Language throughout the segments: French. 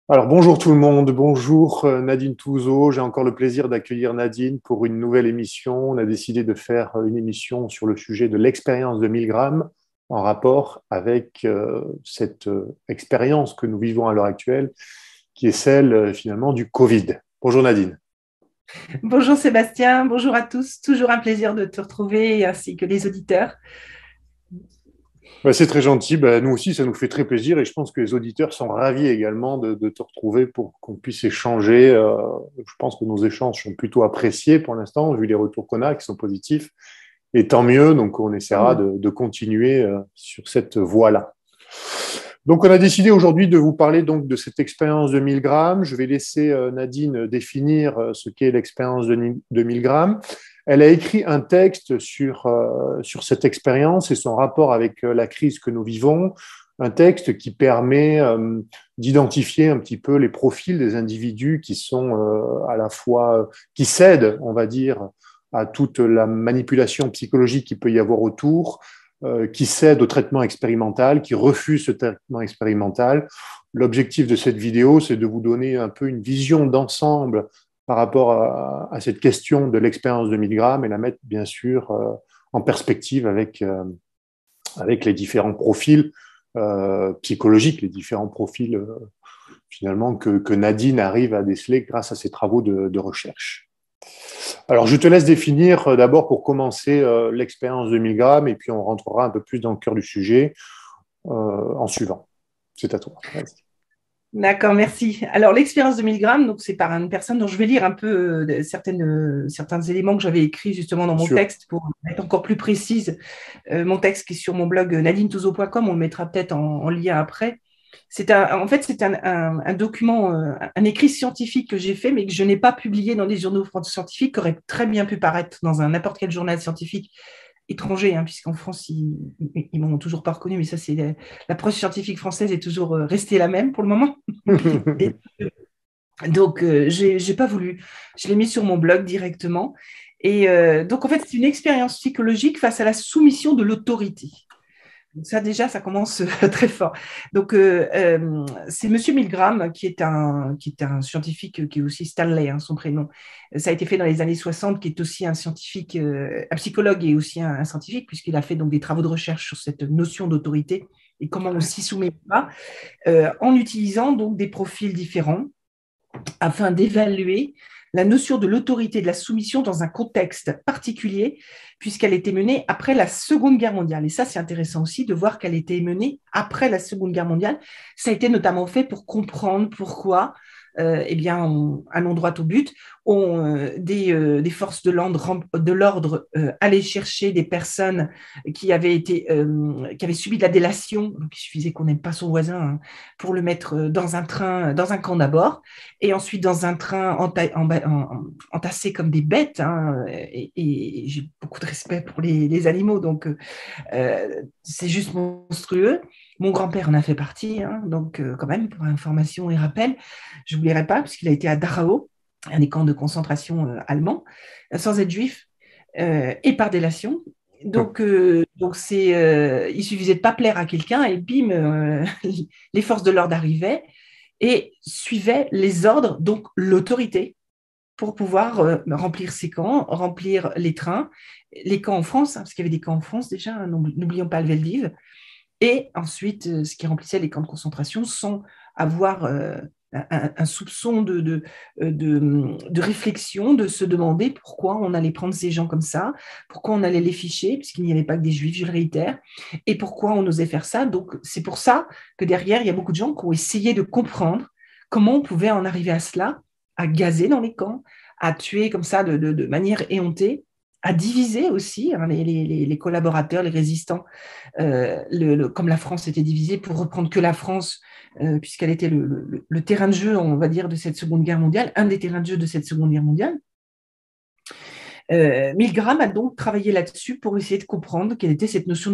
Alors bonjour tout le monde, bonjour Nadine Touzeau. J'ai encore le plaisir d'accueillir Nadine pour une nouvelle émission. On a décidé de faire une émission sur le sujet de l'expérience de 1000 grammes en rapport avec cette expérience que nous vivons à l'heure actuelle, qui est celle finalement du Covid. Bonjour Nadine. Bonjour Sébastien, bonjour à tous. Toujours un plaisir de te retrouver ainsi que les auditeurs. C'est très gentil. Nous aussi, ça nous fait très plaisir et je pense que les auditeurs sont ravis également de te retrouver pour qu'on puisse échanger. Je pense que nos échanges sont plutôt appréciés pour l'instant, vu les retours qu'on a qui sont positifs. Et tant mieux, donc on Tant essaiera mieux. de continuer sur cette voie-là. Donc on a décidé aujourd'hui de vous parler donc de cette expérience de 1000 grammes. Je vais laisser Nadine définir ce qu'est l'expérience de 1000 grammes. Elle a écrit un texte sur cette expérience et son rapport avec la crise que nous vivons, un texte qui permet d'identifier un petit peu les profils des individus qui sont à la fois, qui cèdent, on va dire, à toute la manipulation psychologique qu'il peut y avoir autour, qui cède au traitement expérimental, qui refuse ce traitement expérimental. L'objectif de cette vidéo, c'est de vous donner un peu une vision d'ensemble par rapport à cette question de l'expérience de 1000 grammes et la mettre bien sûr en perspective avec les différents profils psychologiques, les différents profils finalement que Nadine arrive à déceler grâce à ses travaux de recherche. Alors, je te laisse définir d'abord pour commencer l'expérience de 1000 grammes et puis on rentrera un peu plus dans le cœur du sujet en suivant. C'est à toi. Vas-y. D'accord, merci. Alors, l'expérience de 1000 grammes, donc c'est par une personne dont je vais lire un peu certains éléments que j'avais écrits justement dans Bien mon sûr. texte pour être encore plus précise. Mon texte qui est sur mon blog nadinetouzo.com, on le mettra peut-être en lien après. En fait, c'est un document, un écrit scientifique que j'ai fait, mais que je n'ai pas publié dans des journaux scientifiques, qui aurait très bien pu paraître dans n'importe quel journal scientifique étrangers, hein, puisqu'en France, ils m'ont toujours pas reconnu, mais ça, c'est l'approche scientifique française est toujours restée la même pour le moment. Et donc, j'ai pas voulu. Je l'ai mis sur mon blog directement. Et donc, en fait, c'est une expérience psychologique face à la soumission de l'autorité. Donc ça, déjà, ça commence très fort. Donc, c'est Monsieur Milgram, qui est un scientifique, qui est aussi Stanley, hein, son prénom. Ça a été fait dans les années 60, qui est aussi un scientifique, un psychologue et aussi un scientifique, puisqu'il a fait donc des travaux de recherche sur cette notion d'autorité et comment on s'y soumet pas, en utilisant donc des profils différents afin d'évaluer la notion de l'autorité et de la soumission dans un contexte particulier, puisqu'elle était menée après la Seconde Guerre mondiale. Et ça, c'est intéressant aussi de voir qu'elle était menée après la Seconde Guerre mondiale. Ça a été notamment fait pour comprendre pourquoi, eh bien, allons droit au but, des forces de l'ordre allaient chercher des personnes qui avaient subi de la délation. Donc, il suffisait qu'on n'aime pas son voisin, hein, pour le mettre dans un train, dans un camp d'abord, et ensuite dans un train entassés comme des bêtes, hein, et j'ai beaucoup de respect pour les animaux, donc c'est juste monstrueux. Mon grand-père en a fait partie, hein, donc quand même, pour information et rappel, je n'oublierai pas, puisqu'il a été à Dachau, un des camps de concentration allemands, sans être juif, et par délation. Il suffisait de pas plaire à quelqu'un et bim, les forces de l'ordre arrivaient et suivaient les ordres, donc l'autorité, pour pouvoir remplir ces camps, remplir les trains, les camps en France, hein, parce qu'il y avait des camps en France déjà, hein, n'oublions pas le Veldiv, et ensuite, ce qui remplissait les camps de concentration sans avoir un soupçon de réflexion, de se demander pourquoi on allait prendre ces gens comme ça, pourquoi on allait les ficher, puisqu'il n'y avait pas que des juifs, je le réitère, et pourquoi on osait faire ça. Donc, c'est pour ça que derrière, il y a beaucoup de gens qui ont essayé de comprendre comment on pouvait en arriver à cela, à gazer dans les camps, à tuer comme ça de manière éhontée, à diviser aussi, hein, les collaborateurs, les résistants, comme la France était divisée, pour reprendre que la France, puisqu'elle était le terrain de jeu, on va dire, de cette Seconde Guerre mondiale, un des terrains de jeu de cette Seconde Guerre mondiale. Milgram a donc travaillé là-dessus pour essayer de comprendre quelle était cette notion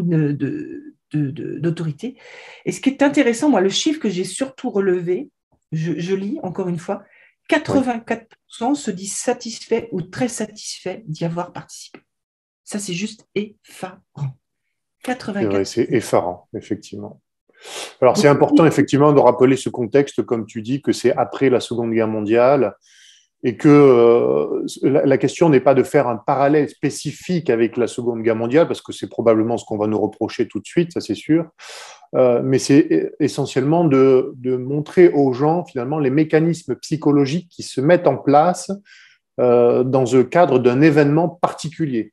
d'autorité. Et ce qui est intéressant, moi, le chiffre que j'ai surtout relevé, je lis encore une fois, Oui. 84% se disent satisfaits ou très satisfaits d'y avoir participé. Ça, c'est juste effarant. C'est vrai, 84. c'est effarant, effectivement. Alors, c'est Donc, important effectivement de rappeler ce contexte, comme tu dis, que c'est après la Seconde Guerre mondiale et que la question n'est pas de faire un parallèle spécifique avec la Seconde Guerre mondiale, parce que c'est probablement ce qu'on va nous reprocher tout de suite, ça c'est sûr, mais c'est essentiellement de montrer aux gens finalement les mécanismes psychologiques qui se mettent en place dans le cadre d'un événement particulier.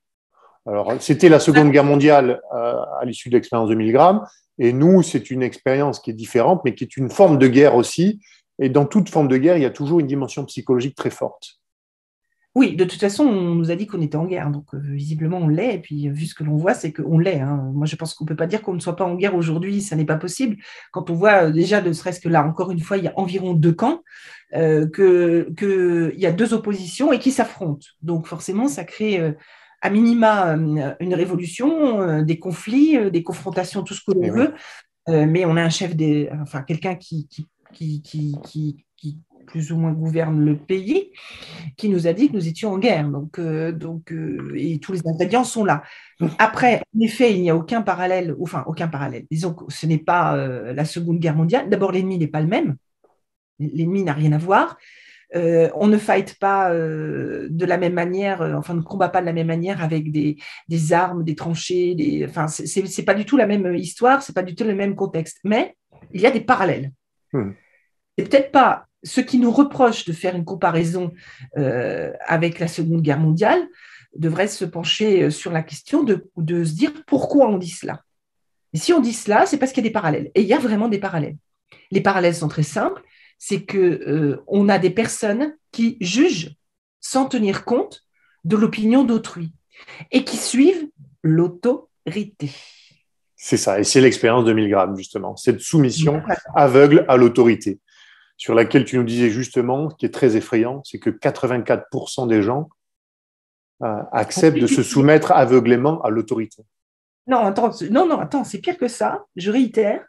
Alors, c'était la Seconde Guerre mondiale à l'issue de l'expérience de Milgram, et nous, c'est une expérience qui est différente, mais qui est une forme de guerre aussi. Et dans toute forme de guerre, il y a toujours une dimension psychologique très forte. oui, de toute façon, on nous a dit qu'on était en guerre, donc visiblement on l'est, et puis vu ce que l'on voit, c'est qu'on l'est, hein. Moi, je pense qu'on ne peut pas dire qu'on ne soit pas en guerre aujourd'hui, ça n'est pas possible. Quand on voit déjà, ne serait-ce que là, encore une fois, il y a environ 2 camps, qu'il y a 2 oppositions et qui s'affrontent. Donc forcément, ça crée à minima une révolution, des conflits, des confrontations, tout ce que l'on Et oui. veut, mais on a un chef, enfin quelqu'un qui plus ou moins gouverne le pays, qui nous a dit que nous étions en guerre. Et tous les ingrédients sont là. Après, en effet, il n'y a aucun parallèle, enfin aucun parallèle. Disons que ce n'est pas la Seconde Guerre mondiale. D'abord, l'ennemi n'est pas le même. L'ennemi n'a rien à voir. On ne fight pas de la même manière, enfin, on ne combat pas de la même manière avec des armes, des tranchées. Enfin, c'est pas du tout la même histoire, c'est pas du tout le même contexte. Mais il y a des parallèles. C'est peut-être pas ceux qui nous reprochent de faire une comparaison avec la Seconde Guerre mondiale devraient se pencher sur la question de se dire pourquoi on dit cela. Et si on dit cela, c'est parce qu'il y a des parallèles. Et il y a vraiment des parallèles. Les parallèles sont très simples. C'est qu'on a des personnes qui jugent sans tenir compte de l'opinion d'autrui et qui suivent l'autorité. C'est ça, et c'est l'expérience de Milgram, justement, cette soumission aveugle à l'autorité, sur laquelle tu nous disais justement, qui est très effrayant, c'est que 84% des gens acceptent de se soumettre aveuglément à l'autorité. Non, attends, c'est pire que ça. Je réitère,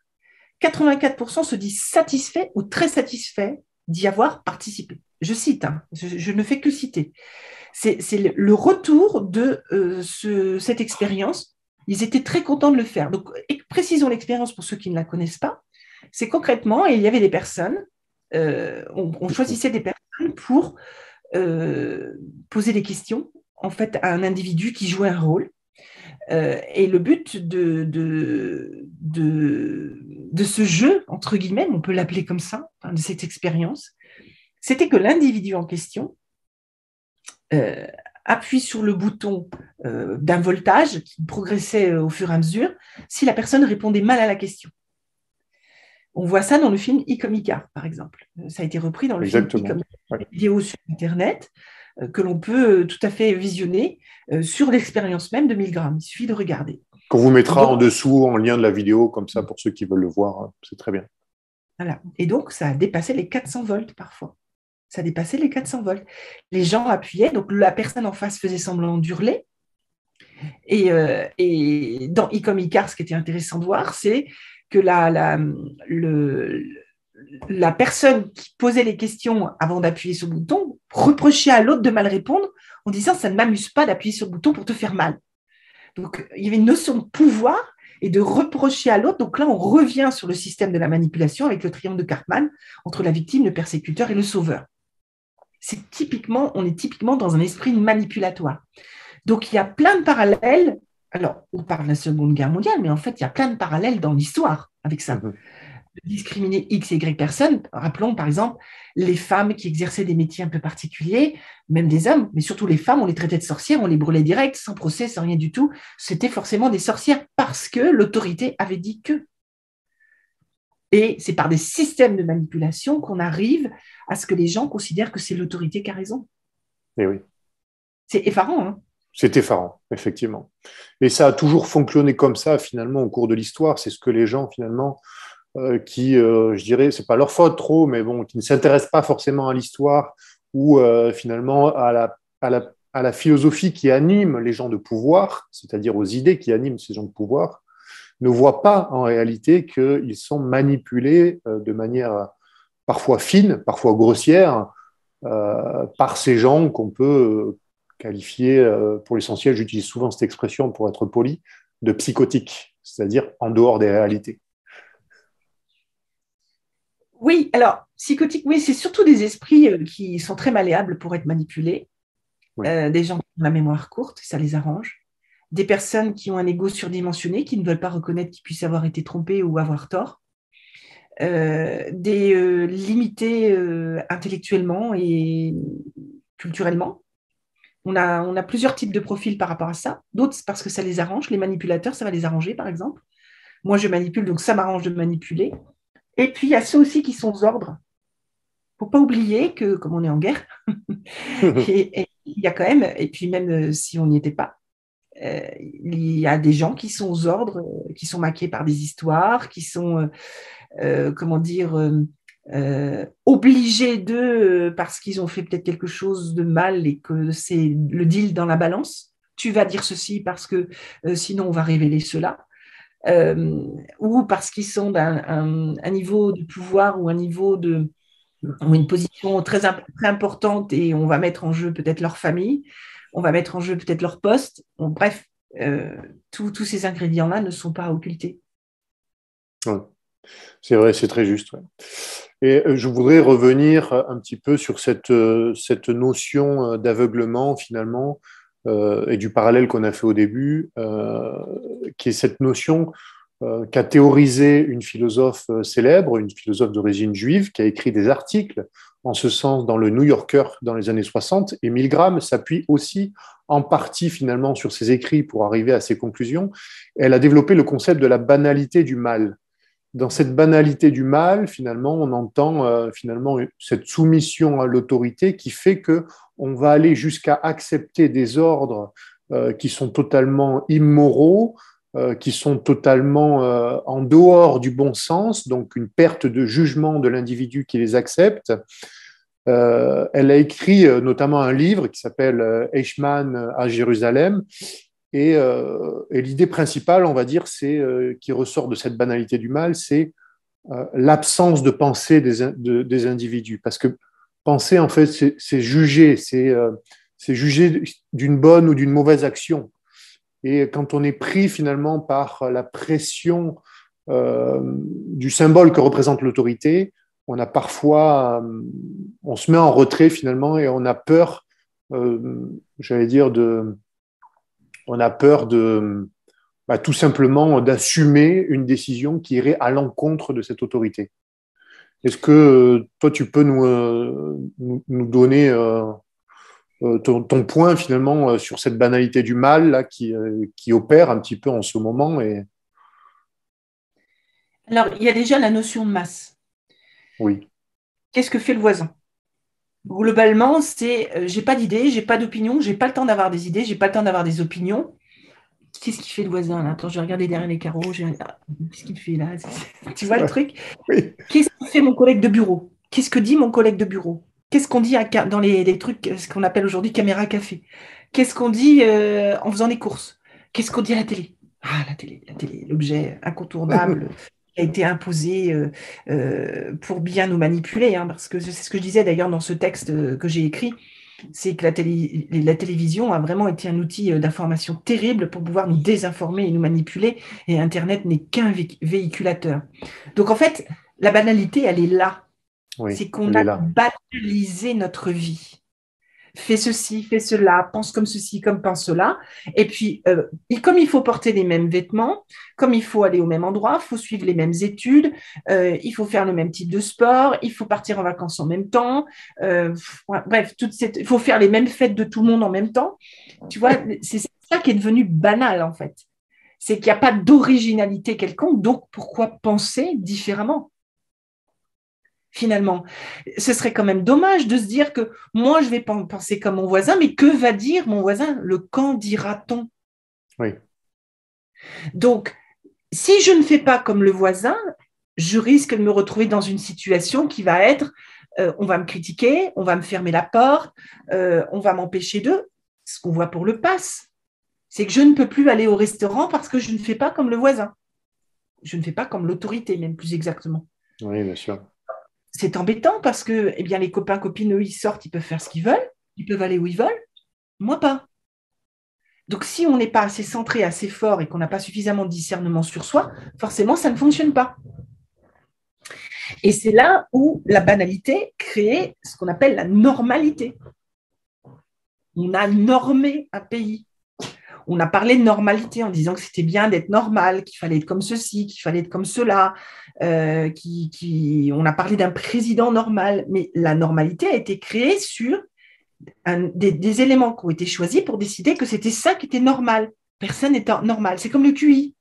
84% se disent satisfaits ou très satisfaits d'y avoir participé. Je cite, hein, je ne fais que citer. C'est le retour de cette expérience. Ils étaient très contents de le faire. Donc, précisons l'expérience pour ceux qui ne la connaissent pas. C'est concrètement, il y avait des personnes, on choisissait des personnes pour poser des questions en fait à un individu qui jouait un rôle. Et le but de ce jeu, entre guillemets, on peut l'appeler comme ça, hein, de cette expérience, c'était que l'individu en question appuie sur le bouton d'un voltage qui progressait au fur et à mesure si la personne répondait mal à la question. On voit ça dans le film Icomicard, par exemple. Ça a été repris dans le film Icomicard, une vidéo sur Internet que l'on peut tout à fait visionner sur l'expérience même de Milgram. Il suffit de regarder. Qu'on vous mettra en dessous, en lien de la vidéo, comme ça, pour ceux qui veulent le voir, c'est très bien. Voilà. Et donc, ça a dépassé les 400 volts parfois. Ça dépassait les 400 volts. Les gens appuyaient, donc la personne en face faisait semblant d'hurler. Et dans Icomicard, ce qui était intéressant de voir, c'est que la personne qui posait les questions avant d'appuyer sur le bouton reprochait à l'autre de mal répondre en disant « ça ne m'amuse pas d'appuyer sur le bouton pour te faire mal ». Donc, il y avait une notion de pouvoir et de reprocher à l'autre. Donc là, on revient sur le système de la manipulation avec le triangle de Karpman entre la victime, le persécuteur et le sauveur. On est typiquement dans un esprit manipulatoire. Donc, il y a plein de parallèles. Alors, on parle de la Seconde Guerre mondiale, mais en fait, il y a plein de parallèles dans l'histoire avec ça. De discriminer X et Y personnes. Rappelons, par exemple, les femmes qui exerçaient des métiers un peu particuliers, même des hommes, mais surtout les femmes, on les traitait de sorcières, on les brûlait direct, sans procès, sans rien du tout. C'était forcément des sorcières parce que l'autorité avait dit que. Et c'est par des systèmes de manipulation qu'on arrive à ce que les gens considèrent que c'est l'autorité qui a raison. Et oui. C'est effarant, hein. C'est effarant, effectivement. Et ça a toujours fonctionné comme ça, finalement, au cours de l'histoire. C'est ce que les gens, finalement, je dirais, c'est pas leur faute trop, mais bon, qui ne s'intéressent pas forcément à l'histoire ou finalement à la philosophie qui anime les gens de pouvoir, c'est-à-dire aux idées qui animent ces gens de pouvoir, ne voient pas en réalité qu'ils sont manipulés de manière parfois fine, parfois grossière, par ces gens qu'on peut qualifier, pour l'essentiel, j'utilise souvent cette expression pour être poli, de psychotiques, c'est-à-dire en dehors des réalités. Oui, alors, psychotique, oui, c'est surtout des esprits qui sont très malléables pour être manipulés. Oui. Des gens qui ont la mémoire courte, ça les arrange. Des personnes qui ont un ego surdimensionné, qui ne veulent pas reconnaître qu'ils puissent avoir été trompés ou avoir tort. Des limités intellectuellement et culturellement. On a plusieurs types de profils par rapport à ça. D'autres, c'est parce que ça les arrange. Les manipulateurs, ça va les arranger, par exemple. Moi, je manipule, donc ça m'arrange de manipuler. Et puis, il y a ceux aussi qui sont aux ordres. Il ne faut pas oublier que, comme on est en guerre, et il y a quand même, et puis même si on n'y était pas, il y a des gens qui sont aux ordres, qui sont maqués par des histoires, qui sont, comment dire, obligés d'eux parce qu'ils ont fait peut-être quelque chose de mal et que c'est le deal dans la balance. Tu vas dire ceci parce que sinon on va révéler cela. Ou parce qu'ils sont d'un niveau de pouvoir ou un niveau ou une position très importante et on va mettre en jeu peut-être leur famille, on va mettre en jeu peut-être leur poste. Bon, bref, tous ces ingrédients-là ne sont pas occultés. Ouais. C'est vrai, c'est très juste. Ouais. Et je voudrais revenir un petit peu sur cette notion d'aveuglement finalement et du parallèle qu'on a fait au début, qui est cette notion qu'a théorisé une philosophe célèbre, une philosophe d'origine juive, qui a écrit des articles en ce sens dans le New Yorker dans les années 60. Et Milgram s'appuie aussi en partie finalement sur ses écrits pour arriver à ses conclusions. Elle a développé le concept de la banalité du mal. Dans cette banalité du mal, finalement, on entend finalement cette soumission à l'autorité qui fait que on va aller jusqu'à accepter des ordres qui sont totalement immoraux, qui sont totalement en dehors du bon sens, donc une perte de jugement de l'individu qui les accepte. Elle a écrit notamment un livre qui s'appelle Eichmann à Jérusalem, et l'idée principale, on va dire, qui ressort de cette banalité du mal, c'est l'absence de pensée des individus. Parce que penser, en fait, c'est juger, c'est juger d'une bonne ou d'une mauvaise action. Et quand on est pris finalement par la pression du symbole que représente l'autorité, on a parfois, on se met en retrait finalement et on a peur, j'allais dire, on a peur tout simplement d'assumer une décision qui irait à l'encontre de cette autorité. Est-ce que toi, tu peux nous donner ton point finalement sur cette banalité du mal là, qui opère un petit peu en ce moment Alors, il y a déjà la notion de masse. Oui. Qu'est-ce que fait le voisin? Globalement, c'est j'ai pas d'idées, j'ai pas d'opinion, j'ai pas le temps d'avoir des idées, j'ai pas le temps d'avoir des opinions. Qu'est-ce qui fait le voisin là? Attends, je vais regarder derrière les carreaux. Qu'est-ce qu'il fait là? Tu vois le truc? Oui. Qu'est-ce que fait mon collègue de bureau? Qu'est-ce que dit mon collègue de bureau? Qu'est-ce qu'on dit dans les trucs, ce qu'on appelle aujourd'hui caméra café? Qu'est-ce qu'on dit en faisant les courses? Qu'est-ce qu'on dit à la télé? Ah, la télé, l'objet incontournable qui a été imposé pour bien nous manipuler, hein, parce que c'est ce que je disais d'ailleurs dans ce texte que j'ai écrit, c'est que la télévision a vraiment été un outil d'information terrible pour pouvoir nous désinformer et nous manipuler, et Internet n'est qu'un véhiculateur. Donc en fait, la banalité, elle est là. Oui, C'est qu'on elle a est là. banalisé notre vie. Fais ceci, fais cela, pense comme ceci, comme pense cela. Et puis, comme il faut porter les mêmes vêtements, comme il faut aller au même endroit, il faut suivre les mêmes études, il faut faire le même type de sport, il faut partir en vacances en même temps. Bref, il faut faire les mêmes fêtes de tout le monde en même temps. Tu vois, c'est ça qui est devenu banal, en fait. C'est qu'il n'y a pas d'originalité quelconque, donc pourquoi penser différemment? Finalement, ce serait quand même dommage de se dire que moi, je vais penser comme mon voisin, mais que va dire mon voisin? Le qu'en dira-t-on? Oui. Donc, si je ne fais pas comme le voisin, je risque de me retrouver dans une situation qui va être, on va me critiquer, on va me fermer la porte, on va m'empêcher de, ce qu'on voit pour le pass, c'est que je ne peux plus aller au restaurant parce que je ne fais pas comme le voisin. Je ne fais pas comme l'autorité, même plus exactement. Oui, bien sûr. C'est embêtant parce que eh bien, les copains, copines, eux, ils sortent, ils peuvent faire ce qu'ils veulent, ils peuvent aller où ils veulent, moi pas. Donc si on n'est pas assez centré, assez fort et qu'on n'a pas suffisamment de discernement sur soi, forcément, ça ne fonctionne pas. Et c'est là où la banalité crée ce qu'on appelle la normalité. On a normé un pays. On a parlé de normalité en disant que c'était bien d'être normal, qu'il fallait être comme ceci, qu'il fallait être comme cela. On a parlé d'un président normal, mais la normalité a été créée sur des éléments qui ont été choisis pour décider que c'était ça qui était normal. Personne n'est normal. C'est comme le QI.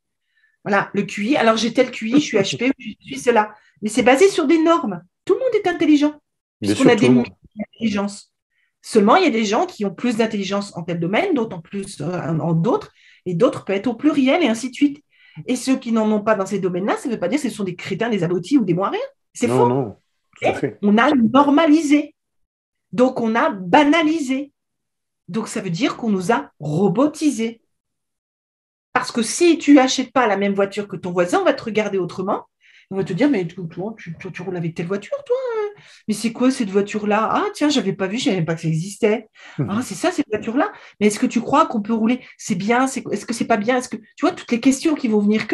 Voilà, le QI. Alors j'ai tel QI, je suis HP, je suis cela. Mais c'est basé sur des normes. Tout le monde est intelligent, puisqu'on a des intelligences. Seulement, il y a des gens qui ont plus d'intelligence en tel domaine, d'autres en plus en d'autres, et d'autres peuvent être au pluriel, et ainsi de suite. Et ceux qui n'en ont pas dans ces domaines-là, ça ne veut pas dire que ce sont des crétins, des abrutis ou des moins rien. C'est faux. Non, tout à fait. On a normalisé. Donc, on a banalisé. Donc, ça veut dire qu'on nous a robotisés. Parce que si tu n'achètes pas la même voiture que ton voisin, on va te regarder autrement. On va te dire, mais toi, tu roules avec telle voiture, toi? Mais c'est quoi cette voiture-là? Ah, tiens, je n'avais pas vu, je ne savais même pas que ça existait. Ah, c'est ça, cette voiture-là. Mais est-ce que tu crois qu'on peut rouler? C'est bien? Est-ce que c'est pas bien? Est-ce que tu vois toutes les questions qui vont venir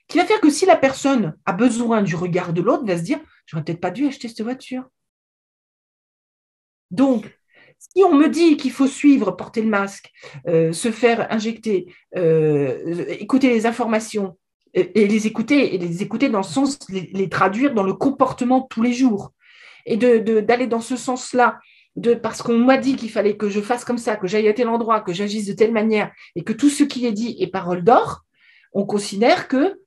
qui va faire que si la personne a besoin du regard de l'autre, va se dire, j'aurais peut-être pas dû acheter cette voiture. Donc, si on me dit qu'il faut suivre, porter le masque, se faire injecter, écouter les informations, et les écouter dans le sens, les traduire dans le comportement de tous les jours, et d'aller dans ce sens-là, parce qu'on m'a dit qu'il fallait que je fasse comme ça, que j'aille à tel endroit, que j'agisse de telle manière, et que tout ce qui est dit est parole d'or, on considère que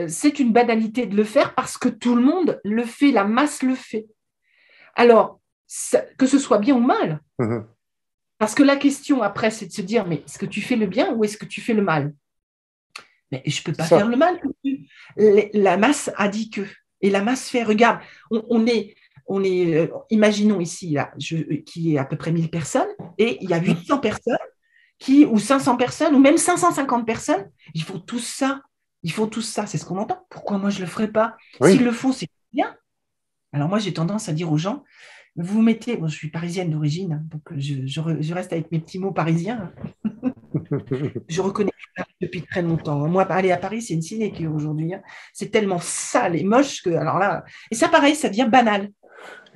c'est une banalité de le faire parce que tout le monde le fait, la masse le fait. Alors, que ce soit bien ou mal, parce que la question après, c'est de se dire, mais est-ce que tu fais le bien ou est-ce que tu fais le mal? Mais je ne peux pas faire le mal. La masse a dit que. Et la masse fait, regarde, imaginons ici, là, qui est à peu près 1000 personnes, et il y a 800 personnes, ou 500 personnes, ou même 550 personnes, ils font tout ça. Ils font tout ça, c'est ce qu'on entend. Pourquoi moi je ne le ferais pas? S'ils le font, c'est bien. Alors moi, j'ai tendance à dire aux gens, vous mettez, je suis parisienne d'origine, donc je reste avec mes petits mots parisiens. Je reconnais Paris depuis très longtemps. Moi, aller à Paris, c'est une sinécure aujourd'hui. C'est tellement sale et moche que, alors là, et ça, pareil, ça devient banal.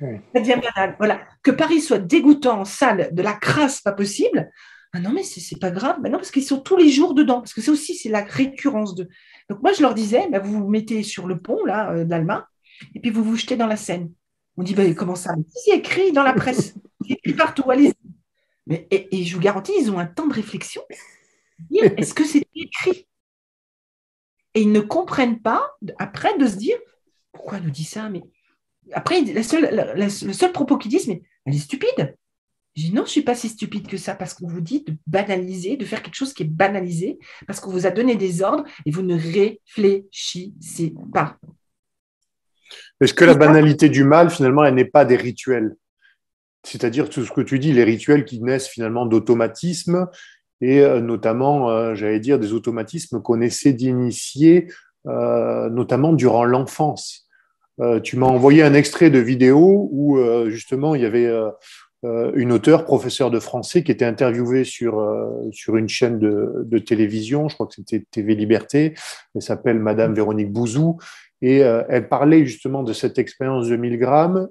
Ça devient banal. Voilà. Que Paris soit dégoûtant, sale, de la crasse, pas possible. Ah non, mais c'est pas grave. Ben non, parce qu'ils sont tous les jours dedans. Parce que ça aussi, c'est la récurrence de. Donc moi, je leur disais, vous vous mettez sur le pont là d'Alma, et puis vous vous jetez dans la Seine. On dit, comment ça? C'est écrit dans la presse. C'est écrit partout, allez-y. Et je vous garantis, ils ont un temps de réflexion. Est-ce que c'est écrit? Et ils ne comprennent pas, après, de se dire, pourquoi elle nous dit ça? Mais après, le seul propos qu'ils disent, mais elle est stupide. Je dis, non, je ne suis pas si stupide que ça, parce qu'on vous dit de banaliser, de faire quelque chose qui est banalisé, parce qu'on vous a donné des ordres et vous ne réfléchissez pas. Est-ce que la banalité du mal, finalement, elle n'est pas des rituels? C'est-à-dire tout ce que tu dis, les rituels qui naissent finalement d'automatismes, et notamment, j'allais dire, des automatismes qu'on essaie d'initier, notamment durant l'enfance. Tu m'as envoyé un extrait de vidéo où, justement, il y avait une auteure, professeure de français, qui était interviewée sur une chaîne de télévision, je crois que c'était TV Liberté, elle s'appelle Madame Véronique Bouzou, et elle parlait justement de cette expérience de 1000 grammes,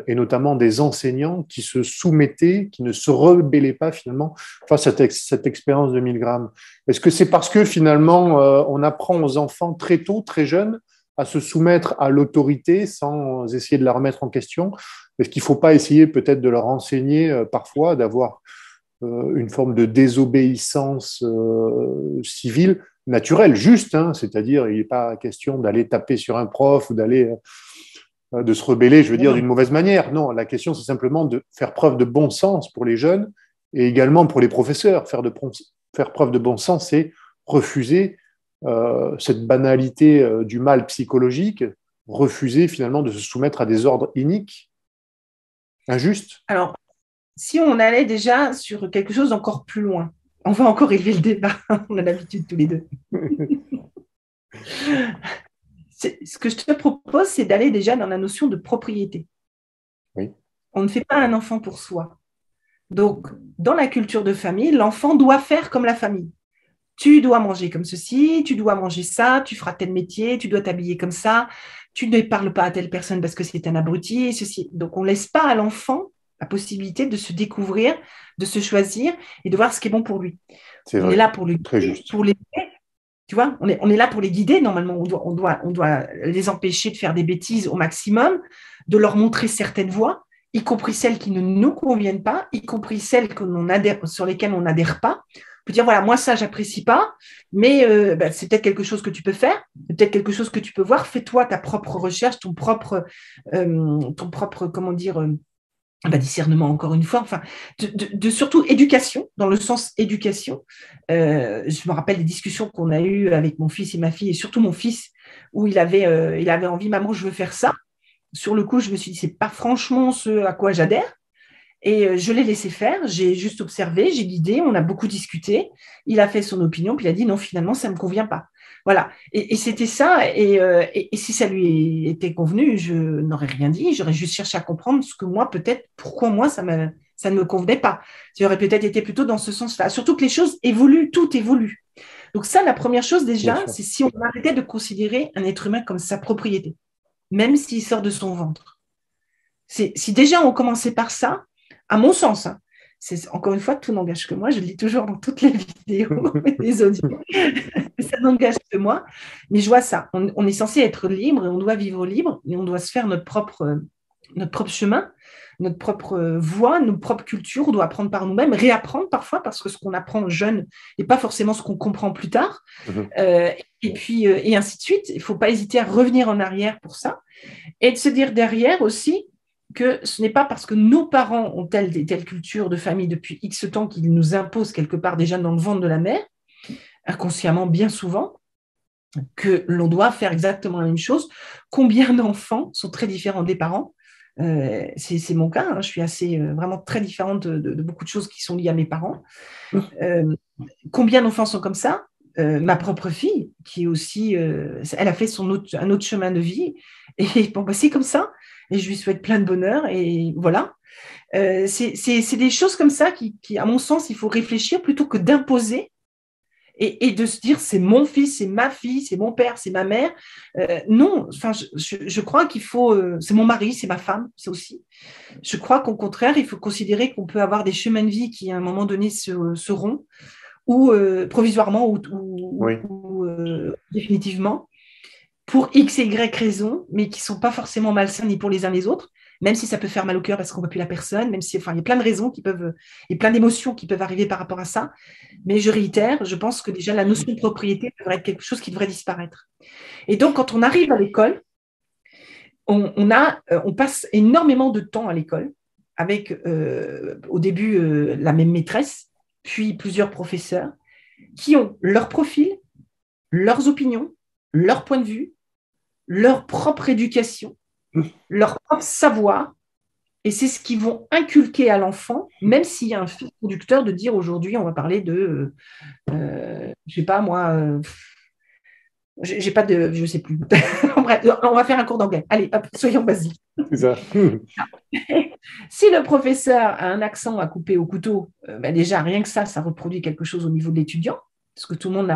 et notamment des enseignants qui se soumettaient, qui ne se rebellaient pas finalement face à cette expérience de 1000 grammes. Est-ce que c'est parce que finalement on apprend aux enfants très tôt, très jeunes, à se soumettre à l'autorité sans essayer de la remettre en question? Est-ce qu'il ne faut pas essayer peut-être de leur enseigner parfois d'avoir une forme de désobéissance civile naturelle, juste, hein, c'est-à-dire il n'est pas question d'aller taper sur un prof ou de se rebeller, je veux dire, d'une mauvaise manière. Non, la question, c'est simplement de faire preuve de bon sens pour les jeunes et également pour les professeurs. Faire preuve de bon sens, c'est refuser cette banalité du mal psychologique, refuser finalement de se soumettre à des ordres iniques, injustes. Alors, si on allait déjà sur quelque chose d'encore plus loin, on va encore élever le débat, on a l'habitude tous les deux. Ce que je te propose, c'est d'aller déjà dans la notion de propriété. Oui. On ne fait pas un enfant pour soi. Donc, dans la culture de famille, l'enfant doit faire comme la famille. tu dois manger comme ceci, tu dois manger ça, tu feras tel métier, tu dois t'habiller comme ça, tu ne parles pas à telle personne parce que c'est un abruti, et ceci. Donc, on ne laisse pas à l'enfant la possibilité de se découvrir, de se choisir et de voir ce qui est bon pour lui. C'est On vrai. est là pour le Très guider, juste. pour les... Tu vois, on est là pour les guider. Normalement, on doit les empêcher de faire des bêtises au maximum, de leur montrer certaines voies, y compris celles qui ne nous conviennent pas, y compris celles sur lesquelles on n'adhère pas. On peut dire, voilà, moi, ça, j'apprécie pas, mais c'est peut-être quelque chose que tu peux faire, peut-être quelque chose que tu peux voir. Fais-toi ta propre recherche, ton propre comment dire, discernement, encore une fois, enfin, de surtout éducation, dans le sens éducation. Je me rappelle des discussions qu'on a eues avec mon fils et ma fille, et surtout mon fils, où il avait envie, maman, je veux faire ça. Sur le coup, je me suis dit, c'est pas franchement ce à quoi j'adhère. Et je l'ai laissé faire, j'ai juste observé, j'ai guidé, on a beaucoup discuté. Il a fait son opinion, puis il a dit non, finalement, ça ne me convient pas. Voilà. Et c'était ça. Et si ça lui était convenu, je n'aurais rien dit. J'aurais juste cherché à comprendre ce que moi, peut-être, pourquoi moi, ça ne me convenait pas. J'aurais peut-être été plutôt dans ce sens-là. Surtout que les choses évoluent, tout évolue. Donc ça, la première chose déjà, c'est si on arrêtait de considérer un être humain comme sa propriété, même s'il sort de son ventre. Si déjà on commençait par ça, à mon sens, hein, encore une fois, tout n'engage que moi, je le dis toujours dans toutes les vidéos et les audios, ça n'engage que moi, mais je vois ça, on est censé être libre et on doit vivre libre et on doit se faire notre propre chemin, notre propre voie, notre propre culture, on doit apprendre par nous-mêmes, réapprendre parfois, parce que ce qu'on apprend jeune n'est pas forcément ce qu'on comprend plus tard, et puis, et ainsi de suite, il ne faut pas hésiter à revenir en arrière pour ça, et de se dire derrière aussi, que ce n'est pas parce que nos parents ont telle culture de famille depuis X temps qu'ils nous imposent quelque part déjà dans le ventre de la mère, inconsciemment bien souvent, que l'on doit faire exactement la même chose. Combien d'enfants sont très différents des parents? C'est mon cas, hein, je suis assez vraiment très différente de beaucoup de choses qui sont liées à mes parents. Combien d'enfants sont comme ça? Ma propre fille, qui est aussi, elle a fait un autre chemin de vie, et bon, c'est comme ça, et je lui souhaite plein de bonheur, et voilà. C'est des choses comme ça qui, à mon sens, il faut réfléchir plutôt que d'imposer, et de se dire c'est mon fils, c'est ma fille, c'est mon père, c'est ma mère. Non, enfin, je crois qu'il faut, c'est mon mari, c'est ma femme, c'est aussi. Je crois qu'au contraire, il faut considérer qu'on peut avoir des chemins de vie qui, à un moment donné, seront, ou provisoirement, ou définitivement, pour X et Y raisons, mais qui ne sont pas forcément malsains ni pour les uns les autres, même si ça peut faire mal au cœur parce qu'on ne voit plus la personne, même si, enfin, il y a plein de raisons et plein d'émotions qui peuvent arriver par rapport à ça. Mais je réitère, je pense que déjà la notion de propriété devrait être quelque chose qui devrait disparaître. Et donc, quand on arrive à l'école, on passe énormément de temps à l'école avec, au début, la même maîtresse, puis plusieurs professeurs qui ont leur profil, leurs opinions, leur point de vue, leur propre éducation, leur propre savoir, et c'est ce qu'ils vont inculquer à l'enfant, même s'il y a un fil conducteur de dire aujourd'hui, on va parler de, je sais pas moi, j'ai pas de, je sais plus. Bref, on va faire un cours d'anglais. Allez, hop, soyons basiques. C'est ça. Si le professeur a un accent à couper au couteau, déjà rien que ça reproduit quelque chose au niveau de l'étudiant, parce que tout le monde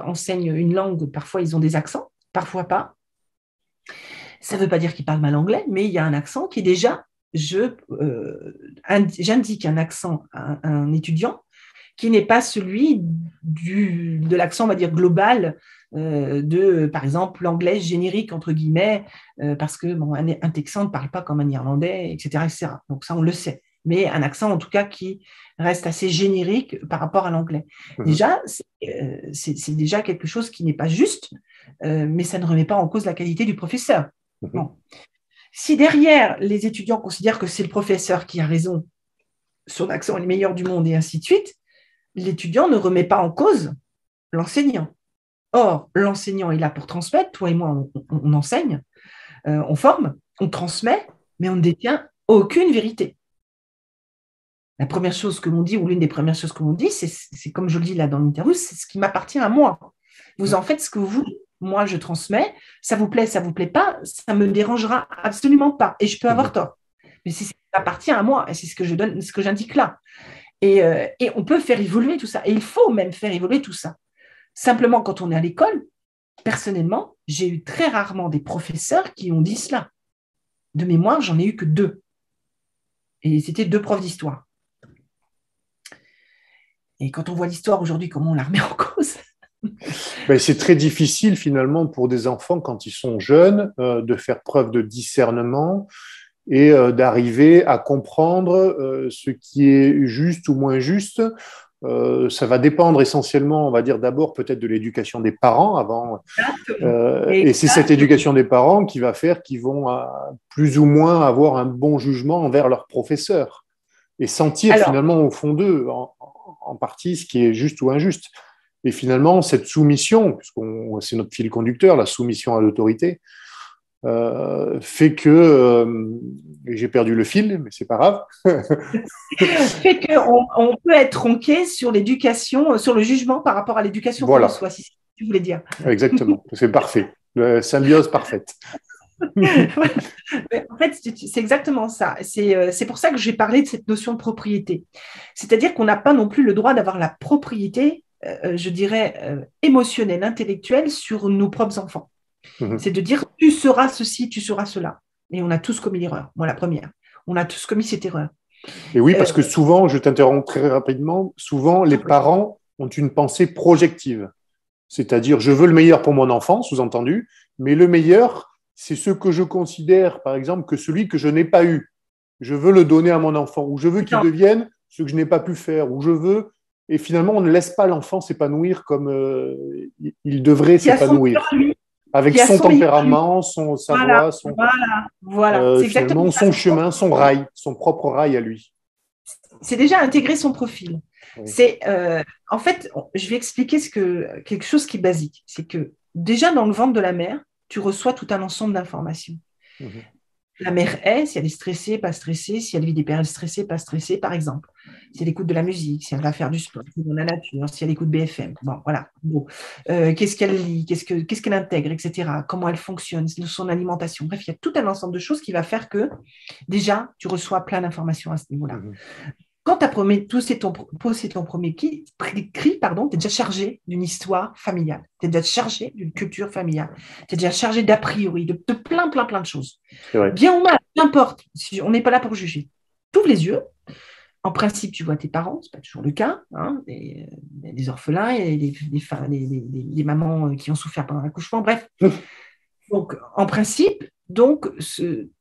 enseigne une langue, parfois ils ont des accents, parfois pas. Ça ne veut pas dire qu'ils parlent mal anglais, mais il y a un accent qui est déjà, j'indique un accent à un étudiant qui n'est pas celui de l'accent, on va dire, global par exemple, l'anglais générique, entre guillemets, parce que un Texan ne parle pas comme un Irlandais, etc., etc. Donc ça, on le sait. Mais un accent, en tout cas, qui reste assez générique par rapport à l'anglais. Déjà, c'est déjà quelque chose qui n'est pas juste, mais ça ne remet pas en cause la qualité du professeur. Bon. Si derrière, les étudiants considèrent que c'est le professeur qui a raison, son accent est le meilleur du monde, et ainsi de suite, l'étudiant ne remet pas en cause l'enseignant. Or, l'enseignant est là pour transmettre. Toi et moi, on enseigne, on forme, on transmet, mais on ne détient aucune vérité. La première chose que l'on dit, ou l'une des premières choses que l'on dit, c'est comme je le dis là dans l'interview, c'est ce qui m'appartient à moi. Vous en faites ce que vous voulez. Moi, je transmets. Ça vous plaît pas, ça me dérangera absolument pas. Et je peux avoir tort. Mais c'est ce qui m'appartient à moi. Et c'est ce que je donne, ce que j'indique là. Et on peut faire évoluer tout ça. Et il faut même faire évoluer tout ça. Simplement, quand on est à l'école, personnellement, j'ai eu très rarement des professeurs qui ont dit cela. De mémoire, j'en ai eu que 2. Et c'était 2 profs d'histoire. Et quand on voit l'histoire aujourd'hui, comment on la remet en cause? Ben, c'est très difficile finalement pour des enfants quand ils sont jeunes de faire preuve de discernement et d'arriver à comprendre ce qui est juste ou moins juste. Ça va dépendre essentiellement, on va dire d'abord peut-être de l'éducation des parents avant. Et c'est cette éducation des parents qui va faire qu'ils vont plus ou moins avoir un bon jugement envers leurs professeurs et sentir finalement au fond d'eux, en partie, ce qui est juste ou injuste. Et finalement, cette soumission, puisque c'est notre fil conducteur, la soumission à l'autorité, fait que j'ai perdu le fil, mais c'est pas grave. Fait qu'on peut être tronqué sur l'éducation, sur le jugement par rapport à l'éducation qu'on reçoit, si tu voulais dire. Exactement, c'est parfait. Symbiose parfaite. En fait, c'est exactement ça. C'est pour ça que j'ai parlé de cette notion de propriété. C'est-à-dire qu'on n'a pas non plus le droit d'avoir la propriété, je dirais, émotionnelle, intellectuelle sur nos propres enfants. C'est de dire, tu seras ceci, tu seras cela. Et on a tous commis l'erreur. Moi, la première. On a tous commis cette erreur. Et oui, parce que souvent, je t'interromps très rapidement, souvent les parents ont une pensée projective. C'est-à-dire, je veux le meilleur pour mon enfant, sous-entendu, mais le meilleur, c'est ce que je considère, par exemple, que celui que je n'ai pas eu. Je veux le donner à mon enfant, ou je veux qu'il devienne ce que je n'ai pas pu faire, ou je veux… Et finalement, on ne laisse pas l'enfant s'épanouir comme il devrait s'épanouir. Avec son tempérament, sa voix, finalement, son chemin, son rail, son propre rail à lui. C'est déjà intégrer son profil. Oui. En fait, je vais expliquer quelque chose qui est basique. C'est que déjà dans le ventre de la mère, tu reçois tout un ensemble d'informations. La mère si elle est stressée, pas stressée, si elle vit des périodes stressées, pas stressée, par exemple. Si elle écoute de la musique, si elle va faire du sport, dans la nature, si elle écoute BFM. Bon, voilà. Bon. Qu'est-ce qu'elle lit, qu'est-ce qu'elle intègre, etc. Comment elle fonctionne, son alimentation. Bref, il y a tout un ensemble de choses qui va faire que, déjà, tu reçois plein d'informations à ce niveau-là. Quand tu as posé ton premier cri, tu es déjà chargé d'une histoire familiale. Tu es déjà chargé d'une culture familiale. Tu es déjà chargé d'a priori, de plein de choses. Bien ou mal, peu importe. On n'est pas là pour juger. Tu ouvres les yeux. En principe, tu vois tes parents, ce n'est pas toujours le cas. Hein, des orphelins, et des mamans qui ont souffert pendant l'accouchement, bref. Donc, en principe,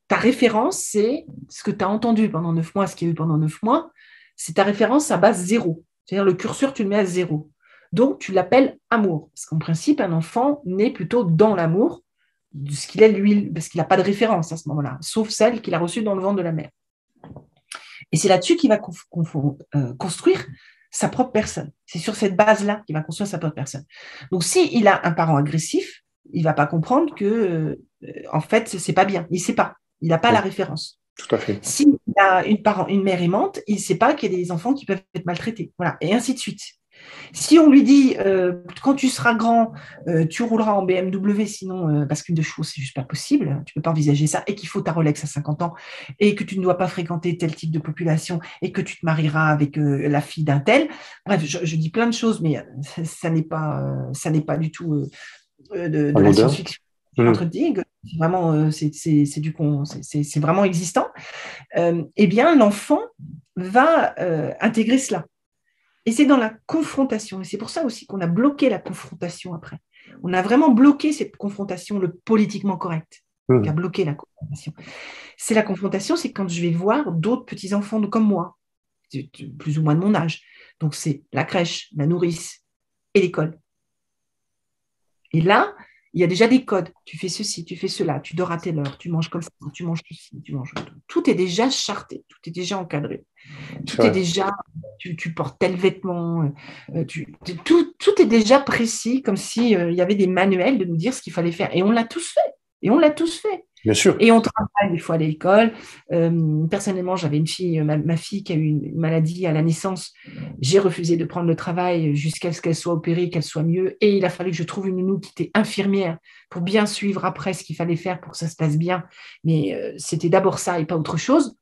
ta référence, c'est ce que tu as entendu pendant 9 mois, ce qu'il y a eu pendant 9 mois. C'est ta référence à base 0. C'est-à-dire le curseur, tu le mets à 0. Donc, tu l'appelles amour. Parce qu'en principe, un enfant naît plutôt dans l'amour de ce qu'il est lui, parce qu'il n'a pas de référence à ce moment-là, sauf celle qu'il a reçue dans le ventre de la mère. Et c'est là-dessus qu'il va construire sa propre personne. C'est sur cette base-là qu'il va construire sa propre personne. Donc, s'il a un parent agressif, il ne va pas comprendre que, en fait, ce n'est pas bien. Il ne sait pas. Il n'a pas la référence. Tout à fait. S'il a une mère aimante, il ne sait pas qu'il y a des enfants qui peuvent être maltraités. Voilà, et ainsi de suite. Si on lui dit, quand tu seras grand, tu rouleras en BMW, sinon, parce qu'une de chevaux, c'est juste pas possible, tu ne peux pas envisager ça, et qu'il faut ta Rolex à 50 ans, et que tu ne dois pas fréquenter tel type de population, et que tu te marieras avec la fille d'un tel. Bref, je dis plein de choses, mais ça n'est pas du tout de la science-fiction. C'est vraiment, c'est vraiment existant. Eh bien, l'enfant va intégrer cela. Et c'est dans la confrontation. Et c'est pour ça aussi qu'on a bloqué la confrontation après. On a vraiment bloqué cette confrontation, le politiquement correct, qui a bloqué la confrontation. C'est la confrontation, c'est quand je vais voir d'autres petits-enfants comme moi, plus ou moins de mon âge. Donc, c'est la crèche, la nourrice et l'école. Et là, il y a déjà des codes. Tu fais ceci, tu fais cela, tu dors à telle heure, tu manges comme ça, tu manges ceci, tu manges tout. Tout est déjà charté, tout est déjà encadré. Tout est déjà, tu portes tel vêtement, tout est déjà précis, comme s'il y avait des manuels de nous dire ce qu'il fallait faire. Et on l'a tous fait. Bien sûr. Et on travaille des fois à l'école. Personnellement, j'avais une fille, ma fille qui a eu une maladie à la naissance. J'ai refusé de prendre le travail jusqu'à ce qu'elle soit opérée, qu'elle soit mieux. Et il a fallu que je trouve une nounou qui était infirmière pour bien suivre après ce qu'il fallait faire pour que ça se passe bien. Mais c'était d'abord ça et pas autre chose.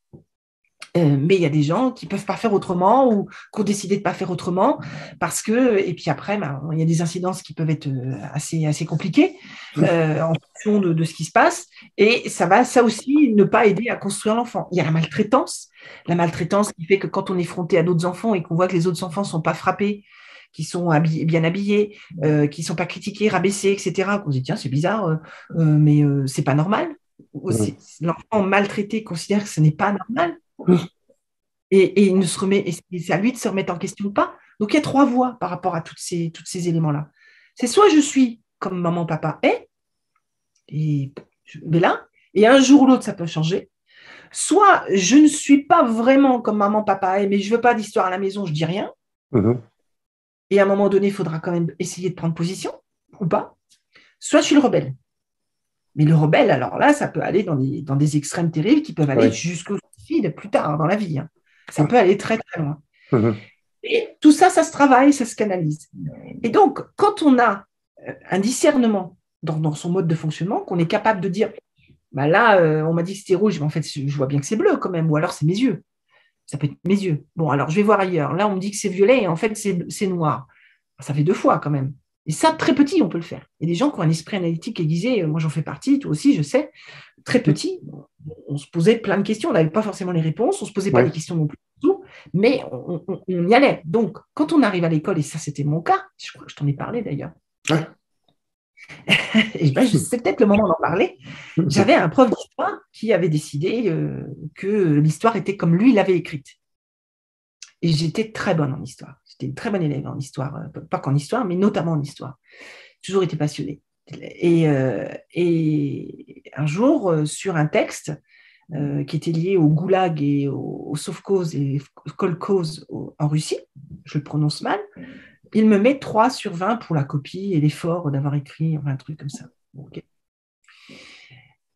Mais il y a des gens qui ne peuvent pas faire autrement ou qui ont décidé de ne pas faire autrement parce que, et puis après, il y a des incidences qui peuvent être assez compliquées en fonction de ce qui se passe. Et ça aussi, ne pas aider à construire l'enfant. Il y a la maltraitance qui fait que quand on est fronté à d'autres enfants et qu'on voit que les autres enfants ne sont pas frappés, qui sont bien habillés, qui ne sont pas critiqués, rabaissés, etc., qu'on se dit, tiens, c'est bizarre, mais c'est pas normal. L'enfant maltraité considère que ce n'est pas normal. Et il ne se remet, et c'est à lui de se remettre en question ou pas. Donc il y a 3 voies par rapport à tous ces éléments-là. C'est soit je suis comme maman, papa est, et je vais là, et un jour ou l'autre, ça peut changer. Soit je ne suis pas vraiment comme maman, papa est, mais je ne veux pas d'histoire à la maison, je dis rien. Et à un moment donné, il faudra quand même essayer de prendre position, ou pas. Soit je suis le rebelle. Mais le rebelle, alors là, ça peut aller dans des extrêmes terribles qui peuvent aller jusqu'au suicide plus tard dans la vie. Ça peut aller très, très loin. Et tout ça, ça se travaille, ça se canalise. Et donc, quand on a un discernement dans son mode de fonctionnement, qu'on est capable de dire, bah là, on m'a dit que c'était rouge, mais en fait, je vois bien que c'est bleu quand même, ou alors c'est mes yeux. Ça peut être mes yeux. Bon, alors je vais voir ailleurs. Là, on me dit que c'est violet, et en fait, c'est noir. Ça fait 2 fois quand même. Et ça, très petit, on peut le faire. Il y a des gens qui ont un esprit analytique aiguisé, moi j'en fais partie, toi aussi, je sais. Très petit, on se posait plein de questions, on n'avait pas forcément les réponses, on ne se posait pas les questions non plus, mais on y allait. Donc, quand on arrive à l'école, et ça c'était mon cas, je crois que je t'en ai parlé d'ailleurs, et c'est peut-être le moment d'en parler, j'avais un prof d'histoire qui avait décidé que l'histoire était comme lui l'avait écrite. Et j'étais très bonne en histoire. J'étais une très bonne élève en histoire, pas qu'en histoire, mais notamment en histoire. J'ai toujours été passionnée. Et un jour, sur un texte qui était lié au goulag et au sovkhoz et kolkhoz en Russie, je le prononce mal, il me met 3/20 pour la copie et l'effort d'avoir écrit un truc comme ça. Okay.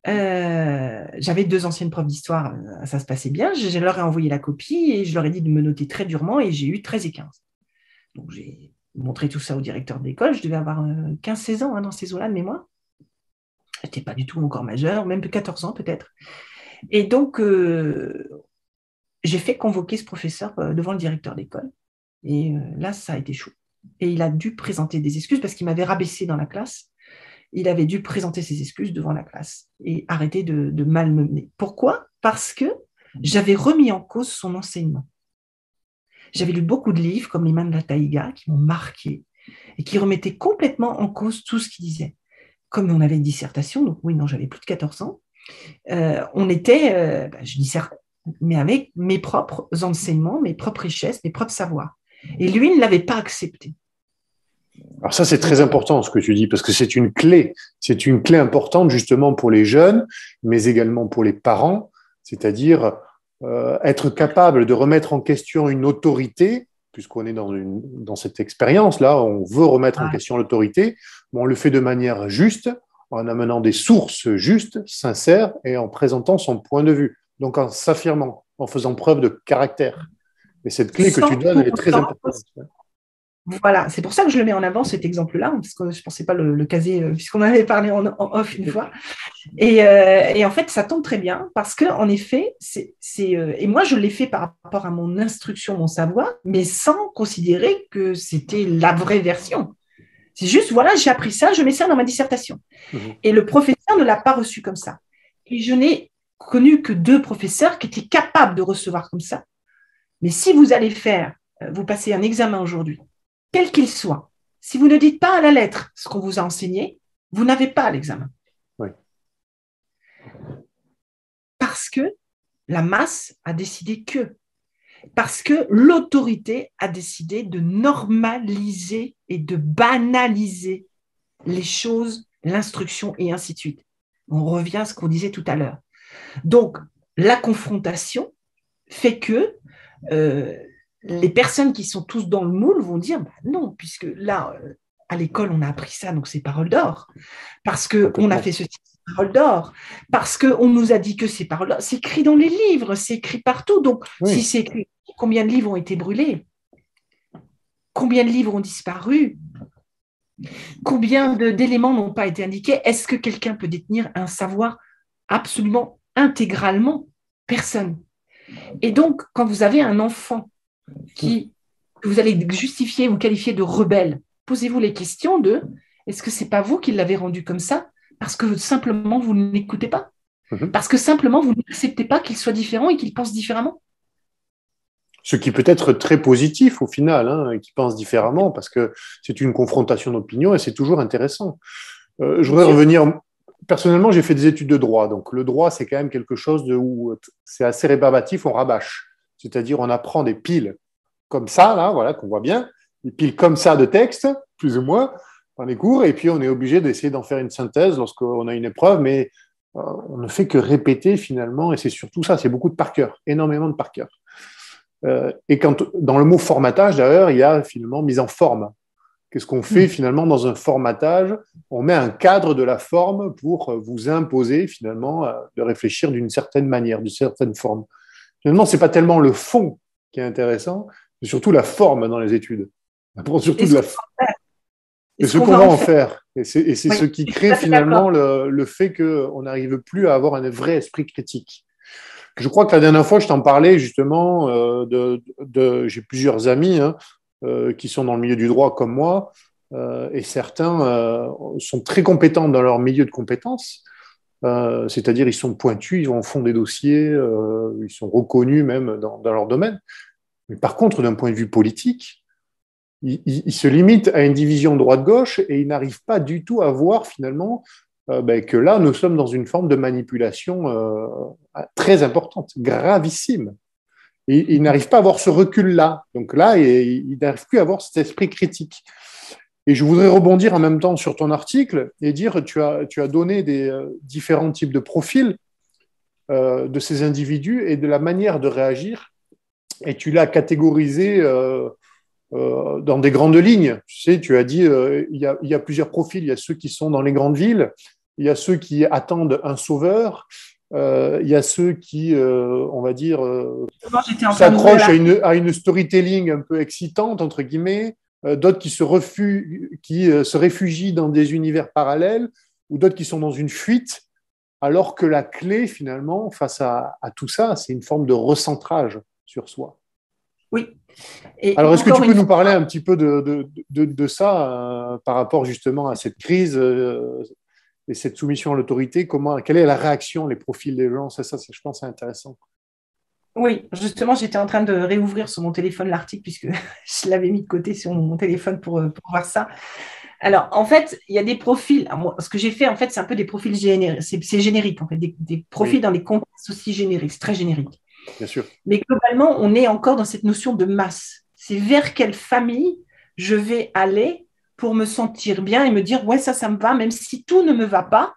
J'avais 2 anciennes profs d'histoire, ça se passait bien. Je leur ai envoyé la copie et je leur ai dit de me noter très durement et j'ai eu 13 et 15. Donc j'ai montré tout ça au directeur de l'école. Je devais avoir 15-16 ans dans ces eaux-là de mémoire. Je n'étais pas du tout encore majeure, même 14 ans peut-être. Et donc, j'ai fait convoquer ce professeur devant le directeur d'école. Et là, ça a été chaud. Et il a dû présenter des excuses parce qu'il m'avait rabaissé dans la classe. Il avait dû présenter ses excuses devant la classe et arrêter de malmener. Pourquoi ? Parce que j'avais remis en cause son enseignement. J'avais lu beaucoup de livres comme Les Mains de la Taïga qui m'ont marqué et qui remettaient complètement en cause tout ce qu'il disait. Comme on avait une dissertation, donc oui, non, j'avais plus de 14 ans, on était, je dissertais, mais avec mes propres enseignements, mes propres richesses, mes propres savoirs. Et lui ne l'avait pas accepté. Alors ça, c'est très important ce que tu dis, parce que c'est une clé importante justement pour les jeunes, mais également pour les parents, c'est-à-dire être capable de remettre en question une autorité, puisqu'on est dans cette expérience-là, on veut remettre en question l'autorité, mais on le fait de manière juste, en amenant des sources justes, sincères, et en présentant son point de vue, donc en s'affirmant, en faisant preuve de caractère. Et cette clé que tu donnes, elle est très importante. Voilà, c'est pour ça que je le mets en avant, cet exemple-là, parce que je ne pensais pas le caser, puisqu'on en avait parlé en off une fois. Et en fait, ça tombe très bien, parce qu'en effet, et moi, je l'ai fait par rapport à mon instruction, mon savoir, mais sans considérer que c'était la vraie version. C'est juste, voilà, j'ai appris ça, je mets ça dans ma dissertation. Et le professeur ne l'a pas reçu comme ça. Et je n'ai connu que 2 professeurs qui étaient capables de recevoir comme ça. Mais si vous allez vous passez un examen aujourd'hui, quel qu'il soit, si vous ne dites pas à la lettre ce qu'on vous a enseigné, vous n'avez pas l'examen. Oui. Parce que la masse a décidé parce que l'autorité a décidé de normaliser et de banaliser les choses, l'instruction et ainsi de suite. On revient à ce qu'on disait tout à l'heure. Donc, la confrontation fait que les personnes qui sont tous dans le moule vont dire non, puisque là, à l'école, on a appris ça, donc c'est parole d'or. Parce qu'on a fait ceci, c'est parole d'or. Parce qu'on nous a dit que c'est parole d'or. C'est écrit dans les livres, c'est écrit partout. Donc, si c'est écrit, combien de livres ont été brûlés ? Combien de livres ont disparu ? Combien d'éléments n'ont pas été indiqués ? Est-ce que quelqu'un peut détenir un savoir absolument intégralement ? Personne. Et donc, quand vous avez un enfant que vous allez justifier ou qualifier de rebelle, posez-vous les questions de est-ce que ce n'est pas vous qui l'avez rendu comme ça parce que simplement vous ne l'écoutez pas? Parce que simplement vous n'acceptez pas qu'il soit différent et qu'il pense différemment? Ce qui peut être très positif au final, hein, qui pense différemment, parce que c'est une confrontation d'opinions et c'est toujours intéressant. Je voudrais revenir. Personnellement, j'ai fait des études de droit. Donc, le droit, c'est quand même quelque chose où c'est assez rébarbatif, on rabâche. C'est-à-dire, on apprend des piles comme ça, là, voilà, qu'on voit bien, des piles comme ça de texte, plus ou moins, dans les cours, et puis on est obligé d'essayer d'en faire une synthèse lorsqu'on a une épreuve, mais on ne fait que répéter finalement, et c'est surtout ça, c'est beaucoup de par cœur, énormément de par cœur. Et dans le mot formatage, d'ailleurs, il y a finalement mise en forme. Qu'est-ce qu'on fait finalement dans un formatage? On met un cadre de la forme pour vous imposer finalement de réfléchir d'une certaine manière, d'une certaine forme. Finalement, ce n'est pas tellement le fond qui est intéressant, c'est surtout la forme dans les études. On apprend surtout de ce qu'on va en faire. Et c'est ce qui crée finalement le fait qu'on n'arrive plus à avoir un vrai esprit critique. Je crois que la dernière fois, je t'en parlais justement j'ai plusieurs amis qui sont dans le milieu du droit comme moi, et certains sont très compétents dans leur milieu de compétences, c'est-à-dire ils sont pointus, ils vont au fond des dossiers, ils sont reconnus même dans leur domaine. Mais par contre, d'un point de vue politique, ils se limitent à une division droite-gauche et ils n'arrivent pas du tout à voir finalement que là, nous sommes dans une forme de manipulation très importante, gravissime. Et ils n'arrivent pas à avoir ce recul-là. Donc là, ils n'arrivent plus à avoir cet esprit critique. Et je voudrais rebondir en même temps sur ton article et dire tu as donné des différents types de profils de ces individus et de la manière de réagir. Et tu l'as catégorisé dans des grandes lignes. Tu sais, tu as dit il y a plusieurs profils. Il y a ceux qui sont dans les grandes villes, il y a ceux qui attendent un sauveur, il y a ceux qui, on va dire, s'accrochent à une storytelling un peu excitante, entre guillemets, d'autres qui se réfugient dans des univers parallèles, ou d'autres qui sont dans une fuite, alors que la clé, finalement, face à tout ça, c'est une forme de recentrage sur soi. Oui. Alors, est-ce que tu peux nous parler un petit peu de ça par rapport justement à cette crise et cette soumission à l'autorité? Quelle est la réaction, les profils des gens? Ça, je pense, c'est intéressant. Oui, justement, j'étais en train de réouvrir sur mon téléphone l'article puisque je l'avais mis de côté sur mon téléphone pour voir ça. Alors, en fait, il y a des profils. Moi, ce que j'ai fait, en fait, c'est un peu des profils génériques. C'est générique, en fait, des profils dans des contextes aussi génériques. C'est très générique. Bien sûr. Mais globalement, on est encore dans cette notion de masse. C'est vers quelle famille je vais aller pour me sentir bien et me dire, ouais, ça me va, même si tout ne me va pas.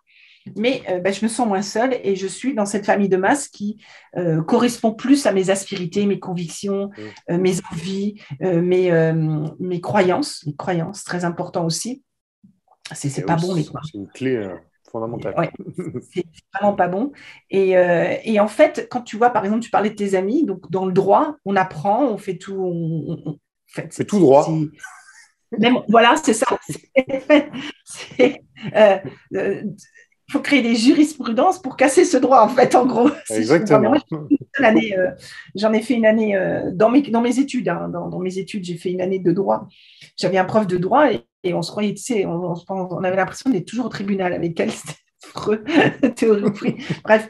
Mais je me sens moins seule et je suis dans cette famille de masse qui correspond plus à mes aspérités, mes convictions, mes envies, mes croyances. Les croyances, très important aussi. C'est pas bon, les croyances. C'est une clé fondamentale. Ouais, c'est vraiment pas bon. Et en fait, quand tu vois, par exemple, tu parlais de tes amis, donc dans le droit, on apprend, on fait tout. En fait, c'est tout droit. Même, voilà, c'est ça. Il faut créer des jurisprudences pour casser ce droit, en fait, en gros. Exactement. J'en ai fait une année dans mes études. Dans mes études, j'ai fait une année de droit. J'avais un prof de droit et on se croyait, tu sais, on avait l'impression d'être toujours au tribunal avec elle. C'était théorie. Bref,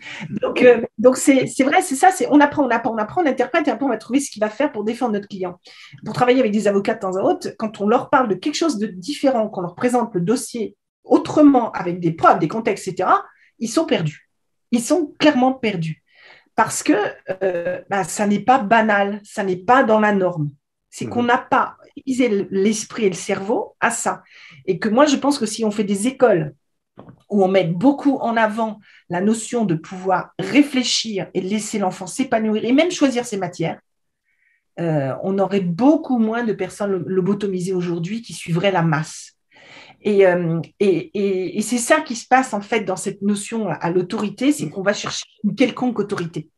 donc c'est vrai, c'est ça. On apprend, on interprète et après on va trouver ce qu'il va faire pour défendre notre client. Pour travailler avec des avocats de temps en temps, quand on leur parle de quelque chose de différent, qu'on leur présente le dossier autrement, avec des preuves, des contextes, etc., ils sont perdus. Ils sont clairement perdus. Parce que ça n'est pas banal, ça n'est pas dans la norme. C'est qu'on n'a pas utilisé l'esprit et le cerveau à ça. Et que moi, je pense que si on fait des écoles où on met beaucoup en avant la notion de pouvoir réfléchir et laisser l'enfant s'épanouir et même choisir ses matières, on aurait beaucoup moins de personnes lobotomisées aujourd'hui qui suivraient la masse. Et c'est ça qui se passe en fait dans cette notion à l'autorité, c'est qu'on va chercher une quelconque autorité,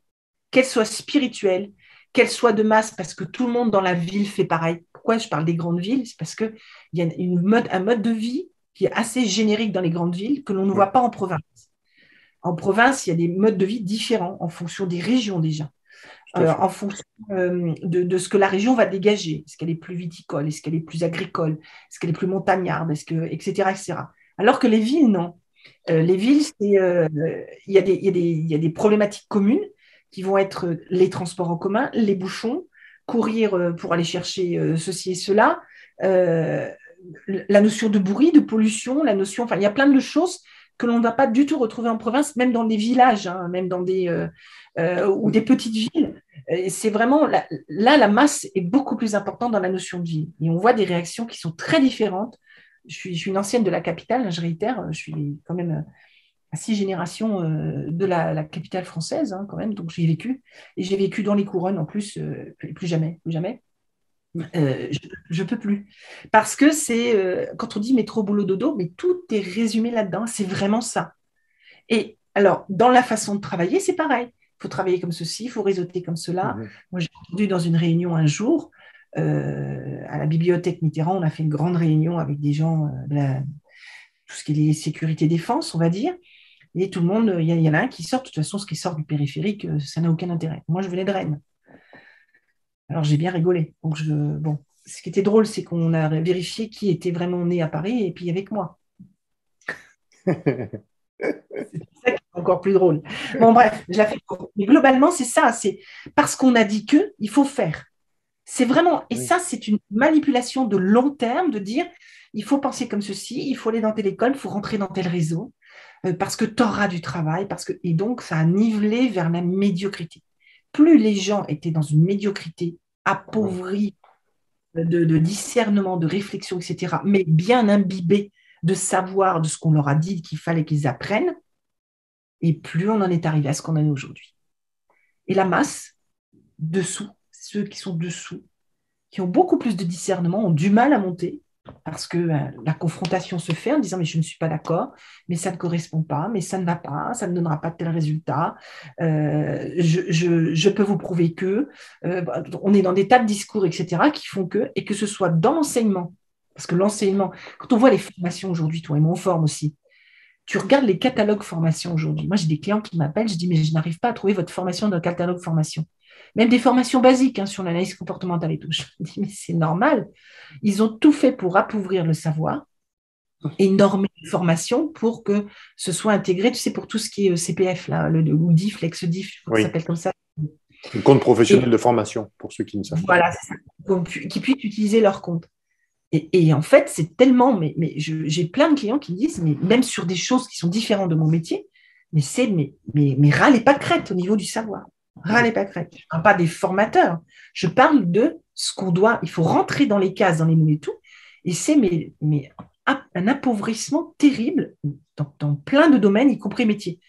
qu'elle soit spirituelle, qu'elle soit de masse, parce que tout le monde dans la ville fait pareil. Pourquoi je parle des grandes villes? C'est parce qu'il y a un mode de vie qui est assez générique dans les grandes villes que l'on ne voit pas en province. En province, il y a des modes de vie différents en fonction des régions déjà. tout à fait. en fonction de ce que la région va dégager. Est-ce qu'elle est plus viticole? Est-ce qu'elle est plus agricole? Est-ce qu'elle est plus montagnarde? Etc., etc. Alors que les villes, non. Les villes, il y a des problématiques communes qui vont être les transports en commun, les bouchons, courir pour aller chercher ceci et cela, euh, la notion de bruit, de pollution, enfin, il y a plein de choses que l'on ne va pas du tout retrouver en province, même dans des villages, hein, même dans ou des petites villes. C'est vraiment, la masse est beaucoup plus importante dans la notion de ville. Et on voit des réactions qui sont très différentes. Je suis une ancienne de la capitale, je réitère, je suis quand même à 6 générations de la capitale française, hein, quand même, donc j'y ai vécu. Et j'ai vécu dans les couronnes en plus, plus jamais, plus jamais. Je ne peux plus. Parce que quand on dit métro, boulot, dodo, mais tout est résumé là-dedans, c'est vraiment ça. Et alors, dans la façon de travailler, c'est pareil. Il faut travailler comme ceci, il faut réseauter comme cela. Moi, j'ai entendu dans une réunion un jour, à la bibliothèque Mitterrand, on a fait une grande réunion avec des gens tout ce qui est sécurité défense, on va dire. Et tout le monde, il y en a un qui sort. De toute façon, ce qui sort du périphérique, ça n'a aucun intérêt. Moi, je venais de Rennes. Alors, j'ai bien rigolé. Donc, bon. Ce qui était drôle, c'est qu'on a vérifié qui était vraiment né à Paris et puis avec moi. C'est ça qui est encore plus drôle. Bon, bref, je la fais court. Mais globalement, c'est ça. C'est parce qu'on a dit que, il faut faire. C'est vraiment, et ça, c'est une manipulation de long terme de dire, il faut penser comme ceci, il faut aller dans telle école, il faut rentrer dans tel réseau, parce que tu auras du travail, et donc ça a nivelé vers la médiocrité. Plus les gens étaient dans une médiocrité appauvrie de discernement, de réflexion, etc., mais bien imbibés de savoir de ce qu'on leur a dit qu'il fallait qu'ils apprennent, et plus on en est arrivé à ce qu'on en est aujourd'hui. Et la masse, dessous, ceux qui sont dessous, qui ont beaucoup plus de discernement, ont du mal à monter parce que la confrontation se fait en disant mais je ne suis pas d'accord, mais ça ne correspond pas, mais ça ne va pas, ça ne donnera pas tel résultat, je peux vous prouver que, on est dans des tas de discours, etc., qui font que, et que ce soit dans l'enseignement, parce que l'enseignement, quand on voit les formations aujourd'hui, toi et moi on forme aussi, tu regardes les catalogues formation aujourd'hui. Moi, j'ai des clients qui m'appellent, je dis, mais je n'arrive pas à trouver votre formation dans le catalogue formation. Même des formations basiques hein, sur l'analyse comportementale et tout. Je me dis, mais c'est normal. Ils ont tout fait pour appauvrir le savoir et normer les formations pour que ce soit intégré, tu sais, pour tout ce qui est CPF, là, ou DIF, l'ex-DIF, je crois que ça s'appelle comme ça. Le compte professionnel de formation, pour ceux qui ne savent pas. Voilà, qui puissent utiliser leur compte. Et en fait, c'est tellement, mais j'ai plein de clients qui me disent, mais même sur des choses qui sont différentes de mon métier, mais râlez pas crête au niveau du savoir. Râlez pas crête. Je ne parle pas des formateurs. Je parle de ce qu'on doit, il faut rentrer dans les cases, dans les moules et tout. Et c'est un appauvrissement terrible dans plein de domaines, y compris métiers.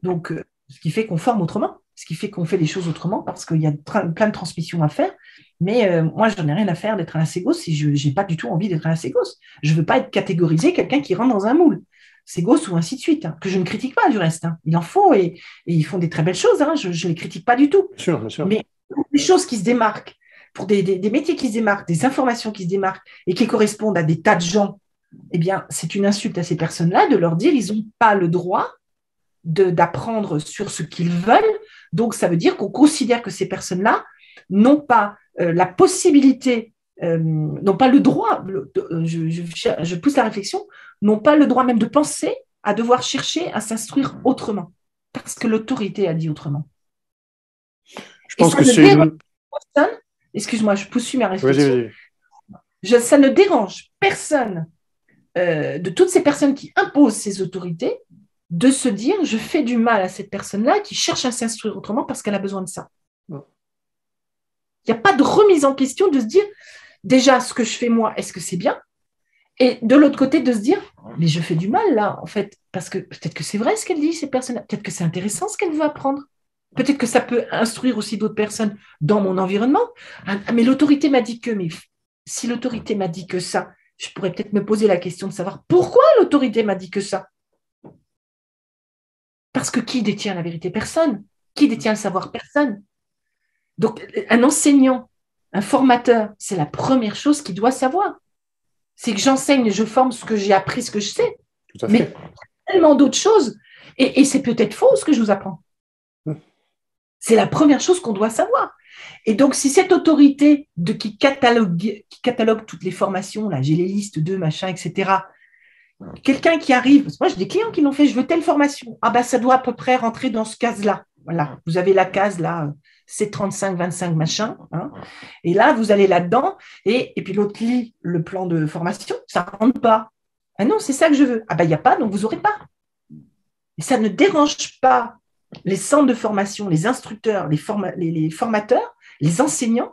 Donc, ce qui fait qu'on forme autrement, ce qui fait qu'on fait les choses autrement parce qu'il y a plein de transmissions à faire. Mais moi, je n'en ai rien à faire d'être un Ségos si je n'ai pas du tout envie d'être un Ségos. Je ne veux pas être catégorisé quelqu'un qui rentre dans un moule. Ségos ou ainsi de suite, hein, que je ne critique pas du reste. Hein. Il en faut et ils font des très belles choses. Hein, je ne les critique pas du tout. Bien sûr, bien sûr. Mais des choses qui se démarquent, pour des métiers qui se démarquent, des informations qui se démarquent et qui correspondent à des tas de gens, eh bien, c'est une insulte à ces personnes-là de leur dire qu'ils n'ont pas le droit d'apprendre sur ce qu'ils veulent. Donc, ça veut dire qu'on considère que ces personnes-là n'ont pas la possibilité, n'ont pas le droit, je pousse la réflexion, n'ont pas le droit même de penser à devoir chercher à s'instruire autrement, parce que l'autorité a dit autrement. Je pense que c'est une... Excuse-moi, je poursuis ma réflexion. Vas-y. Ça ne dérange personne de toutes ces personnes qui imposent ces autorités de se dire je fais du mal à cette personne-là qui cherche à s'instruire autrement parce qu'elle a besoin de ça. Il n'y a pas de remise en question de se dire déjà ce que je fais moi, est-ce que c'est bien? Et de l'autre côté de se dire mais je fais du mal là en fait parce que peut-être que c'est vrai ce qu'elle dit ces personnes-là, peut-être que c'est intéressant ce qu'elle veut apprendre, peut-être que ça peut instruire aussi d'autres personnes dans mon environnement. Mais l'autorité m'a dit que, mais si l'autorité m'a dit que ça, je pourrais peut-être me poser la question de savoir pourquoi l'autorité m'a dit que ça. Parce que qui détient la vérité? Personne. Qui détient le savoir? Personne. Donc, un enseignant, un formateur, c'est la première chose qu'il doit savoir. C'est que j'enseigne, je forme ce que j'ai appris, ce que je sais. Tout à fait. Mais tellement d'autres choses. Et c'est peut-être faux ce que je vous apprends. C'est la première chose qu'on doit savoir. Et donc, si cette autorité qui catalogue toutes les formations, là, j'ai les listes de machin, etc., quelqu'un qui arrive, moi j'ai des clients qui l'ont fait, je veux telle formation, ah ben ça doit à peu près rentrer dans ce case-là. Voilà, vous avez la case là, c'est 35, 25 machin, hein, et là vous allez là-dedans, et puis l'autre lit le plan de formation, ça ne rentre pas. Ah non, c'est ça que je veux. Ah ben il n'y a pas, donc vous n'aurez pas. Et ça ne dérange pas les centres de formation, les instructeurs, les formateurs, les enseignants.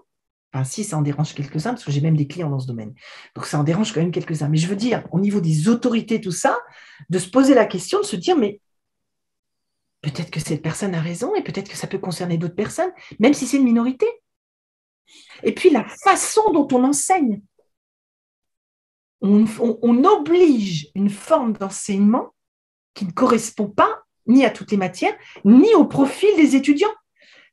Enfin, si, ça en dérange quelques-uns, parce que j'ai même des clients dans ce domaine. Donc, ça en dérange quand même quelques-uns. Mais je veux dire, au niveau des autorités, tout ça, de se poser la question, de se dire, mais peut-être que cette personne a raison et peut-être que ça peut concerner d'autres personnes, même si c'est une minorité. Et puis, la façon dont on enseigne. On oblige une forme d'enseignement qui ne correspond pas ni à toutes les matières, ni au profil des étudiants.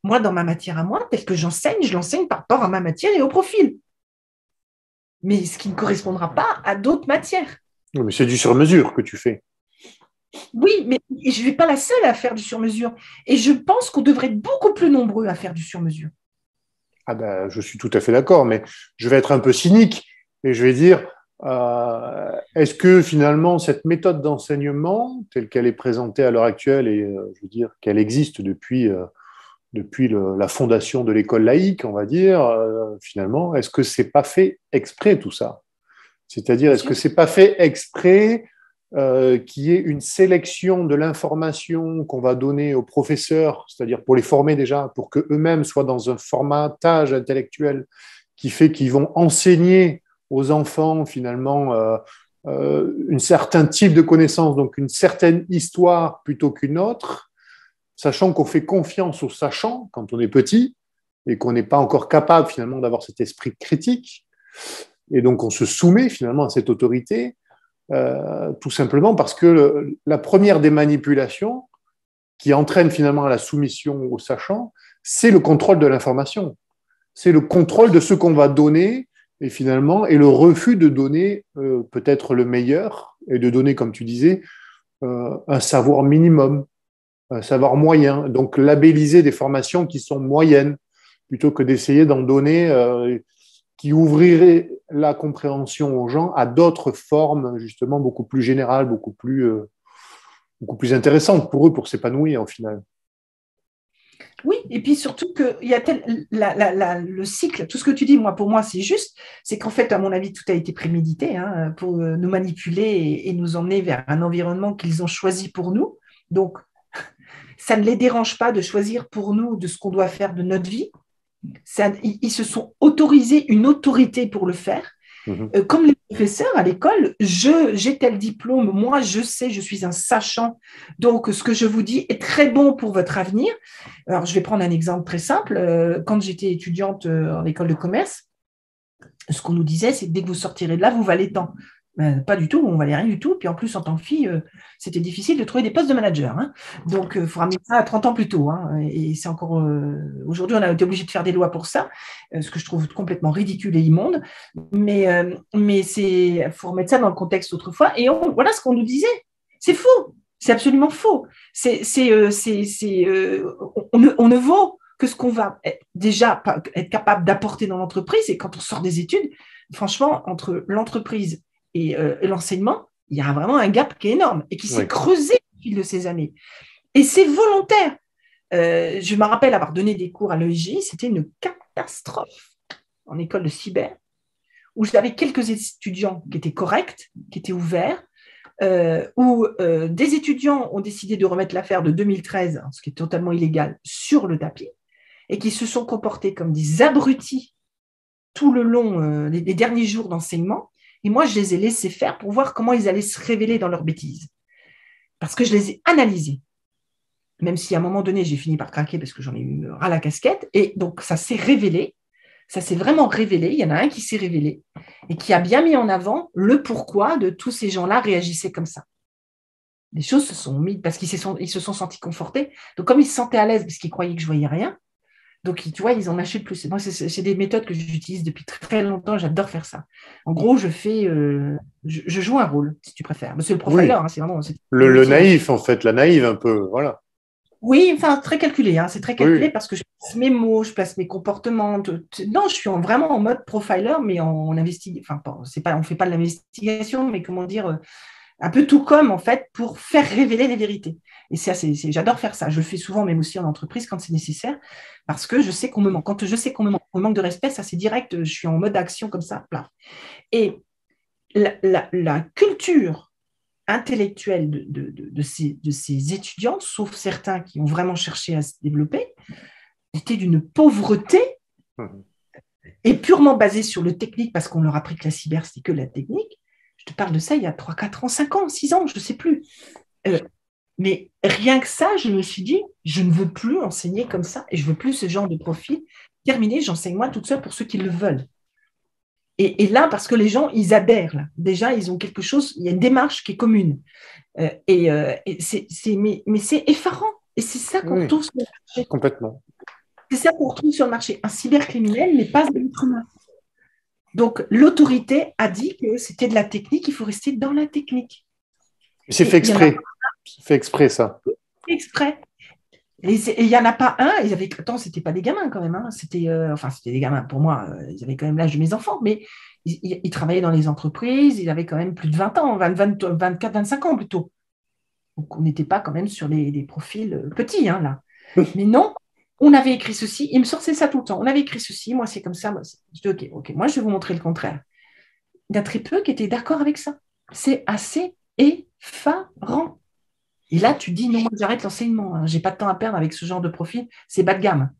Moi, dans ma matière à moi, telle que j'enseigne, je l'enseigne par rapport à ma matière et au profil. Mais ce qui ne correspondra pas à d'autres matières. Mais c'est du sur-mesure que tu fais. Oui, mais je ne vais pas la seule à faire du sur-mesure. Et je pense qu'on devrait être beaucoup plus nombreux à faire du sur-mesure. Ah ben, je suis tout à fait d'accord, mais je vais être un peu cynique et je vais dire, est-ce que finalement cette méthode d'enseignement, telle qu'elle est présentée à l'heure actuelle, et je veux dire qu'elle existe depuis la fondation de l'école laïque, on va dire, finalement, est-ce que c'est pas fait exprès tout ça? C'est-à-dire, est-ce que c'est pas fait exprès qu'il y ait une sélection de l'information qu'on va donner aux professeurs, c'est-à-dire pour les former déjà, pour qu'eux-mêmes soient dans un formatage intellectuel qui fait qu'ils vont enseigner aux enfants finalement un certain type de connaissance, donc une certaine histoire plutôt qu'une autre, sachant qu'on fait confiance aux sachants quand on est petit et qu'on n'est pas encore capable finalement d'avoir cet esprit critique. Et donc on se soumet finalement à cette autorité, tout simplement parce que la première des manipulations qui entraîne finalement la soumission aux sachants, c'est le contrôle de l'information. C'est le contrôle de ce qu'on va donner et finalement, et le refus de donner peut-être le meilleur et de donner, comme tu disais, un savoir minimum, un savoir moyen. Donc, labelliser des formations qui sont moyennes plutôt que d'essayer d'en donner qui ouvrirait la compréhension aux gens à d'autres formes justement beaucoup plus générales, beaucoup plus intéressantes pour eux pour s'épanouir au final. Oui, et puis surtout qu'il y a le cycle, tout ce que tu dis, moi, pour moi, c'est juste, c'est qu'en fait, à mon avis, tout a été prémédité pour nous manipuler et nous emmener vers un environnement qu'ils ont choisi pour nous. Donc, ça ne les dérange pas de choisir pour nous de ce qu'on doit faire de notre vie. Ils se sont autorisés une autorité pour le faire. Comme les professeurs à l'école, j'ai tel diplôme, moi je sais, je suis un sachant, donc ce que je vous dis est très bon pour votre avenir. Alors je vais prendre un exemple très simple. Quand j'étais étudiante en école de commerce, ce qu'on nous disait, c'est que dès que vous sortirez de là, vous valez tant. Pas du tout, on ne valait rien du tout. Puis en plus, en tant que fille, c'était difficile de trouver des postes de manager. Donc, il faut ramener ça à 30 ans plus tôt. Et c'est encore. Aujourd'hui, on a été obligé de faire des lois pour ça, ce que je trouve complètement ridicule et immonde. Mais il faut remettre ça dans le contexte autrefois. Et voilà ce qu'on nous disait. C'est faux. C'est absolument faux. On ne vaut que ce qu'on va déjà être capable d'apporter dans l'entreprise. Et quand on sort des études, franchement, entre l'entreprise et l'enseignement, il y a vraiment un gap qui est énorme et qui s'est creusé au fil de ces années. Et c'est volontaire. Je me rappelle avoir donné des cours à l'ESG, c'était une catastrophe en école de cyber, où j'avais quelques étudiants qui étaient corrects, qui étaient ouverts, où des étudiants ont décidé de remettre l'affaire de 2013, ce qui est totalement illégal, sur le tapis, et qui se sont comportés comme des abrutis tout le long des derniers jours d'enseignement. Et moi, je les ai laissés faire pour voir comment ils allaient se révéler dans leurs bêtises. Parce que je les ai analysés. Même si à un moment donné, j'ai fini par craquer parce que j'en ai eu ras la casquette. Et donc, ça s'est révélé. Ça s'est vraiment révélé. Il y en a un qui s'est révélé et qui a bien mis en avant le pourquoi de tous ces gens-là réagissaient comme ça. Les choses se sont mises parce qu'ils se sont sentis confortés. Donc, comme ils se sentaient à l'aise parce qu'ils croyaient que je ne voyais rien, donc, tu vois, ils en achètent plus. Moi, c'est des méthodes que j'utilise depuis très longtemps. J'adore faire ça. En gros, je joue un rôle, si tu préfères. C'est le profiler, oui. c'est vraiment… Le naïf, en fait, la naïve un peu, voilà. Oui, enfin, très calculé, hein. C'est très calculé Oui, parce que je place mes mots, je place mes comportements. Non, je suis vraiment en mode profiler, mais on investigue. Enfin, c'est pas, on fait pas de l'investigation, mais comment dire, un peu tout comme, en fait, pour faire révéler les vérités. Et j'adore faire ça. Je le fais souvent, même aussi en entreprise, quand c'est nécessaire, parce que je sais qu'on me manque. Quand je sais qu'on me manque de respect, ça, c'est direct. Je suis en mode action comme ça. Plat. Et la culture intellectuelle de ces étudiants, sauf certains qui ont vraiment cherché à se développer, était d'une pauvreté oui. et purement basée sur le technique, parce qu'on leur a appris que la cyber, c'était que la technique. Je te parle de ça il y a 3, 4 ans, 5 ans, 6 ans, je ne sais plus. Euh, mais rien que ça, je me suis dit, je ne veux plus enseigner comme ça et je ne veux plus ce genre de profil. Terminé, j'enseigne moi toute seule pour ceux qui le veulent. Et là, parce que les gens, ils adhèrent. Là. Déjà, ils ont quelque chose, il y a une démarche qui est commune. Mais c'est effarant. Et c'est ça qu'on Oui, retrouve sur le marché. complètement. C'est ça qu'on retrouve sur le marché. Un cybercriminel n'est pas un être humain. Donc, l'autorité a dit que c'était de la technique, il faut rester dans la technique. C'est fait Et il y en a exprès. C'est fait exprès, ça. exprès. Et il n'y en a pas un, attends, c'était pas des gamins quand même, hein, c'était des gamins pour moi, ils avaient quand même l'âge de mes enfants, mais ils travaillaient dans les entreprises, ils avaient quand même plus de 20 ans, 24, 25 ans plutôt. Donc on n'était pas quand même sur des profils petits, hein, là. Mais non, on avait écrit ceci, il me sortait ça tout le temps, on avait écrit ceci, moi c'est comme ça, je dis ok, moi je vais vous montrer le contraire. Il y a très peu qui étaient d'accord avec ça. C'est assez effarant. Et là, tu dis, non, moi, j'arrête l'enseignement. Hein. Je n'ai pas de temps à perdre avec ce genre de profil. C'est bas de gamme.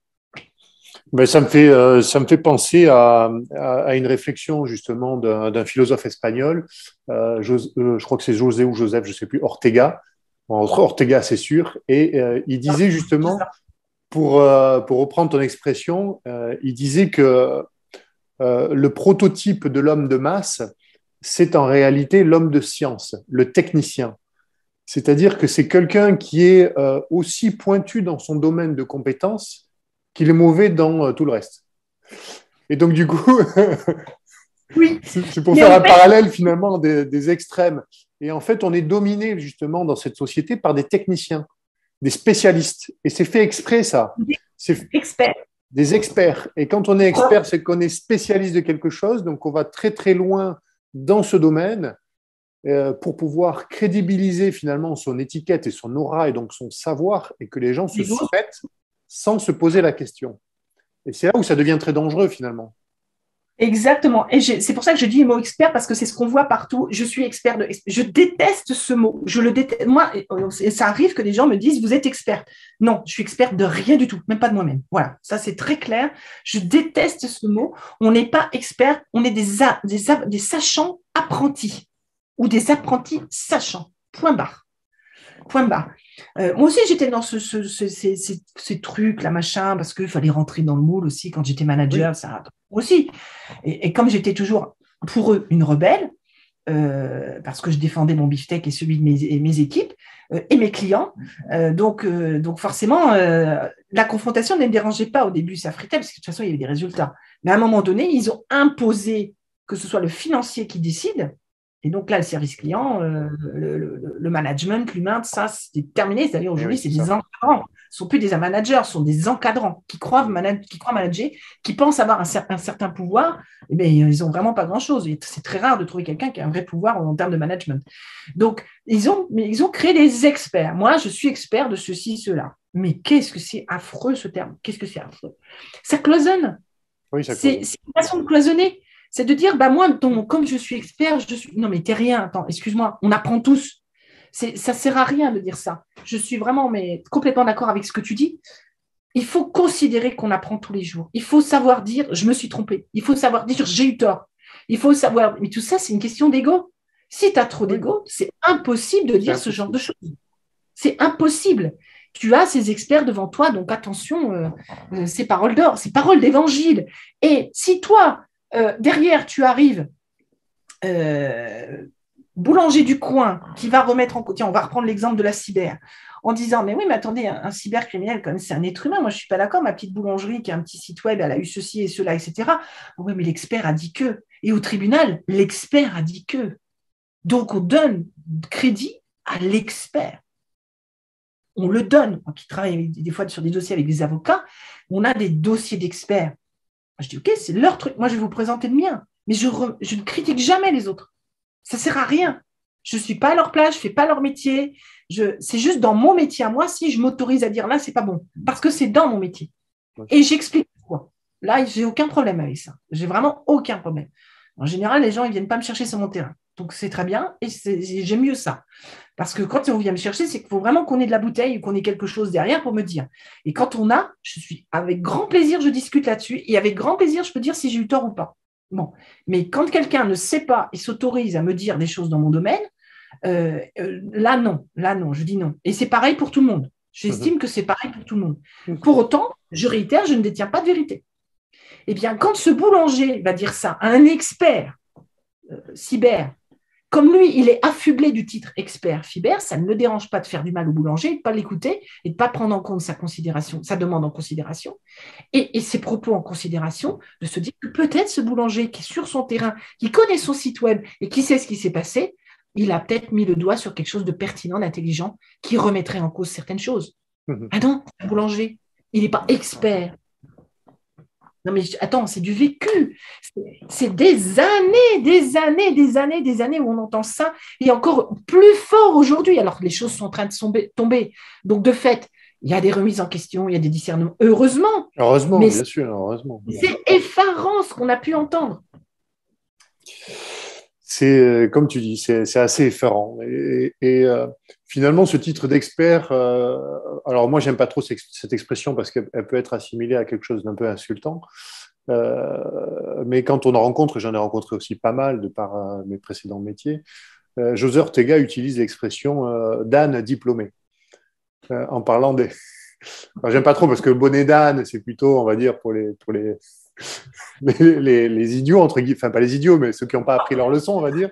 Ben, ça me fait penser à une réflexion justement d'un philosophe espagnol, je crois que c'est José ou Joseph, je ne sais plus, Ortega, entre Ortega c'est sûr, et il disait justement, pour reprendre ton expression, il disait que le prototype de l'homme de masse, c'est en réalité l'homme de science, le technicien. C'est-à-dire que c'est quelqu'un qui est aussi pointu dans son domaine de compétences qu'il est mauvais dans tout le reste. Et donc, du coup, Oui, c'est pour mais faire en un fait, parallèle finalement des extrêmes. Et en fait, on est dominé justement dans cette société par des techniciens, des spécialistes. Et c'est fait exprès, ça. des C'est experts. des experts. Et quand on est expert, c'est qu'on est spécialiste de quelque chose. Donc, on va très, très loin dans ce domaine pour pouvoir crédibiliser finalement son étiquette et son aura et donc son savoir et que les gens se soumettent sans se poser la question. Et c'est là où ça devient très dangereux finalement. Exactement. Et c'est pour ça que je dis le mot expert, parce que c'est ce qu'on voit partout. Je suis expert de. Je déteste ce mot. Je le déteste. Moi, ça arrive que des gens me disent, vous êtes expert. Non, je suis expert de rien du tout, même pas de moi-même. Voilà, ça c'est très clair. Je déteste ce mot. On n'est pas expert, on est des sachants apprentis ou des apprentis sachants. Point barre. Point barre. Moi aussi, j'étais dans ces trucs, là, machin, parce qu'il fallait rentrer dans le moule aussi quand j'étais Oui, manager, ça aussi. Et comme j'étais toujours, pour eux, une rebelle, parce que je défendais mon beefsteak et celui de mes équipes et mes clients, donc forcément, la confrontation ne me dérangeait pas au début, ça fritait, parce que de toute façon, il y avait des résultats. Mais à un moment donné, ils ont imposé que ce soit le financier qui décide. Et donc là, le service client, le management, l'humain, ça, c'est terminé. D'ailleurs, et aujourd'hui, oui, c'est c'est des ça. encadrants. Ce ne sont plus des managers, ce sont des encadrants qui croient manager, qui pensent avoir un certain pouvoir. Eh bien, ils n'ont vraiment pas grand-chose. C'est très rare de trouver quelqu'un qui a un vrai pouvoir en termes de management. Donc, ils ont créé des experts. Moi, je suis expert de ceci, cela. Mais qu'est-ce que c'est affreux ce terme? Qu'est-ce que c'est affreux? Ça cloisonne. Oui, ça C'est cloisonne. une façon de cloisonner. C'est de dire, bah moi, comme je suis expert, je suis. Non, mais t'es rien. Attends, excuse-moi, on apprend tous. Ça sert à rien de dire ça. Je suis vraiment mais complètement d'accord avec ce que tu dis. Il faut considérer qu'on apprend tous les jours. Il faut savoir dire, je me suis trompé. Il faut savoir dire, j'ai eu tort. Il faut savoir. Mais tout ça, c'est une question d'ego. Si tu as trop Oui, d'ego, c'est impossible de c'est dire ce genre de impossible. choses. C'est impossible. Tu as ces experts devant toi, donc attention, c'est paroles d'or, c'est paroles d'évangile. Et si toi, derrière, tu arrives, euh, boulanger du coin, qui va remettre en cause, tiens, on va reprendre l'exemple de la cyber, en disant, mais oui, mais attendez, un cybercriminel, quand même, c'est un être humain, moi, je ne suis pas d'accord, ma petite boulangerie qui a un petit site web, elle a eu ceci et cela, etc. Oui, mais l'expert a dit que. Et au tribunal, l'expert a dit que. Donc, on donne crédit à l'expert. on le donne. Moi qui travaille des fois sur des dossiers avec des avocats, on a des dossiers d'experts. Je dis, OK, c'est leur truc. Moi, je vais vous présenter le mien. Mais je ne critique jamais les autres. Ça ne sert à rien. Je ne suis pas à leur place, je ne fais pas leur métier. C'est juste dans mon métier à moi, si je m'autorise à dire là, ce n'est pas bon. Parce que c'est dans mon métier. Et j'explique pourquoi. Là, je n'ai aucun problème avec ça. J'ai vraiment aucun problème. En général, les gens, ils ne viennent pas me chercher sur mon terrain. Donc, c'est très bien et j'aime mieux ça. Parce que quand on vient me chercher, c'est qu'il faut vraiment qu'on ait de la bouteille ou qu'on ait quelque chose derrière pour me dire. Et quand on a, je suis avec grand plaisir, je discute là-dessus et avec grand plaisir, je peux dire si j'ai eu tort ou pas. Bon. Mais quand quelqu'un ne sait pas et s'autorise à me dire des choses dans mon domaine, là, non, je dis non. Et c'est pareil pour tout le monde. J'estime que c'est pareil pour tout le monde. Pour autant, je réitère, je ne détiens pas de vérité. Eh bien, quand ce boulanger va dire ça à un expert cyber, comme lui, il est affublé du titre expert cyber, ça ne le dérange pas de faire du mal au boulanger, de ne pas l'écouter et de ne pas prendre en compte sa demande en considération et ses propos en considération, de se dire que peut-être ce boulanger qui est sur son terrain, qui connaît son site web et qui sait ce qui s'est passé, il a peut-être mis le doigt sur quelque chose de pertinent, d'intelligent, qui remettrait en cause certaines choses. Ah non, un boulanger, il n'est pas expert. Non mais attends, c'est du vécu. C'est des années où on entend ça, et encore plus fort aujourd'hui. Alors les choses sont en train de tomber. Donc de fait, il y a des remises en question, il y a des discernements. Heureusement. Heureusement, bien sûr, heureusement. C'est effarant ce qu'on a pu entendre. C'est, comme tu dis, c'est assez effarant. Et finalement, ce titre d'expert, alors moi, j'aime pas trop cette expression parce qu'elle peut être assimilée à quelque chose d'un peu insultant. Mais quand on en rencontre, j'en ai rencontré aussi pas mal de par mes précédents métiers, José Ortega utilise l'expression d'âne diplômé en parlant des. Alors, j'aime pas trop parce que le bonnet d'âne, c'est plutôt, on va dire, pour les idiots, entre guillemets, enfin pas les idiots, mais ceux qui n'ont pas appris leur leçon, on va dire.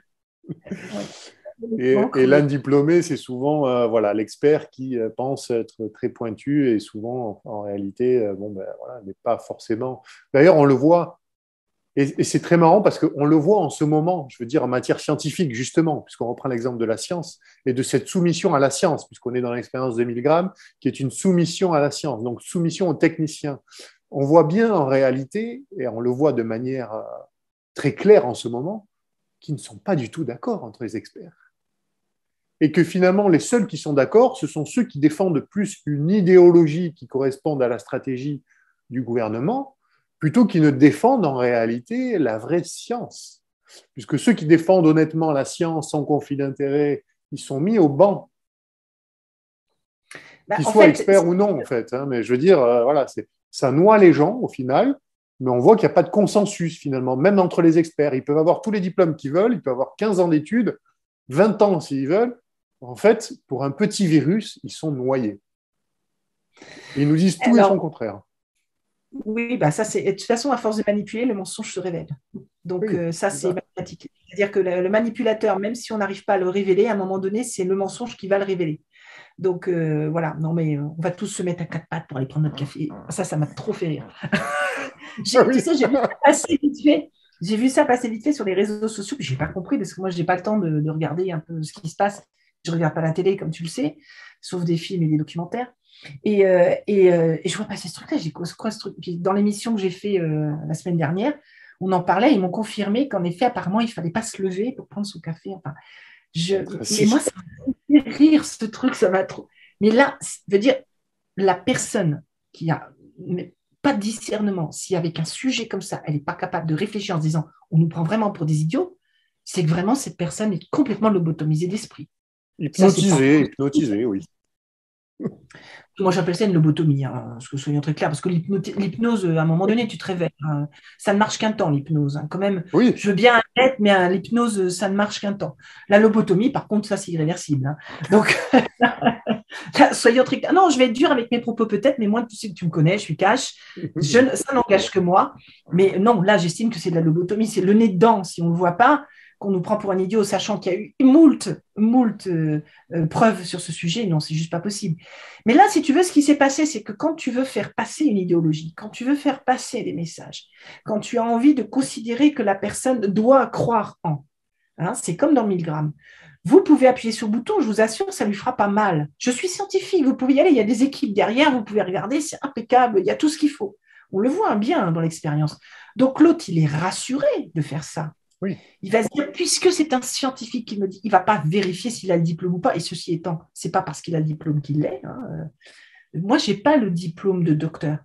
Et l'âne diplômé, c'est souvent voilà, l'expert qui pense être très pointu et souvent, en réalité, n'est pas forcément. D'ailleurs, on le voit, et c'est très marrant parce qu'on le voit en ce moment, je veux dire, en matière scientifique, justement, puisqu'on reprend l'exemple de la science et de cette soumission à la science, puisqu'on est dans l'expérience de Milgram, qui est une soumission à la science, donc soumission aux techniciens. On voit bien en réalité, et on le voit de manière très claire en ce moment, qu'ils ne sont pas du tout d'accord entre les experts. Et que finalement, les seuls qui sont d'accord, ce sont ceux qui défendent plus une idéologie qui corresponde à la stratégie du gouvernement, plutôt qu'ils ne défendent en réalité la vraie science. Puisque ceux qui défendent honnêtement la science sans conflit d'intérêt, ils sont mis au banc. Qu'ils soient experts ou non, en fait. Hein, mais je veux dire, voilà, ça noie les gens, au final, mais on voit qu'il n'y a pas de consensus, finalement, même entre les experts. Ils peuvent avoir tous les diplômes qu'ils veulent, ils peuvent avoir 15 ans d'études, 20 ans s'ils veulent. En fait, pour un petit virus, ils sont noyés. Et ils nous disent tout et son contraire. Oui, bah ça, c'est de toute façon, à force de manipuler, le mensonge se révèle. Donc, oui, ça, c'est mathématique. C'est-à-dire que le manipulateur, même si on n'arrive pas à le révéler, à un moment donné, c'est le mensonge qui va le révéler. Donc, voilà, non, mais on va tous se mettre à quatre pattes pour aller prendre notre café. Ça m'a trop fait rire. Tu sais, j'ai vu ça passer vite fait. J'ai vu ça passer vite fait sur les réseaux sociaux, puis je n'ai pas compris parce que moi, je n'ai pas le temps de regarder un peu ce qui se passe. Je ne regarde pas la télé, comme tu le sais, sauf des films et des documentaires. Et je vois passer ce truc-là. J'ai dit, quoi ce truc? Puis dans l'émission que j'ai fait la semaine dernière, on en parlait. Ils m'ont confirmé qu'en effet, apparemment, il ne fallait pas se lever pour prendre son café. Enfin, mais moi, ça m'a fait rire ce truc. Ça m'a trop. Mais là, je veux dire, la personne qui a pas de discernement, si avec un sujet comme ça, elle n'est pas capable de réfléchir en se disant, on nous prend vraiment pour des idiots, c'est que vraiment cette personne est complètement lobotomisée d'esprit. Hypnotisée, oui. Moi, j'appelle ça une lobotomie, hein, parce que soyons très clairs, parce que l'hypnose, à un moment donné, tu te réveilles. Hein. Ça ne marche qu'un temps, l'hypnose. Hein. Quand même, oui. Je veux bien être, mais l'hypnose, ça ne marche qu'un temps. La lobotomie, par contre, ça, c'est irréversible. Hein. Donc, soyons très clairs. Non, je vais être dur avec mes propos peut-être, mais moi, tu sais que tu me connais, je suis cash. Ça n'engage que moi. Mais non, là, j'estime que c'est de la lobotomie. C'est le nez dedans, si on ne le voit pas, qu'on nous prend pour un idiot, sachant qu'il y a eu moult preuves sur ce sujet. Non, c'est juste pas possible. Mais là, si tu veux, ce qui s'est passé, c'est que quand tu veux faire passer une idéologie, quand tu veux faire passer des messages, quand tu as envie de considérer que la personne doit croire en, hein, c'est comme dans Milgram. Vous pouvez appuyer sur le bouton, je vous assure, ça ne lui fera pas mal. Je suis scientifique, vous pouvez y aller, il y a des équipes derrière, vous pouvez regarder, c'est impeccable, il y a tout ce qu'il faut. On le voit bien dans l'expérience. Donc l'autre, il est rassuré de faire ça. Oui. Il va se dire, puisque c'est un scientifique qui me dit, il ne va pas vérifier s'il a le diplôme ou pas. Et ceci étant, ce n'est pas parce qu'il a le diplôme qu'il l'est. Moi, je n'ai pas le diplôme de docteur.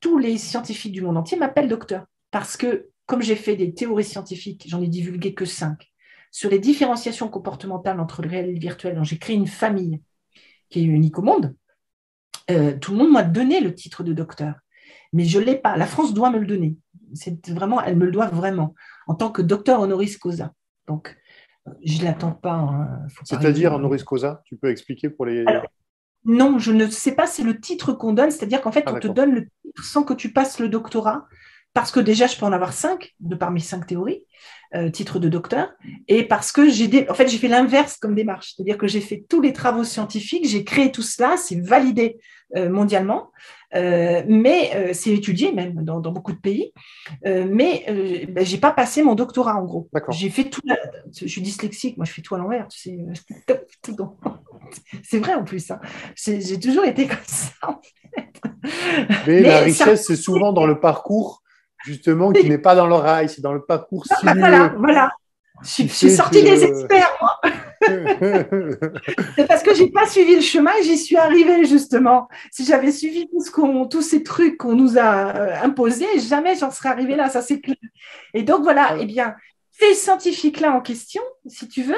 Tous les scientifiques du monde entier m'appellent docteur. Parce que, comme j'ai fait des théories scientifiques, j'en ai divulgué que 5, sur les différenciations comportementales entre le réel et le virtuel, dont j'ai créé une famille qui est unique au monde, tout le monde m'a donné le titre de docteur. Mais je ne l'ai pas. La France doit me le donner. Elle me le doit vraiment, en tant que docteur honoris causa. Donc, je ne l'attends pas. Hein, c'est-à-dire honoris causa, tu peux expliquer pour les… Alors, non, je ne sais pas, c'est le titre qu'on donne, c'est-à-dire qu'en fait, on te donne le titre sans que tu passes le doctorat, parce que déjà, je peux en avoir 5, de par mes 5 théories, titre de docteur, et parce que j'ai fait l'inverse comme démarche, c'est-à-dire que j'ai fait tous les travaux scientifiques, j'ai créé tout cela, c'est validé mondialement, mais c'est étudié même dans beaucoup de pays, mais je n'ai pas passé mon doctorat en gros. J'ai fait tout, je suis dyslexique, moi je fais tout à l'envers, tu sais, c'est vrai en plus, hein. J'ai toujours été comme ça en fait. Mais la richesse, c'est souvent dans le parcours, justement, qui n'est pas dans le rail, c'est dans le parcours sinueux. Voilà. Je suis sortie des experts, moi. C'est parce que je n'ai pas suivi le chemin et j'y suis arrivée, justement. Si j'avais suivi tous ces trucs qu'on nous a imposés, jamais j'en serais arrivée là, ça c'est clair. Et donc voilà, eh bien, ces scientifiques-là en question, si tu veux,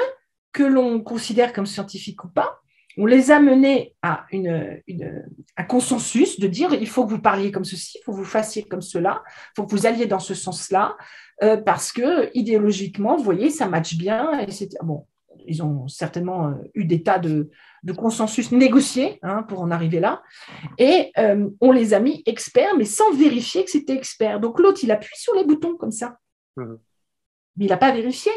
que l'on considère comme scientifiques ou pas, on les a menés à un consensus de dire il faut que vous parliez comme ceci, il faut que vous fassiez comme cela, il faut que vous alliez dans ce sens-là, parce que idéologiquement, vous voyez, ça matche bien. Et bon, ils ont certainement eu des tas de consensus négociés pour en arriver là. Et on les a mis experts, mais sans vérifier que c'était expert. Donc l'autre, il appuie sur les boutons comme ça. Mais il n'a pas vérifié.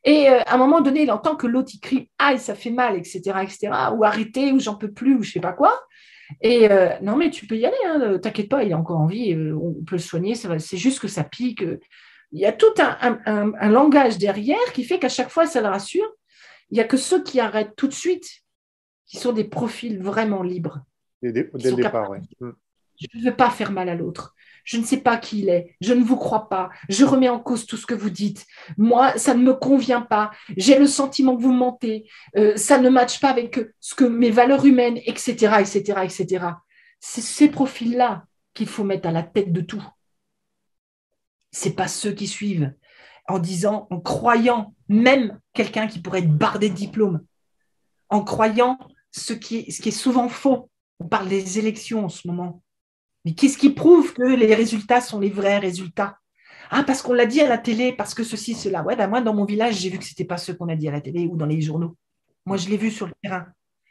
Et à un moment donné, il entend que l'autre, il crie « Aïe, ça fait mal, etc. etc. » ou « Arrêtez » ou « J'en peux plus » ou je ne sais pas quoi. Et non, mais tu peux y aller, hein, t'inquiète pas, il a encore envie, on peut le soigner, c'est juste que ça pique. Il y a tout un langage derrière qui fait qu'à chaque fois, ça le rassure. Il n'y a que ceux qui arrêtent tout de suite, qui sont des profils vraiment libres. Dès le départ, oui. Je ne veux pas faire mal à l'autre. Je ne sais pas qui il est. Je ne vous crois pas. Je remets en cause tout ce que vous dites. Moi, ça ne me convient pas. J'ai le sentiment que vous mentez. Ça ne matche pas avec mes valeurs humaines, etc., etc., etc. C'est ces profils-là qu'il faut mettre à la tête de tout. Ce n'est pas ceux qui suivent en disant, en croyant même quelqu'un qui pourrait être bardé de diplôme, en croyant ce qui est souvent faux. On parle des élections en ce moment. Mais qu'est-ce qui prouve que les résultats sont les vrais résultats? Ah, parce qu'on l'a dit à la télé, parce que ceci, cela. Ouais, ben moi, dans mon village, j'ai vu que ce n'était pas ce qu'on a dit à la télé ou dans les journaux. Moi, je l'ai vu sur le terrain.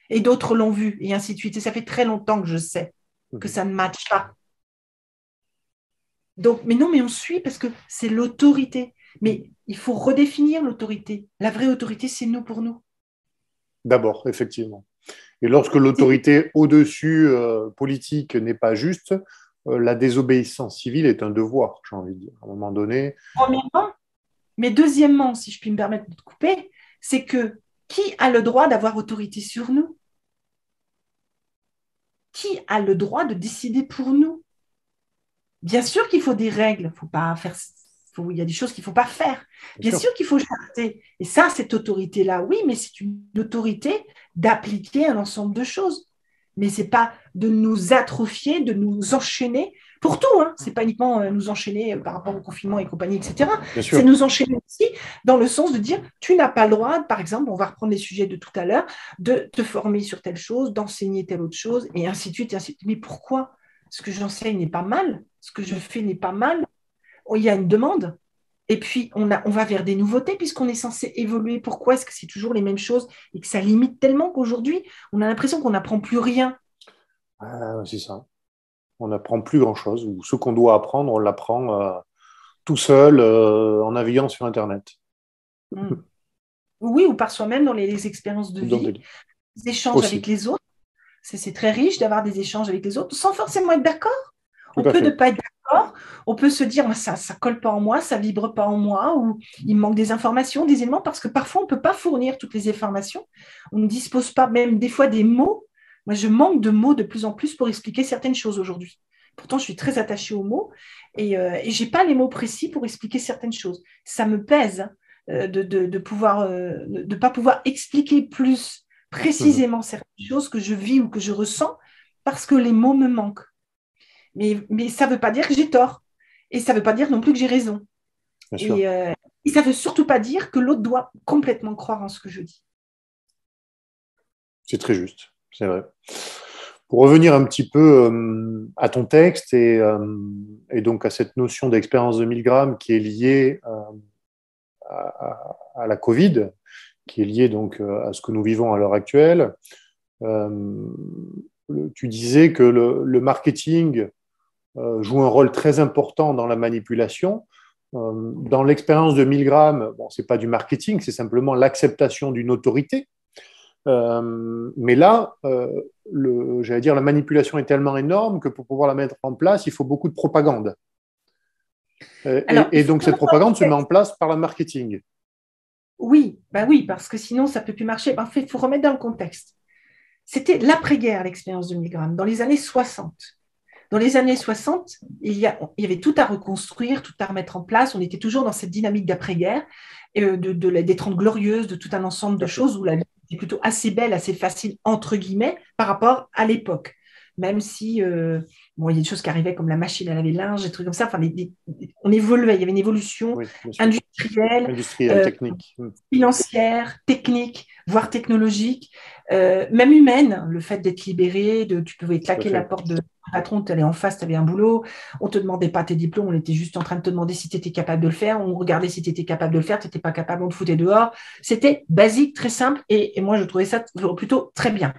Et d'autres l'ont vu, et ainsi de suite. Et ça fait très longtemps que je sais que ça ne matche pas. Donc, mais non, mais on suit parce que c'est l'autorité. Mais il faut redéfinir l'autorité. La vraie autorité, c'est nous pour nous. D'abord, effectivement. Et lorsque l'autorité au-dessus politique n'est pas juste, la désobéissance civile est un devoir, j'ai envie de dire, à un moment donné. Premièrement, mais deuxièmement, si je puis me permettre de te couper, c'est que qui a le droit d'avoir autorité sur nous? Qui a le droit de décider pour nous? Bien sûr qu'il faut des règles, faut pas faire, il y a des choses qu'il ne faut pas faire. Bien sûr qu'il faut charter. Et ça, cette autorité-là, oui, mais c'est une autorité d'appliquer un ensemble de choses. Mais ce n'est pas de nous atrophier, de nous enchaîner pour tout. Hein. Ce n'est pas uniquement nous enchaîner par rapport au confinement et compagnie, etc. C'est nous enchaîner aussi dans le sens de dire, tu n'as pas le droit, par exemple, on va reprendre les sujets de tout à l'heure, de te former sur telle chose, d'enseigner telle autre chose, et ainsi de suite, et ainsi de suite. Mais pourquoi? Ce que j'enseigne n'est pas mal, ce que je fais n'est pas mal. Il y a une demande. Et puis, on va vers des nouveautés puisqu'on est censé évoluer. Pourquoi est-ce que c'est toujours les mêmes choses et que ça limite tellement qu'aujourd'hui, on a l'impression qu'on n'apprend plus rien? C'est ça. On n'apprend plus grand-chose. Ou ce qu'on doit apprendre, on l'apprend tout seul en naviguant sur Internet. Oui, ou par soi-même dans les expériences de vie, des échanges aussi avec les autres. C'est très riche d'avoir des échanges avec les autres sans forcément être d'accord. On peut ne pas être d'accord d'accord. On peut se dire, ça ne colle pas en moi, ça ne vibre pas en moi, ou il me manque des informations, des éléments, parce que parfois, on ne peut pas fournir toutes les informations. On ne dispose pas même des fois des mots. Moi, je manque de mots de plus en plus pour expliquer certaines choses aujourd'hui. Pourtant, je suis très attachée aux mots et je n'ai pas les mots précis pour expliquer certaines choses. Ça me pèse de pouvoir, de pas pouvoir expliquer plus précisément certaines choses que je vis ou que je ressens parce que les mots me manquent. Mais ça ne veut pas dire que j'ai tort. Et ça ne veut pas dire non plus que j'ai raison. Et ça ne veut surtout pas dire que l'autre doit complètement croire en ce que je dis. C'est très juste, c'est vrai. Pour revenir un petit peu à ton texte et donc à cette notion d'expérience de 1000 grammes qui est liée à la Covid, qui est liée donc à ce que nous vivons à l'heure actuelle, tu disais que le marketing joue un rôle très important dans la manipulation. Dans l'expérience de 1000 grammes, bon, ce n'est pas du marketing, c'est simplement l'acceptation d'une autorité. Mais là, j'allais dire, la manipulation est tellement énorme que pour pouvoir la mettre en place, il faut beaucoup de propagande. Et donc, cette propagande se met en place par le marketing. Oui, ben oui, parce que sinon, ça ne peut plus marcher. En fait, il faut remettre dans le contexte. C'était l'après-guerre, l'expérience de 1000 grammes, dans les années 60. Dans les années 60, il y avait tout à reconstruire, tout à remettre en place. On était toujours dans cette dynamique d'après-guerre, des Trente Glorieuses, de tout un ensemble de choses où la vie était plutôt assez belle, assez facile, entre guillemets, par rapport à l'époque. Même si bon, il y a des choses qui arrivaient comme la machine à laver le linge, des trucs comme ça. Enfin, on évoluait, il y avait une évolution industrielle, technique, financière, technique, voire technologique, même humaine. Le fait d'être libéré, tu pouvais claquer la porte de patron, tu allais en face, tu avais un boulot, on ne te demandait pas tes diplômes, on était juste en train de te demander si tu étais capable de le faire, on regardait si tu étais capable de le faire, tu n'étais pas capable, on te foutait dehors. C'était basique, très simple, et moi je trouvais ça plutôt très bien.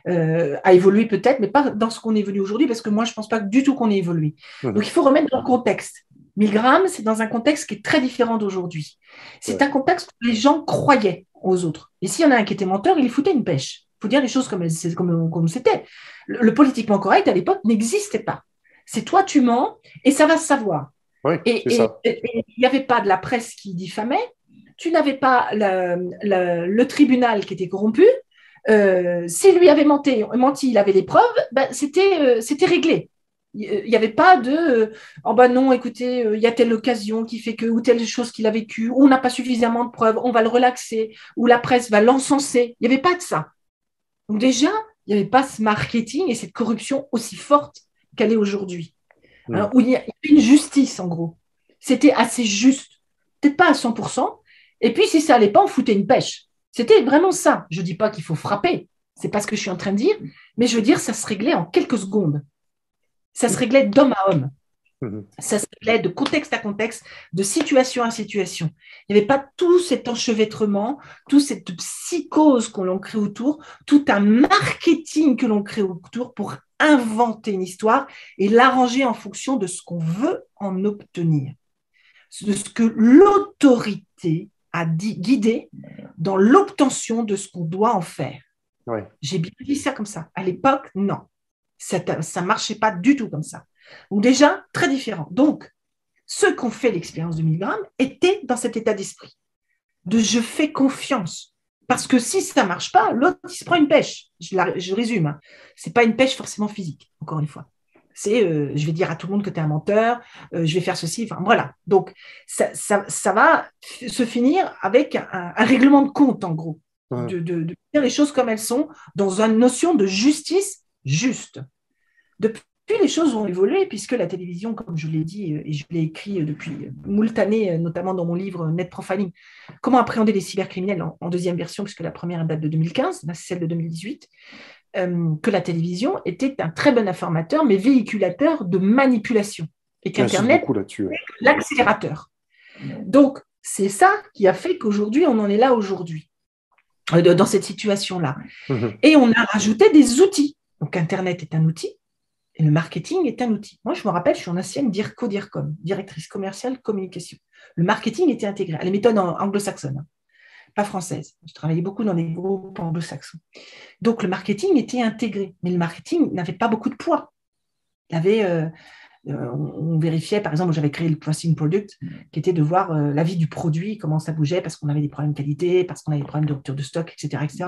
À évoluer peut-être, mais pas dans ce qu'on évolue aujourd'hui, parce que moi je ne pense pas du tout qu'on ait évolué. Donc il faut remettre dans le contexte. 1000 grammes, c'est dans un contexte qui est très différent d'aujourd'hui. C'est un contexte où les gens croyaient aux autres. Et s'il y en a un qui était menteur, il foutait une pêche. Il faut dire les choses comme c'était. Le politiquement correct, à l'époque, n'existait pas. C'est toi, tu mens, et ça va se savoir. Oui, et il n'y avait pas de la presse qui diffamait, tu n'avais pas le tribunal qui était corrompu. S'il lui avait menti, il avait les preuves, ben, c'était réglé. Il n'y avait pas de oh ben non, écoutez, il y a telle occasion qui fait que, ou telle chose qu'il a vécue, ou on n'a pas suffisamment de preuves, on va le relaxer, ou la presse va l'encenser. Il n'y avait pas de ça. Donc déjà, il n'y avait pas ce marketing et cette corruption aussi forte qu'elle est aujourd'hui. Alors, où il y a une justice, en gros. C'était assez juste. Peut-être pas à 100%. Et puis, si ça n'allait pas, on foutait une pêche. C'était vraiment ça. Je ne dis pas qu'il faut frapper. Ce n'est pas ce que je suis en train de dire. Mais je veux dire, ça se réglait en quelques secondes. Ça se réglait d'homme à homme. Ça se réglait de contexte à contexte, de situation à situation. Il n'y avait pas tout cet enchevêtrement, toute cette psychose qu'on l'on crée autour, tout un marketing que l'on crée autour pour inventer une histoire et l'arranger en fonction de ce qu'on veut en obtenir, de ce que l'autorité a guidé dans l'obtention de ce qu'on doit en faire. Ouais. J'ai bien dit ça comme ça. À l'époque, non. Ça ne marchait pas du tout comme ça. Donc déjà, très différent. Donc, ceux qui ont fait l'expérience de 1000 grammes étaient dans cet état d'esprit de je fais confiance. Parce que si ça ne marche pas, l'autre, il se prend une pêche. Je résume. Hein. Ce n'est pas une pêche forcément physique, encore une fois. C'est, je vais dire à tout le monde que tu es un menteur, je vais faire ceci, enfin voilà. Donc, ça va se finir avec un règlement de compte, en gros, de dire les choses comme elles sont, dans une notion de justice juste. Depuis, les choses ont évolué, puisque la télévision, comme je l'ai dit, et je l'ai écrit depuis moult années, notamment dans mon livre Net Profiling, comment appréhender les cybercriminels en deuxième version, puisque la première date de 2015, là c'est celle de 2018, que la télévision était un très bon informateur, mais véhiculateur de manipulation. Et qu'Internet est l'accélérateur. Donc, c'est ça qui a fait qu'aujourd'hui, on en est là aujourd'hui, dans cette situation-là. Et on a rajouté des outils. Donc, Internet est un outil, et le marketing est un outil. Moi, je me rappelle, je suis une ancienne DIRCOM, directrice commerciale communication. Le marketing était intégré à les méthodes anglo-saxonnes, pas françaises. Je travaillais beaucoup dans des groupes anglo-saxons. Donc, le marketing était intégré, mais le marketing n'avait pas beaucoup de poids. Il avait On vérifiait, par exemple, j'avais créé le pricing product, qui était de voir la vie du produit, comment ça bougeait, parce qu'on avait des problèmes de qualité, parce qu'on avait des problèmes de rupture de stock, etc., etc.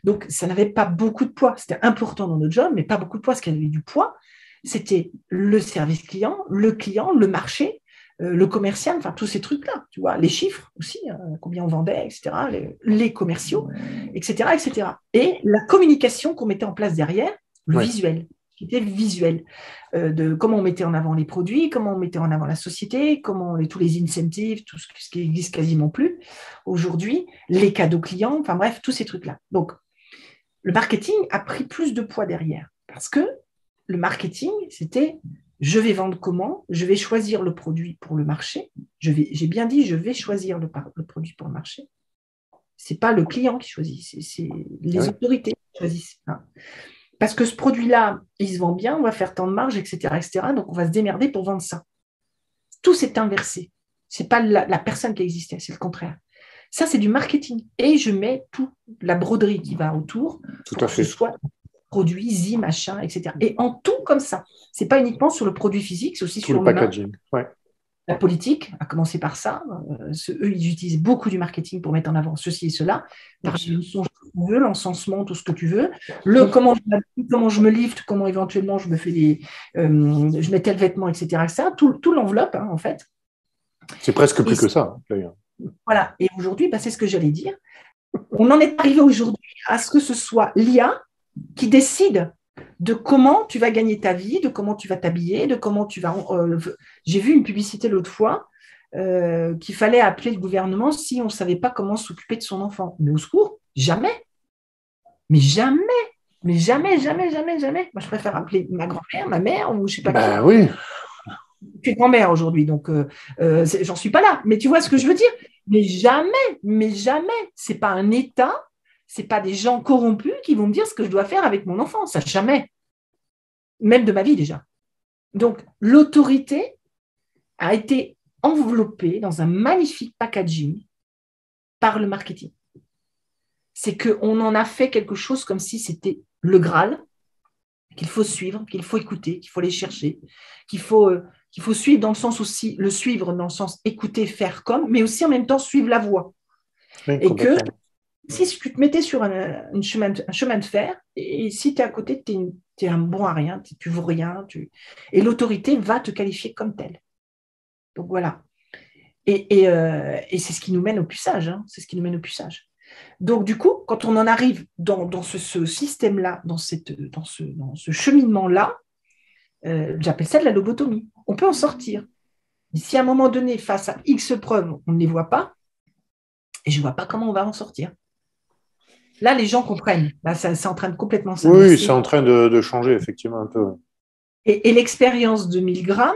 Donc, ça n'avait pas beaucoup de poids. C'était important dans notre job, mais pas beaucoup de poids. Ce qui avait du poids, c'était le service client, le marché, le commercial, enfin, tous ces trucs-là, tu vois, les chiffres aussi, combien on vendait, etc., les commerciaux, etc., etc. Et la communication qu'on mettait en place derrière, le visuel, qui était visuel, de comment on mettait en avant les produits, comment on mettait en avant la société, tous les incentives, tout ce qui n'existe quasiment plus aujourd'hui, les cadeaux clients, enfin bref, tous ces trucs-là. Donc, le marketing a pris plus de poids derrière parce que le marketing, c'était je vais vendre comment, je vais choisir le produit pour le marché. J'ai bien dit, je vais choisir le produit pour le marché. Ce n'est pas le client qui choisit, c'est les autorités qui choisissent. Parce que ce produit-là, il se vend bien, on va faire tant de marge, etc., etc. Donc, on va se démerder pour vendre ça. Tout s'est inversé. Ce n'est pas la personne qui existait, c'est le contraire. Ça, c'est du marketing. Et je mets toute la broderie qui va autour tout pour à que fait. ce soit produit, machin, etc. Et en tout comme ça. Ce n'est pas uniquement sur le produit physique, c'est aussi tout sur le packaging. La politique, à commencer par ça. Eux, ils utilisent beaucoup du marketing pour mettre en avant ceci et cela. Par l'encensement, tout ce que tu veux. Comment je me lifte, comment éventuellement je me fais je mets tel vêtement, etc. Tout l'enveloppe, en fait. C'est presque plus que ça, d'ailleurs. Voilà. Et aujourd'hui, c'est ce que j'allais dire. On en est arrivé aujourd'hui à ce que ce soit l'IA qui décide de comment tu vas gagner ta vie, de comment tu vas t'habiller, de comment tu vas… J'ai vu une publicité l'autre fois qu'il fallait appeler le gouvernement si on ne savait pas comment s'occuper de son enfant. Mais au secours, jamais. Mais jamais. Mais jamais, jamais, jamais, jamais. Moi, je préfère appeler ma grand-mère, ma mère ou je ne sais pas qui. Oui. Tu es grand-mère aujourd'hui, donc j'en suis pas là. Mais tu vois ce que je veux dire? Mais jamais. C'est pas un État, c'est pas des gens corrompus qui vont me dire ce que je dois faire avec mon enfant. Ça, jamais. Même de ma vie déjà. Donc, l'autorité a été enveloppée dans un magnifique packaging par le marketing. C'est qu'on en a fait quelque chose comme si c'était le Graal, qu'il faut suivre, qu'il faut écouter, qu'il faut aller chercher, qu'il faut suivre dans le sens aussi, le suivre dans le sens écouter, faire comme, mais aussi en même temps suivre la voie. Oui, et que si tu te mettais sur un chemin de fer, et si tu es à côté, tu es un bon à rien, tu ne vaux rien, et l'autorité va te qualifier comme tel. Donc voilà. Et c'est ce qui nous mène au puçage. C'est ce qui nous mène au puçage. Donc, du coup, quand on en arrive dans ce système-là, dans ce cheminement-là, j'appelle ça de la lobotomie. On peut en sortir. Mais si à un moment donné, face à X preuves, on ne les voit pas, et je ne vois pas comment on va en sortir. Là, les gens comprennent. Là, c'est en train de complètement s'inverser. Oui, c'est en train de changer, effectivement, un peu. Et l'expérience de 1000 grammes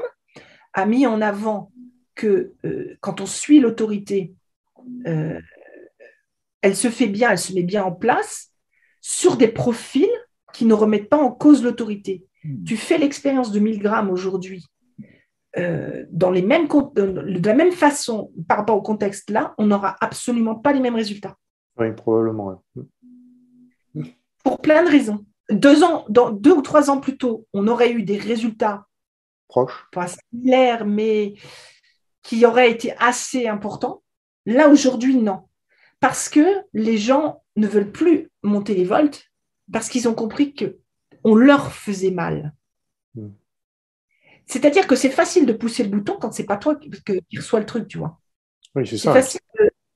a mis en avant que quand on suit l'autorité, elle se fait bien, elle se met bien en place sur des profils qui ne remettent pas en cause l'autorité. Tu fais l'expérience de 1000 grammes aujourd'hui de la même façon par rapport au contexte là, on n'aura absolument pas les mêmes résultats. Oui, probablement. Oui. Pour plein de raisons. 2 ou 3 ans plus tôt, on aurait eu des résultats proches, pas similaires, mais qui auraient été assez importants. Là, aujourd'hui, non. Parce que les gens ne veulent plus monter les volts parce qu'ils ont compris qu'on leur faisait mal. C'est-à-dire que c'est facile de pousser le bouton quand ce n'est pas toi qui reçois le truc, tu vois. Oui, c'est ça. Facile,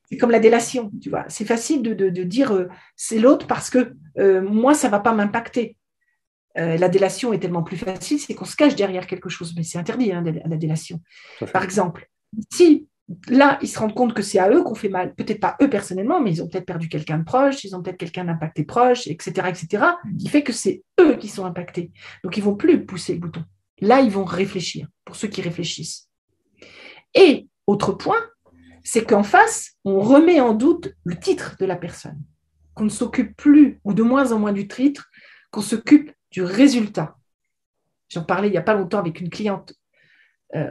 c'est comme la délation, tu vois. C'est facile de dire c'est l'autre parce que moi, ça ne va pas m'impacter. La délation est tellement plus facile, c'est qu'on se cache derrière quelque chose, mais c'est interdit, la délation. Par exemple, si là, ils se rendent compte que c'est à eux qu'on fait mal, peut-être pas eux personnellement, mais ils ont peut-être perdu quelqu'un de proche, ils ont peut-être quelqu'un d'impacté proche, etc., qui fait que c'est eux qui sont impactés. Donc, ils ne vont plus pousser le bouton. Là, ils vont réfléchir, pour ceux qui réfléchissent. Et, autre point, c'est qu'en face, on remet en doute le titre de la personne. Qu'on ne s'occupe plus, ou de moins en moins du titre, qu'on s'occupe du résultat. J'en parlais il n'y a pas longtemps avec une cliente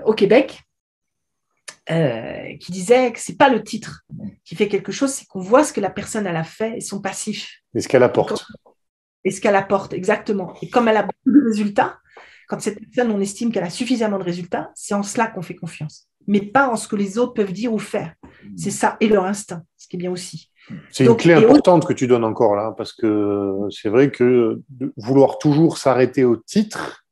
au Québec qui disait que ce n'est pas le titre qui fait quelque chose, c'est qu'on voit ce que la personne elle a fait et son passif. Et ce qu'elle apporte. Et ce qu'elle apporte, exactement. Et comme elle a beaucoup de résultats, Quand cette personne, on estime qu'elle a suffisamment de résultats, c'est en cela qu'on fait confiance, mais pas en ce que les autres peuvent dire ou faire. C'est ça, et leur instinct, ce qui est bien aussi. C'est une clé importante que tu donnes encore là, parce que c'est vrai que de vouloir toujours s'arrêter au titre,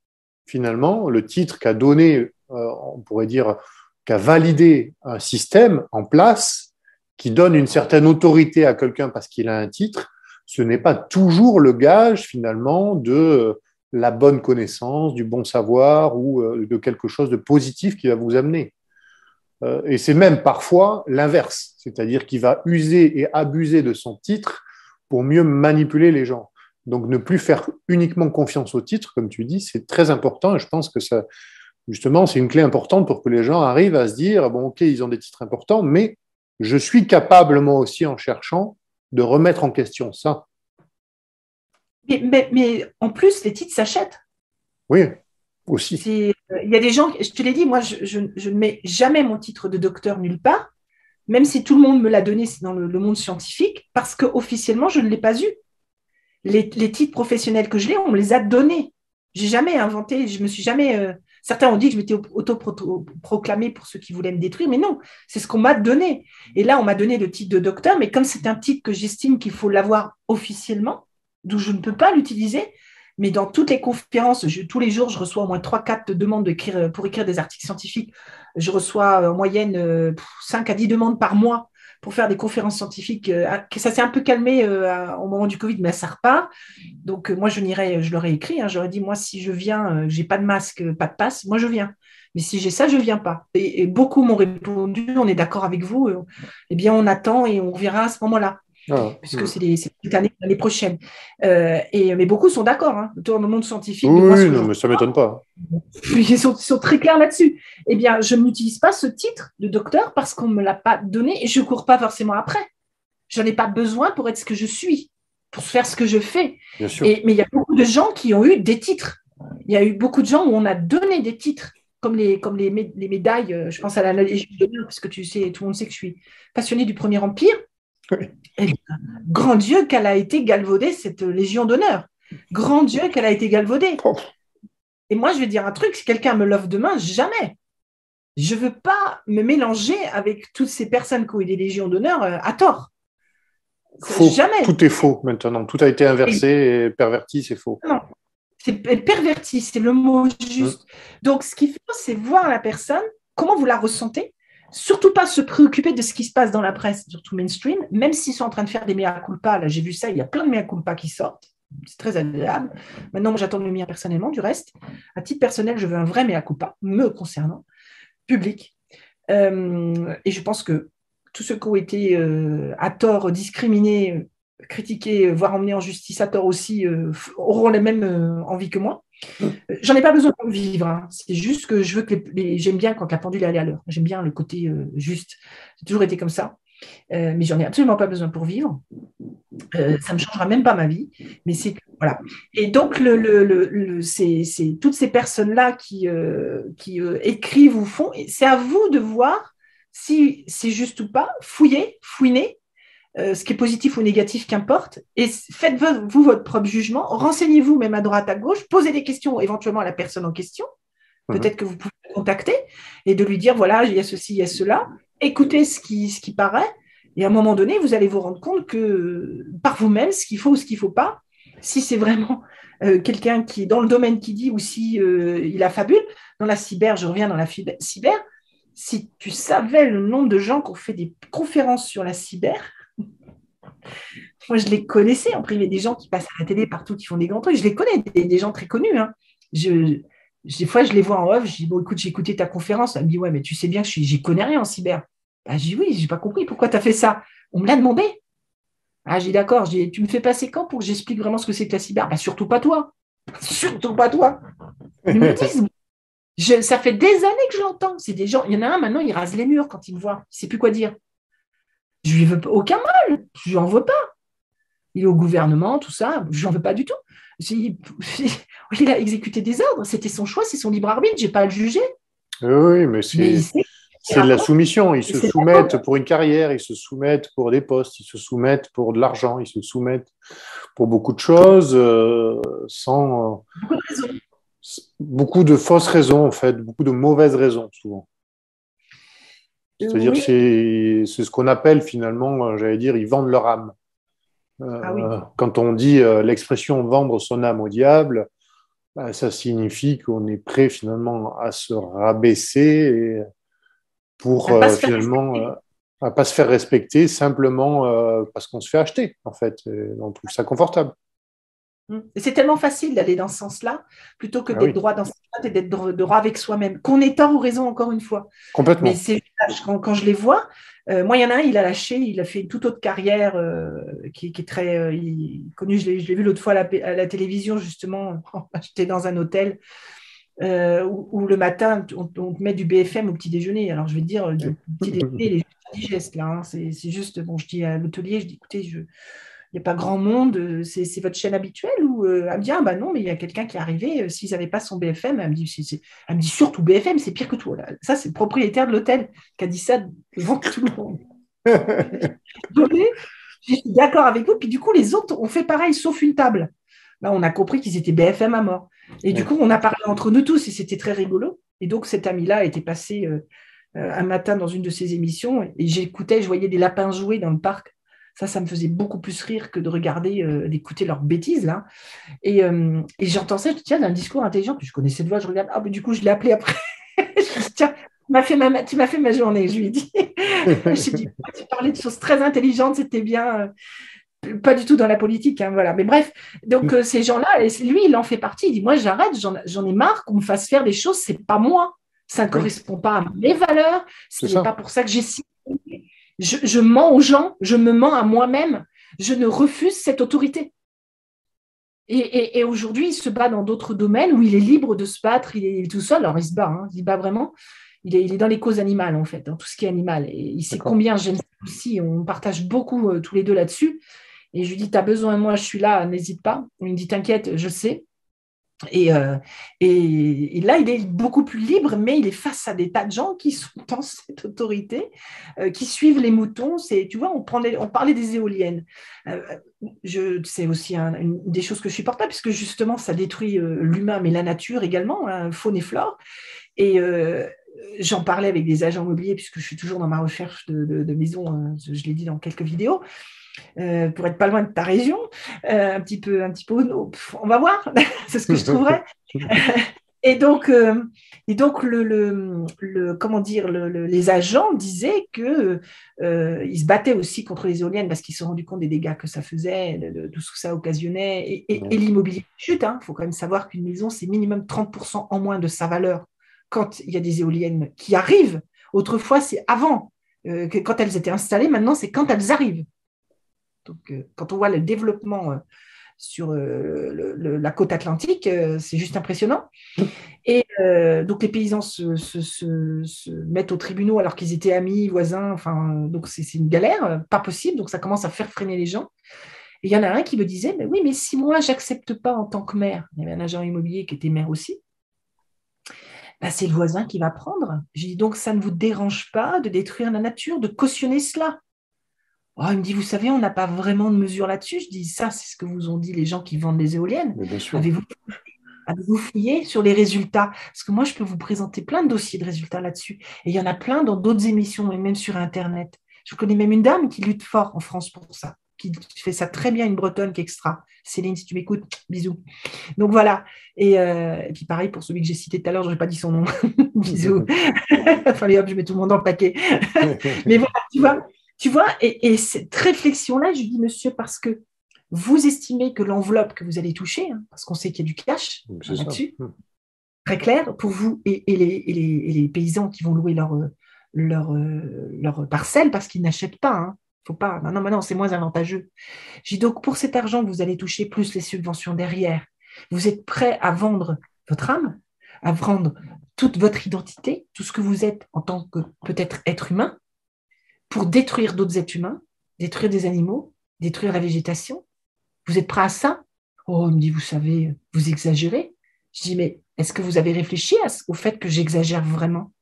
finalement, le titre qu'a donné, on pourrait dire, qu'a validé un système en place, qui donne une certaine autorité à quelqu'un parce qu'il a un titre, ce n'est pas toujours le gage, finalement, de la bonne connaissance, du bon savoir ou de quelque chose de positif qui va vous amener. Et c'est même parfois l'inverse, c'est-à-dire qu'il va user et abuser de son titre pour mieux manipuler les gens. Donc ne plus faire uniquement confiance au titre, comme tu dis, c'est très important et je pense que ça, justement, c'est une clé importante pour que les gens arrivent à se dire, bon, ok, ils ont des titres importants, mais je suis capable, moi aussi, en cherchant, de remettre en question ça. Mais en plus, les titres s'achètent. Oui, aussi. Il y a des gens, je te l'ai dit, moi, je ne mets jamais mon titre de docteur nulle part, même si tout le monde me l'a donné dans le monde scientifique, parce qu'officiellement, je ne l'ai pas eu. Les titres professionnels que je l'ai, on me les a donnés. J'ai jamais inventé, je me suis jamais. Certains ont dit que je m'étais autoproclamée pour ceux qui voulaient me détruire, mais non, c'est ce qu'on m'a donné. Et là, on m'a donné le titre de docteur, mais comme c'est un titre que j'estime qu'il faut l'avoir officiellement, d'où je ne peux pas l'utiliser, mais dans toutes les conférences, tous les jours, je reçois au moins 3-4 demandes pour écrire des articles scientifiques. Je reçois en moyenne 5 à 10 demandes par mois pour faire des conférences scientifiques. Ça s'est un peu calmé au moment du Covid, mais ça repart. Donc, moi, je leur ai écrit, hein, j'aurais dit, moi, si je viens, j'ai pas de masque, pas de passe, moi, je viens. Mais si j'ai ça, je ne viens pas. Et beaucoup m'ont répondu, on est d'accord avec vous, eh bien, on attend et on reviendra à ce moment-là. Puisque c'est l'année prochaine. Mais beaucoup sont d'accord, hein, dans le monde scientifique. Oui, non, mais ça ne m'étonne pas. Ils sont très clairs là-dessus. Eh bien, je n'utilise pas ce titre de docteur parce qu'on ne me l'a pas donné et je ne cours pas forcément après. Je n'en ai pas besoin pour être ce que je suis, pour faire ce que je fais. Bien sûr. Mais il y a beaucoup de gens qui ont eu des titres. Il y a eu beaucoup de gens où on a donné des titres, comme les médailles. Je pense à la Légion d'honneur, parce que tu sais, tout le monde sait que je suis passionnée du Premier Empire. Oui. Et grand Dieu qu'elle a été galvaudée, cette Légion d'honneur. Grand Dieu qu'elle a été galvaudée. Oh. Et moi, je vais dire un truc, si quelqu'un me l'offre demain, jamais. Je ne veux pas me mélanger avec toutes ces personnes qui ont eu des légions d'honneur à tort. Jamais. Tout est faux maintenant. Tout a été inversé et perverti, c'est faux. Non, c'est perverti, c'est le mot juste. Donc, ce qu'il faut, c'est voir la personne, comment vous la ressentez. Surtout pas se préoccuper de ce qui se passe dans la presse, surtout mainstream, même s'ils sont en train de faire des mea culpa. Là, j'ai vu ça, il y a plein de mea culpa qui sortent. C'est très agréable. Maintenant, moi, j'attends le mien personnellement. Du reste, à titre personnel, je veux un vrai mea culpa, me concernant, public. Et je pense que tous ceux qui ont été à tort discriminés, critiqués, voire emmenés en justice à tort aussi, auront les mêmes envies que moi. J'en ai pas besoin pour vivre. Hein. C'est juste que je veux que j'aime bien quand la pendule est à l'heure. J'aime bien le côté juste. J'ai toujours été comme ça. Mais j'en ai absolument pas besoin pour vivre. Ça me changera même pas ma vie. Mais c'est voilà. Et donc c'est toutes ces personnes-là qui écrivent ou font. C'est à vous de voir si c'est juste ou pas. Fouinez. Ce qui est positif ou négatif, qu'importe, et faites-vous votre propre jugement, renseignez-vous même à droite, à gauche, posez des questions éventuellement à la personne en question, peut-être que vous pouvez le contacter, et de lui dire, voilà, il y a ceci, il y a cela, écoutez ce qui paraît, et à un moment donné, vous allez vous rendre compte que par vous-même, ce qu'il faut ou ce qu'il ne faut pas, si c'est vraiment quelqu'un qui est dans le domaine qui dit, ou si il a fabule, dans la cyber, je reviens dans la cyber, si tu savais le nombre de gens qui ont fait des conférences sur la cyber, moi, je les connaissais en privé, des gens qui passent à la télé partout, qui font des grands trucs. Je les connais, des gens très connus. Hein. Des fois, je les vois en off. Je dis, bon, écoute, j'ai écouté ta conférence. Elle me dit, ouais, mais tu sais bien que j'y connais rien en cyber. Bah, je dis, oui, je n'ai pas compris. Pourquoi tu as fait ça? On me l'a demandé. Ah, j'ai dit, d'accord. Tu me fais passer quand pour que j'explique vraiment ce que c'est que la cyber? Bah, surtout pas toi. Surtout pas toi. Ils me disent, ça fait des années que je l'entends. C'est des gens. Il y en a un, maintenant, il rase les murs quand il me voit. Il ne sait plus quoi dire. Je lui veux aucun mal. Je lui en veux pas. Il est au gouvernement, tout ça, je n'en veux pas du tout. Il a exécuté des ordres, c'était son choix, c'est son libre arbitre, je n'ai pas à le juger. Oui, mais c'est de la soumission. Ils se soumettent pour une carrière, ils se soumettent pour des postes, ils se soumettent pour de l'argent, ils se soumettent pour beaucoup de choses sans… Beaucoup de raisons. beaucoup de fausses raisons, en fait, beaucoup de mauvaises raisons, souvent. C'est-à-dire que Oui. c'est ce qu'on appelle finalement, j'allais dire, ils vendent leur âme. Ah oui. Quand on dit l'expression vendre son âme au diable, bah, ça signifie qu'on est prêt finalement à se rabaisser et pour À pas se faire finalement respecter. à pas se faire respecter simplement parce qu'on se fait acheter, en fait. Et on trouve ça confortable. Et c'est tellement facile d'aller dans ce sens-là, plutôt que Ah d'être oui, droit dans ce sens-là et d'être droit avec soi-même. Qu'on ait tort ou raison, encore une fois. Mais complètement. c'est quand je les vois, moi, il y en a un, il a lâché, il a fait une toute autre carrière qui est très connue. Je l'ai vu l'autre fois à la télévision, justement. J'étais dans un hôtel où le matin, on te met du BFM au petit déjeuner. Alors, je vais te dire, le petit déjeuner, il est juste indigeste, là. Hein. C'est juste, bon, je dis à l'hôtelier, je dis, écoutez, il n'y a pas grand monde, c'est votre chaîne habituelle ou elle me dit ah bah non mais il y a quelqu'un qui est arrivé, s'ils n'avaient pas son BFM, elle me dit surtout BFM c'est pire que tout. Là. Ça c'est le propriétaire de l'hôtel qui a dit ça devant tout le monde. Donné, je suis d'accord avec vous, puis du coup les autres ont fait pareil sauf une table. Là on a compris qu'ils étaient BFM à mort. Et du Oui. coup on a parlé entre nous tous et c'était très rigolo. Et donc cet ami-là était passé un matin dans une de ses émissions et j'écoutais, je voyais des lapins jouer dans le parc. Ça me faisait beaucoup plus rire que de regarder, d'écouter leurs bêtises, là. Et j'entends ça, je dis, tiens, un discours intelligent, puis je connaissais de voix, je regarde, ah, mais du coup, je l'ai appelé après. Je dis, tiens, tu m'as fait ma journée, je lui ai dit. J'ai dit, tu parlais de choses très intelligentes, c'était bien, pas du tout dans la politique, hein, voilà. Mais bref, donc ces gens-là, et lui, il en fait partie, il dit, moi, j'arrête, j'en ai marre qu'on me fasse faire des choses, c'est pas moi. Ça ne Oui, correspond pas à mes valeurs, ce c'est n'est pas ça. pour ça que j'ai signé. Je mens aux gens, je me mens à moi-même, je ne refuse cette autorité. Et aujourd'hui, il se bat dans d'autres domaines où il est libre de se battre, il est tout seul, alors il se bat vraiment. Il est dans les causes animales, en fait, dans tout ce qui est animal. Et il sait D'accord. combien j'aime ça aussi, on partage beaucoup tous les deux là-dessus. Et je lui dis, tu as besoin de moi, je suis là, n'hésite pas. Il me dit, t'inquiète, je sais. Et, euh, et là, il est beaucoup plus libre, mais il est face à des tas de gens qui sont dans cette autorité, qui suivent les moutons. Tu vois, on parlait des éoliennes. Euh, c'est aussi une des choses que je supporte pas, puisque justement, ça détruit l'humain, mais la nature également, hein, faune et flore. Et j'en parlais avec des agents immobiliers, puisque je suis toujours dans ma recherche de maison, je l'ai dit dans quelques vidéos pour être pas loin de ta région, un petit peu, on va voir, c'est ce que je trouverais. Et donc, comment dire, les agents disaient que ils se battaient aussi contre les éoliennes parce qu'ils se sont rendus compte des dégâts que ça faisait, de ce que ça occasionnait, et Oui, l'immobilier chute. Il faut quand même savoir qu'une maison, c'est minimum 30% en moins de sa valeur quand il y a des éoliennes qui arrivent. Autrefois, c'est avant, que quand elles étaient installées. Maintenant, c'est quand elles arrivent. Donc, quand on voit le développement sur la côte atlantique, c'est juste impressionnant. Et donc, les paysans se mettent aux tribunaux alors qu'ils étaient amis, voisins. Enfin, donc, c'est une galère, pas possible. Donc, ça commence à faire freiner les gens. Et il y en a un qui me disait, mais oui, mais si moi, j'accepte pas en tant que maire, il y avait un agent immobilier qui était maire aussi, bah, c'est le voisin qui va prendre. J'ai dit, donc, ça ne vous dérange pas de détruire la nature, de cautionner cela? Oh, il me dit, vous savez, on n'a pas vraiment de mesure là-dessus. Je dis, ça, c'est ce que vous ont dit les gens qui vendent les éoliennes. mais bien sûr. Avez-vous avez-vous fouillé sur les résultats? Parce que moi, je peux vous présenter plein de dossiers de résultats là-dessus. Et il y en a plein dans d'autres émissions et même sur Internet. Je connais même une dame qui lutte fort en France pour ça, qui fait ça très bien, une Bretonne qui est extra. Céline, si tu m'écoutes, bisous. Donc voilà. Et puis pareil pour celui que j'ai cité tout à l'heure, je n'ai pas dit son nom. Bisous. Fallait hop, je mets tout le monde dans le paquet. Mais voilà, tu vois, et cette réflexion-là, je dis, monsieur, parce que vous estimez que l'enveloppe que vous allez toucher, hein, parce qu'on sait qu'il y a du cash C'est hein, ça. là-dessus, très clair, pour vous et les paysans qui vont louer leur parcelle parce qu'ils n'achètent pas. Hein. Faut pas. Non, non, non, c'est moins avantageux. J'ai dit donc pour cet argent que vous allez toucher, plus les subventions derrière, vous êtes prêt à vendre votre âme, à vendre toute votre identité, tout ce que vous êtes en tant que peut-être être humain, pour détruire d'autres êtres humains, détruire des animaux, détruire la végétation. Vous êtes prêt à ça? Oh, il me dit, vous savez, vous exagérez. Je dis, mais est-ce que vous avez réfléchi au fait que j'exagère vraiment?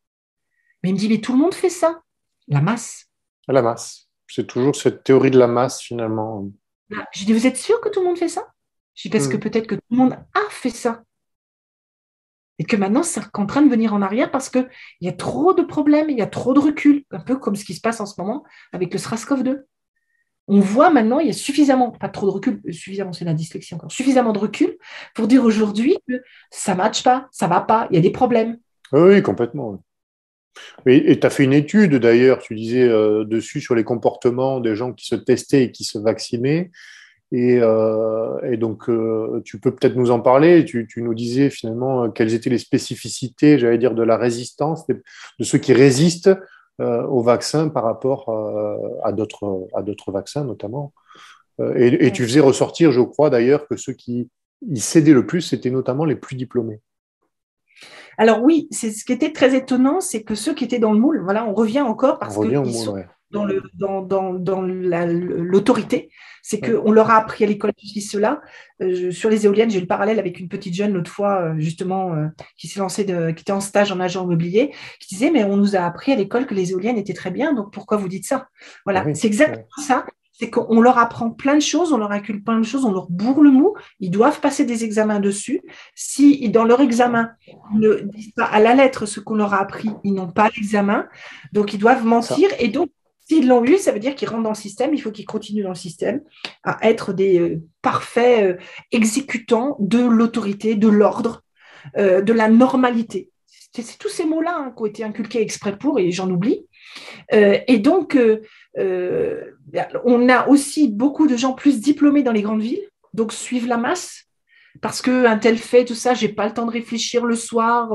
Mais il me dit, mais tout le monde fait ça. La masse. À la masse. C'est toujours cette théorie de la masse, finalement. Je dis, vous êtes sûr que tout le monde fait ça? Je dis, parce que Hmm. peut-être que tout le monde a fait ça. Et que maintenant, c'est en train de venir en arrière parce qu'il y a trop de problèmes, il y a trop de recul, un peu comme ce qui se passe en ce moment avec le SRAS-CoV-2. On voit maintenant, il y a suffisamment, pas trop de recul, suffisamment, c'est la dyslexie encore, suffisamment de recul pour dire aujourd'hui que ça ne matche pas, ça ne va pas, il y a des problèmes. Oui, complètement. Et tu as fait une étude d'ailleurs, tu disais dessus sur les comportements des gens qui se testaient et qui se vaccinaient. Et donc, tu peux peut-être nous en parler. Tu nous disais finalement quelles étaient les spécificités, j'allais dire, de la résistance, de ceux qui résistent au vaccin par rapport à d'autres vaccins notamment. Et tu faisais ressortir, je crois d'ailleurs, que ceux qui y cédaient le plus, c'était notamment les plus diplômés. Alors oui, c'est ce qui était très étonnant, c'est que ceux qui étaient dans le moule, voilà, on revient encore On parce revient au qu'ils moule, sont ouais. dans l'autorité. C'est qu'on leur a appris à l'école cela. Sur les éoliennes, j'ai eu le parallèle avec une petite jeune l'autre fois, justement, qui s'est lancée, qui était en stage en agent immobilier, qui disait, mais on nous a appris à l'école que les éoliennes étaient très bien, donc pourquoi vous dites ça? Voilà, Oui, c'est exactement ça. C'est qu'on leur apprend plein de choses, on leur inculque plein de choses, on leur bourre le mou, ils doivent passer des examens dessus. Si dans leur examen, ils ne disent pas à la lettre ce qu'on leur a appris, ils n'ont pas l'examen, donc ils doivent mentir. Et donc, s'ils l'ont eu, ça veut dire qu'ils rentrent dans le système, il faut qu'ils continuent dans le système à être des parfaits exécutants de l'autorité, de l'ordre, de la normalité. C'est tous ces mots-là qui ont été inculqués exprès pour, et j'en oublie. Et donc, on a aussi beaucoup de gens plus diplômés dans les grandes villes, donc suivent la masse. Parce qu'un tel fait, tout ça, j'ai pas le temps de réfléchir le soir.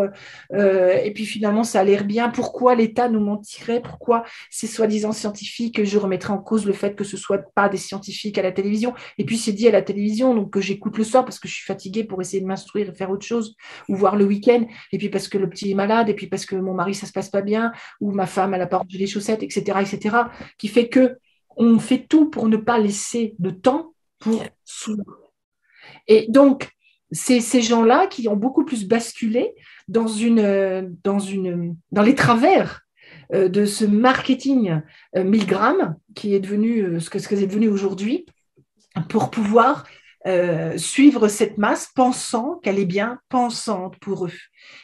Et puis finalement, ça a l'air bien. Pourquoi l'État nous mentirait? Pourquoi ces soi-disant scientifiques, je remettrais en cause le fait que ce ne soit pas des scientifiques à la télévision. Et puis c'est dit à la télévision, donc que j'écoute le soir parce que je suis fatiguée pour essayer de m'instruire et faire autre chose, ou voir le week-end. Et puis parce que le petit est malade, et puis parce que mon mari, ça se passe pas bien, ou ma femme, elle a pas rangé les chaussettes, etc., etc. Qui fait que on fait tout pour ne pas laisser de temps pour s'ouvrir. Et donc, c'est ces gens-là qui ont beaucoup plus basculé dans les travers de ce marketing 1000 grammes qui est devenu ce que c'est devenu aujourd'hui pour pouvoir suivre cette masse pensant qu'elle est bien pensante pour eux,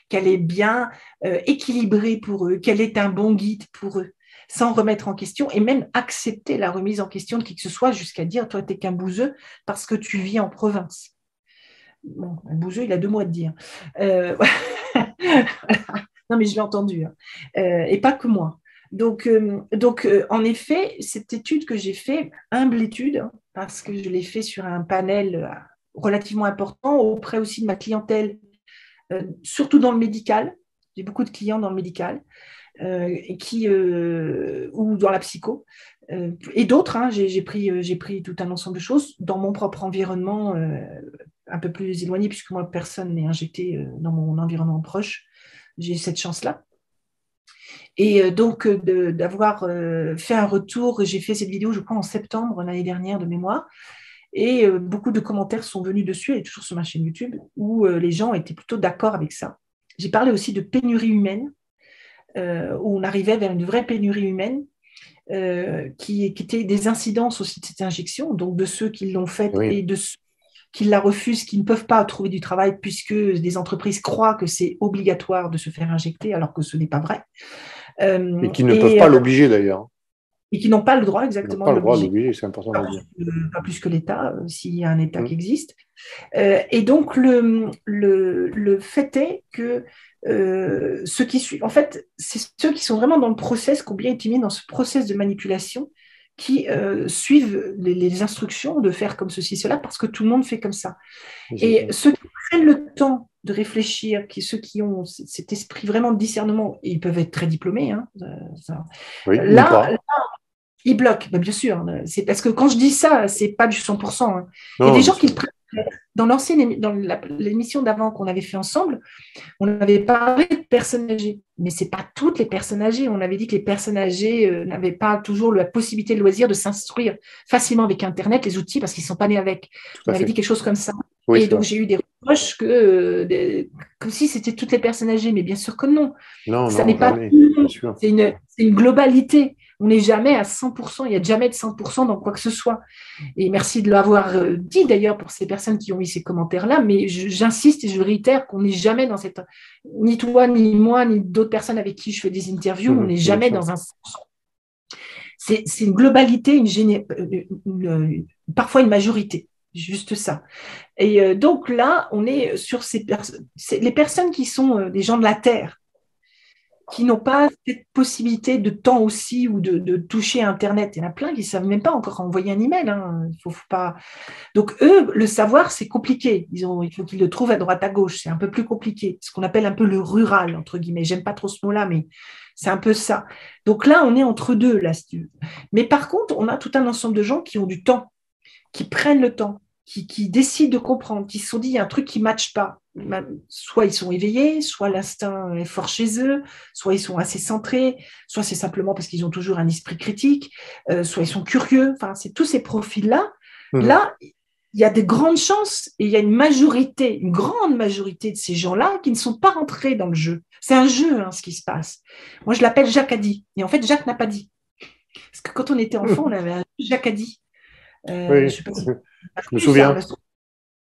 qu'elle est bien équilibrée pour eux, qu'elle est un bon guide pour eux, sans remettre en question et même accepter la remise en question de qui que ce soit jusqu'à dire toi, t'es qu'un bouseux parce que tu vis en province. Bon, un bougeux, il a 2 mots à te dire. Non, mais je l'ai entendu. Hein. Et pas que moi. Donc, en effet, cette étude que j'ai faite, humble étude, hein, parce que je l'ai fait sur un panel relativement important, auprès aussi de ma clientèle, surtout dans le médical. J'ai beaucoup de clients dans le médical, ou dans la psycho. Et d'autres, hein, j'ai pris tout un ensemble de choses dans mon propre environnement un peu plus éloigné, puisque moi, personne n'est injecté dans mon environnement proche. J'ai cette chance-là. Et donc, d'avoir fait un retour, j'ai fait cette vidéo, je crois, en septembre l'année dernière de mémoire, et beaucoup de commentaires sont venus dessus, elle est toujours sur ma chaîne YouTube, où les gens étaient plutôt d'accord avec ça. J'ai parlé aussi de pénurie humaine, où on arrivait vers une vraie pénurie humaine, qui étaient des incidences aussi de cette injection, donc de ceux qui l'ont faite et de ceux qui la refusent, qui ne peuvent pas trouver du travail puisque des entreprises croient que c'est obligatoire de se faire injecter alors que ce n'est pas vrai. Et qui ne peuvent pas l'obliger d'ailleurs. Et qui n'ont pas le droit exactement de l'obliger. C'est important de le dire. Pas plus que l'État, s'il y a un État qui existe. Et donc, le fait est que ceux qui suivent, en fait, c'est ceux qui sont vraiment dans le process, qui ont bien été mis dans ce process de manipulation, qui suivent les instructions de faire comme ceci, cela, parce que tout le monde fait comme ça. Et ceux qui prennent le temps de réfléchir, ceux qui ont cet esprit vraiment de discernement, et ils peuvent être très diplômés, hein, là, ils bloquent, bien sûr. C'est parce que quand je dis ça, c'est pas du 100%. Hein. Il y a des gens qui le prennent. Dans l'émission d'avant qu'on avait fait ensemble, on avait parlé de personnes âgées, mais c'est pas toutes les personnes âgées. On avait dit que les personnes âgées n'avaient pas toujours la possibilité de loisir de s'instruire facilement avec Internet, les outils, parce qu'ils sont pas nés avec. On avait dit quelque chose comme ça. Oui, et donc j'ai eu des proche comme si c'était toutes les personnes âgées, mais bien sûr que non. Non, Ça non, n'est pas jamais, tout le bien monde. sûr. C'est une globalité. On n'est jamais à 100%, il n'y a jamais de 100% dans quoi que ce soit. Et merci de l'avoir dit d'ailleurs pour ces personnes qui ont mis ces commentaires-là, mais j'insiste et je réitère qu'on n'est jamais dans cette... Ni toi, ni moi, ni d'autres personnes avec qui je fais des interviews, on n'est jamais dans un... C'est une globalité, parfois une majorité, juste ça. Et donc là, on est sur les personnes qui sont des gens de la Terre, qui n'ont pas cette possibilité de temps aussi ou de toucher Internet. Il y en a plein qui ne savent même pas encore envoyer un email. Hein. Faut pas... Donc eux, le savoir, c'est compliqué. Il faut qu'ils le trouvent à droite, à gauche. C'est un peu plus compliqué. Ce qu'on appelle un peu le rural, entre guillemets. J'aime pas trop ce mot-là, mais c'est un peu ça. Donc là, on est entre deux, là, si tu veux. Mais par contre, on a tout un ensemble de gens qui ont du temps, qui prennent le temps, qui décident de comprendre, qui se sont dit, il y a un truc qui ne matche pas. Soit ils sont éveillés, soit l'instinct est fort chez eux, soit ils sont assez centrés, soit c'est simplement parce qu'ils ont toujours un esprit critique, soit ils sont curieux. Enfin, c'est tous ces profils-là. Là, il y a des grandes chances et il y a une grande majorité de ces gens-là qui ne sont pas rentrés dans le jeu. C'est un jeu, hein, ce qui se passe. Moi, je l'appelle Jacques a dit. Et en fait, Jacques n'a pas dit. Parce que quand on était enfant, on avait un Jacques a dit. Oui, je sais pas si je me souviens.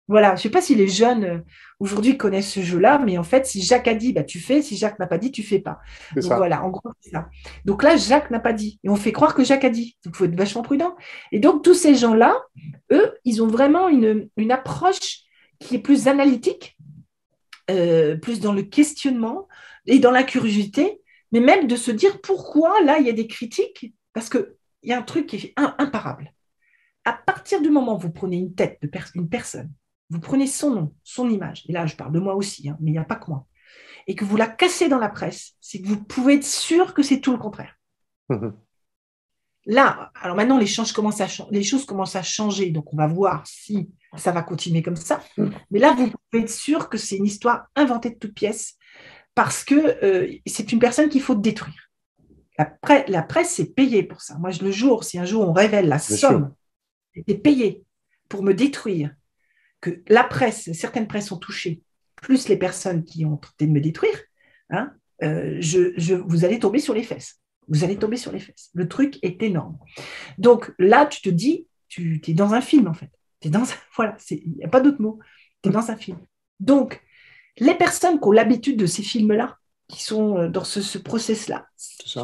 Voilà, je ne sais pas si les jeunes aujourd'hui connaissent ce jeu-là, mais en fait, si Jacques a dit, bah, tu fais, si Jacques n'a pas dit, tu ne fais pas. C'est Donc ça. voilà, en gros, c'est ça. Donc là, Jacques n'a pas dit. Et on fait croire que Jacques a dit. Donc il faut être vachement prudent. Et donc, tous ces gens-là, eux, ils ont vraiment une approche qui est plus analytique, plus dans le questionnement et dans la curiosité, mais même de se dire pourquoi là, il y a des critiques, parce qu'il y a un truc qui est imparable. À partir du moment où vous prenez une tête d'une personne, vous prenez son nom, son image, et là je parle de moi aussi, hein, mais il n'y a pas que moi, et que vous la cassez dans la presse, c'est que vous pouvez être sûr que c'est tout le contraire. Là, alors maintenant les choses commencent à changer, donc on va voir si ça va continuer comme ça, mais là vous pouvez être sûr que c'est une histoire inventée de toutes pièces, parce que c'est une personne qu'il faut détruire. La presse, c'est payé pour ça. Moi, si un jour on révèle la somme était payée pour me détruire, que la presse, certaines presses sont touchées, plus les personnes qui ont tenté de me détruire, hein, vous allez tomber sur les fesses. Vous allez tomber sur les fesses. Le truc est énorme. Donc là, tu te dis, tu es dans un film en fait. Voilà, il n'y a pas d'autre mot. Tu es dans un film. Donc, les personnes qui ont l'habitude de ces films-là, qui sont dans ce process-là,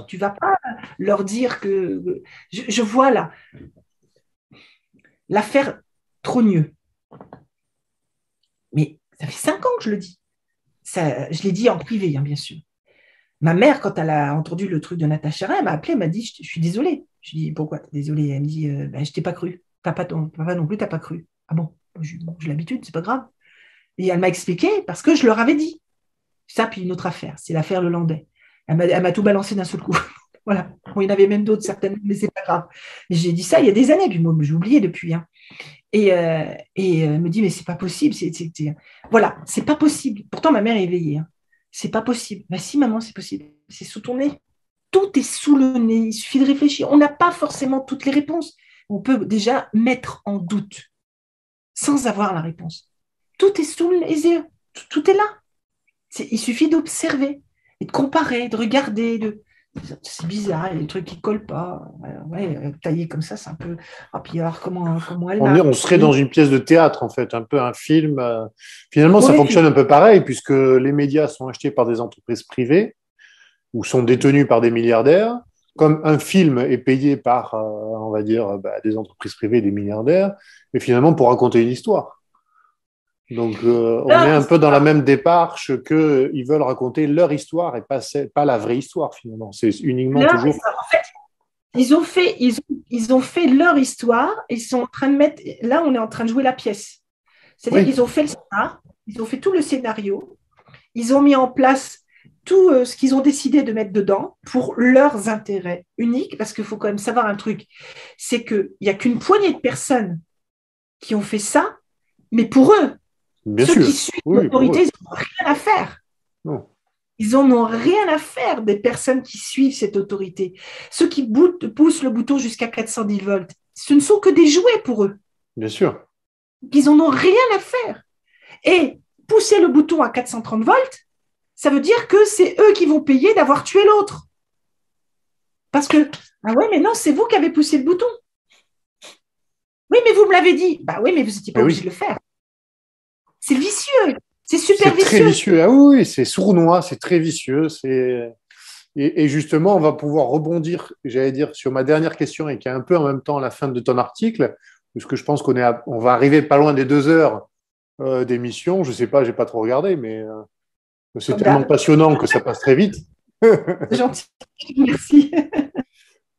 tu ne vas pas leur dire que... Je vois là, l'affaire Trogneux. Mais ça fait 5 ans que je le dis. Je l'ai dit en privé, hein, bien sûr. Ma mère, quand elle a entendu le truc de Natacha Ray, elle m'a appelé, elle m'a dit, je suis désolée. Je lui ai dit, pourquoi tu es désolée? Elle me dit, je t'ai pas cru. Papa non plus, tu n'as pas cru. Ah bon? J'ai l'habitude, c'est pas grave. Et elle m'a expliqué parce que je leur avais dit. Ça, puis une autre affaire, c'est l'affaire Lelandais. Elle m'a tout balancé d'un seul coup. Voilà. Bon, il y en avait même d'autres, certainement, mais c'est pas grave. J'ai dit ça il y a des années, puis j'ai oublié depuis. Hein. Et elle me dit, mais c'est pas possible. Voilà, c'est pas possible. Pourtant, ma mère est éveillée. Hein. C'est pas possible. Bah si, maman, c'est possible. C'est sous ton nez. Tout est sous le nez. Il suffit de réfléchir. On n'a pas forcément toutes les réponses. On peut déjà mettre en doute sans avoir la réponse. Tout est sous les yeux. Tout est là. Il suffit d'observer et de comparer, de regarder. C'est bizarre, il y a des trucs qui ne collent pas. Taillé comme ça, c'est un peu. Ah, puis alors, comment elle on serait dans une pièce de théâtre, en fait, un peu un film. Finalement, ça fonctionne un peu pareil, puisque les médias sont achetés par des entreprises privées ou sont détenus par des milliardaires. Comme un film est payé par, on va dire, des entreprises privées, des milliardaires, mais finalement pour raconter une histoire. Donc, on est un peu dans la même démarche qu'ils veulent raconter leur histoire et pas la vraie histoire, finalement. C'est uniquement toujours... En fait, ils ont fait leur histoire. Ils sont en train de mettre... Là, on est en train de jouer la pièce. C'est-à-dire qu'ils ont fait le scénario, ils ont fait tout le scénario, ils ont mis en place tout ce qu'ils ont décidé de mettre dedans pour leurs intérêts uniques, parce qu'il faut quand même savoir un truc, c'est qu'il n'y a qu'une poignée de personnes qui ont fait ça, mais pour eux, ceux qui suivent l'autorité, ils n'ont rien à faire. Non. Ils n'en ont rien à faire des personnes qui suivent cette autorité. Ceux qui poussent le bouton jusqu'à 410 volts, ce ne sont que des jouets pour eux. Bien sûr. Ils n'en ont rien à faire. Et pousser le bouton à 430 volts, ça veut dire que c'est eux qui vont payer d'avoir tué l'autre. Parce que, ah ouais, mais non, c'est vous qui avez poussé le bouton. Oui, mais vous me l'avez dit. Bah oui, mais vous n'étiez pas obligé de le faire. C'est vicieux. C'est super vicieux. C'est très vicieux. Ah oui, c'est sournois, c'est très vicieux. Et justement, on va pouvoir rebondir, j'allais dire, sur ma dernière question et qui est un peu en même temps la fin de ton article, parce que je pense on va arriver pas loin des 2 heures d'émission. Je ne sais pas, je n'ai pas trop regardé, mais c'est tellement passionnant que ça passe très vite. C'est gentil. Merci.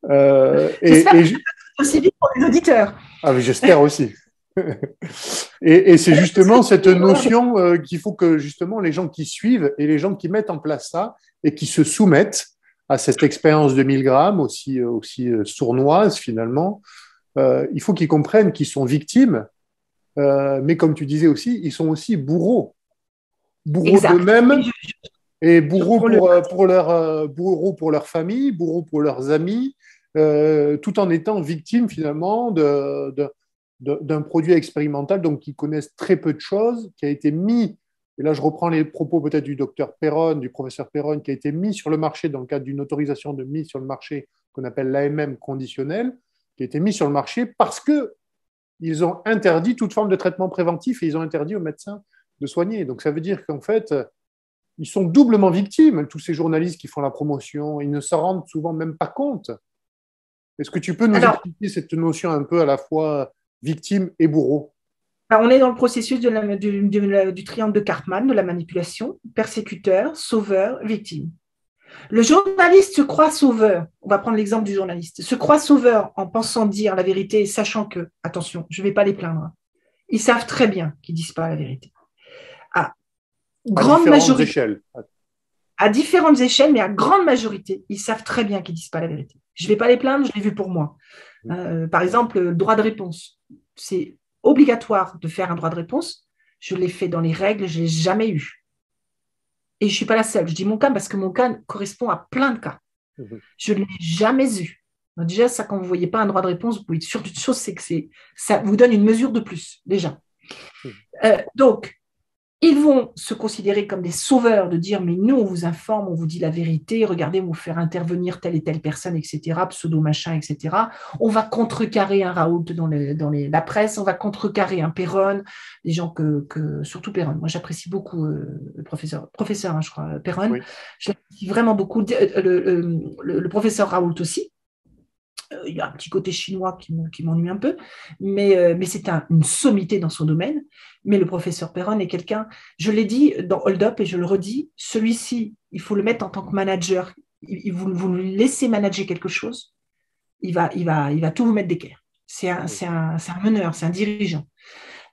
J'espère que ça passe aussi vite pour les auditeurs. Ah, mais j'espère aussi. Et c'est justement cette notion qu'il faut que justement les gens qui suivent et les gens qui mettent en place ça et qui se soumettent à cette expérience de 1000 grammes aussi sournoise finalement, il faut qu'ils comprennent qu'ils sont victimes, mais comme tu disais aussi, ils sont aussi bourreaux d'eux-mêmes et bourreaux pour leur famille, bourreaux pour leurs amis, tout en étant victimes finalement d'un produit expérimental, donc qui connaissent très peu de choses, qui a été mis, et là je reprends les propos peut-être du docteur Perron, du professeur Perron, qui a été mis sur le marché dans le cadre d'une autorisation de mise sur le marché qu'on appelle l'AMM conditionnelle, qui a été mis sur le marché parce qu'ils ont interdit toute forme de traitement préventif et ils ont interdit aux médecins de soigner. Donc ça veut dire qu'en fait, ils sont doublement victimes, tous ces journalistes qui font la promotion, ils ne s'en rendent souvent même pas compte. Est-ce que tu peux nous expliquer cette notion un peu à la fois victime et bourreau? On est dans le processus du triangle de Karpman, de la manipulation, persécuteur, sauveur, victime. Le journaliste se croit sauveur, on va prendre l'exemple du journaliste, se croit sauveur en pensant dire la vérité, sachant que, attention, je ne vais pas les plaindre, ils savent très bien qu'ils ne disent pas la vérité. À différentes échelles, mais à grande majorité, ils savent très bien qu'ils ne disent pas la vérité. Je ne vais pas les plaindre, je l'ai vu pour moi. Par exemple, le droit de réponse. C'est obligatoire de faire un droit de réponse. Je l'ai fait dans les règles, je ne l'ai jamais eu. Et je ne suis pas la seule. Je dis mon cas parce que mon cas correspond à plein de cas. Je ne l'ai jamais eu. Donc déjà, ça, quand vous ne voyez pas un droit de réponse, vous pouvez être sûr d'une chose, c'est que ça vous donne une mesure de plus, déjà. Donc, ils vont se considérer comme des sauveurs, de dire, mais nous, on vous informe, on vous dit la vérité, regardez, on vous faire intervenir telle et telle personne, etc., pseudo-machin, etc. On va contrecarrer un Raoult dans la presse, on va contrecarrer un Perron, des gens surtout Perron. Moi, j'apprécie beaucoup le professeur, je crois, Perron. Oui. Je l'apprécie vraiment beaucoup. Le professeur Raoult aussi. Il y a un petit côté chinois qui m'ennuie un peu, mais c'est une sommité dans son domaine. Mais le professeur Perron est quelqu'un, je l'ai dit dans Hold Up et je le redis, celui-ci, il faut le mettre en tant que manager. Vous lui laissez manager quelque chose, il va tout vous mettre d'équerre. C'est un meneur, c'est un dirigeant.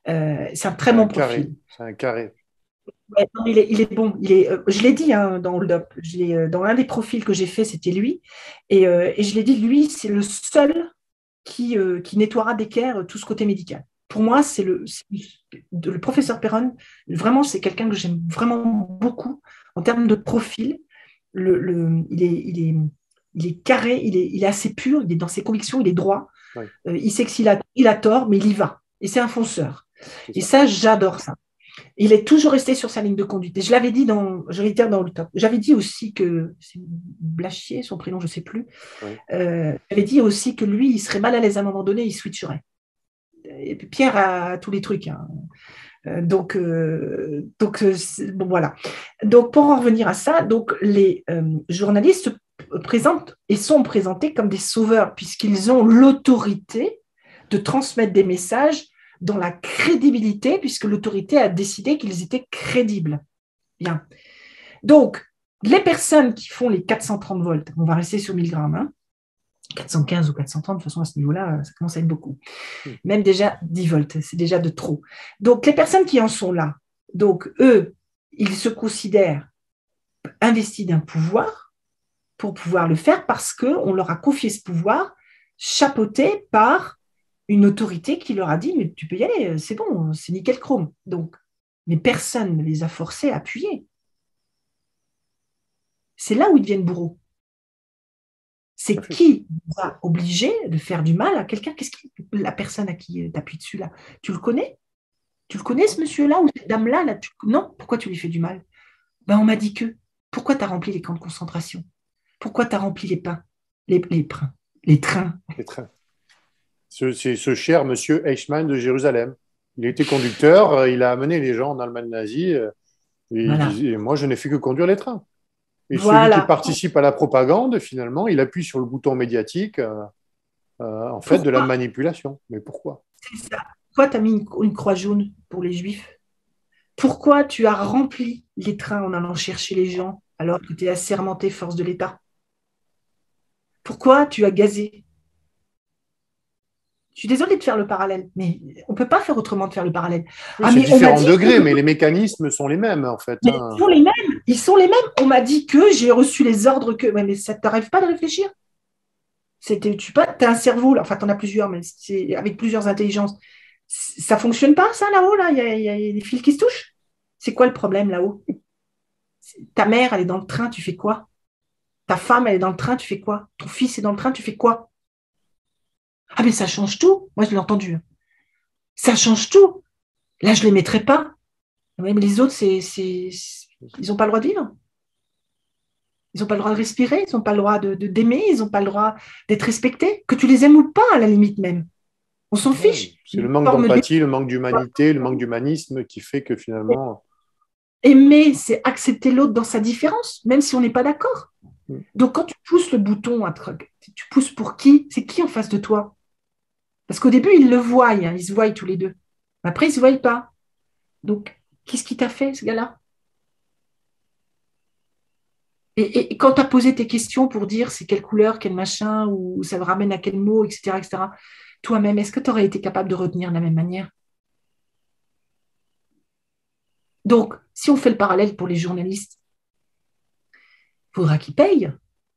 C'est un très bon profil. C'est un carré. Ouais, non, il est bon. Je l'ai dit dans Hold Up. Dans un des profils que j'ai fait, c'était lui. Et je l'ai dit, lui, c'est le seul qui nettoiera d'équerre tout ce côté médical. Pour moi, c'est le professeur Perron. Vraiment, c'est quelqu'un que j'aime vraiment beaucoup en termes de profil. Il est carré, il est assez pur, il est dans ses convictions, il est droit. Oui. Il sait que s'il a tort, mais il y va. Et c'est un fonceur. Et ça, j'adore ça. Il est toujours resté sur sa ligne de conduite. Et je l'avais dit je réitère dans le top. J'avais dit aussi que, c'est Blachier, son prénom, je ne sais plus. Oui. J'avais dit aussi que lui, il serait mal à l'aise à un moment donné, il switcherait. Et puis Pierre a tous les trucs. Hein. Donc bon, voilà. Donc, pour en revenir à ça, donc, les journalistes présentent et sont présentés comme des sauveurs, puisqu'ils ont l'autorité de transmettre des messages dans la crédibilité, puisque l'autorité a décidé qu'ils étaient crédibles. Bien. Donc, les personnes qui font les 430 volts, on va rester sur 1000 grammes, hein, 415 ou 430, de toute façon, à ce niveau-là, ça commence à être beaucoup. Même déjà 10 volts, c'est déjà de trop. Donc, les personnes qui en sont là, donc, eux, ils se considèrent investis d'un pouvoir pour pouvoir le faire parce qu'on leur a confié ce pouvoir chapeauté par une autorité qui leur a dit « mais tu peux y aller, c'est bon, c'est nickel chrome ». Donc, mais personne ne les a forcés à appuyer. C'est là où ils deviennent bourreaux. C'est qui va obliger de faire du mal à quelqu'un. La personne à qui tu appuies dessus, là, tu le connais? Tu le connais, ce monsieur-là ou cette dame-là là, non, pourquoi tu lui fais du mal? Ben, on m'a dit que. Pourquoi tu as rempli les camps de concentration? Pourquoi tu as rempli les trains? Les trains. C'est ce cher monsieur Eichmann de Jérusalem. Il était conducteur, il a amené les gens en Allemagne nazie, et il Voilà. disait, moi, je n'ai fait que conduire les trains. Et celui qui Voilà. participe à la propagande, finalement, il appuie sur le bouton médiatique, en fait, de la Pourquoi? manipulation. Mais pourquoi? C'est ça. Pourquoi tu as mis une croix jaune pour les juifs? Pourquoi tu as rempli les trains en allant chercher les gens alors que tu es assermenté force de l'État? Pourquoi tu as gazé? Je suis désolée de faire le parallèle, mais on ne peut pas faire autrement de faire le parallèle. Oui, Ah, c'est mais on m'a différents dit degrés, que... mais les mécanismes sont les mêmes, en fait. Mais ils sont les mêmes. Ils sont les mêmes. On m'a dit que j'ai reçu les ordres que... Ouais, mais ça ne t'arrive pas de réfléchir. Tu as un cerveau, là. Enfin, tu en as plusieurs, mais c'est avec plusieurs intelligences. Ça ne fonctionne pas, ça, là-haut, là? Il y a des fils qui se touchent. C'est quoi le problème, là-haut? Ta mère, elle est dans le train, tu fais quoi? Ta femme, elle est dans le train, tu fais quoi? Ton fils est dans le train, tu fais quoi? Ah, mais ça change tout. Moi, je l'ai entendu. Ça change tout. Là, je ne les mettrai pas. Oui, mais les autres, ils n'ont pas le droit de vivre. Ils n'ont pas le droit de respirer, ils n'ont pas le droit d'aimer, ils n'ont pas le droit d'être respectés. Que tu les aimes ou pas, à la limite même. On s'en Ouais, fiche. c'est le Une manque forme de... d'empathie, le manque d'humanité, le manque d'humanisme qui fait que finalement. Aimer, c'est accepter l'autre dans sa différence, même si on n'est pas d'accord. Donc, quand tu pousses le bouton, tu pousses pour qui? C'est qui en face de toi? Parce qu'au début, ils le voient, hein, ils se voient tous les deux. Après, ils ne se voient pas. Donc, qu'est-ce qui t'a fait, ce gars-là? Et quand tu as posé tes questions pour dire c'est quelle couleur, quel machin, ou ça me ramène à quel mot, etc., etc., toi-même, est-ce que tu aurais été capable de retenir de la même manière? Donc, si on fait le parallèle pour les journalistes, il faudra qu'ils payent,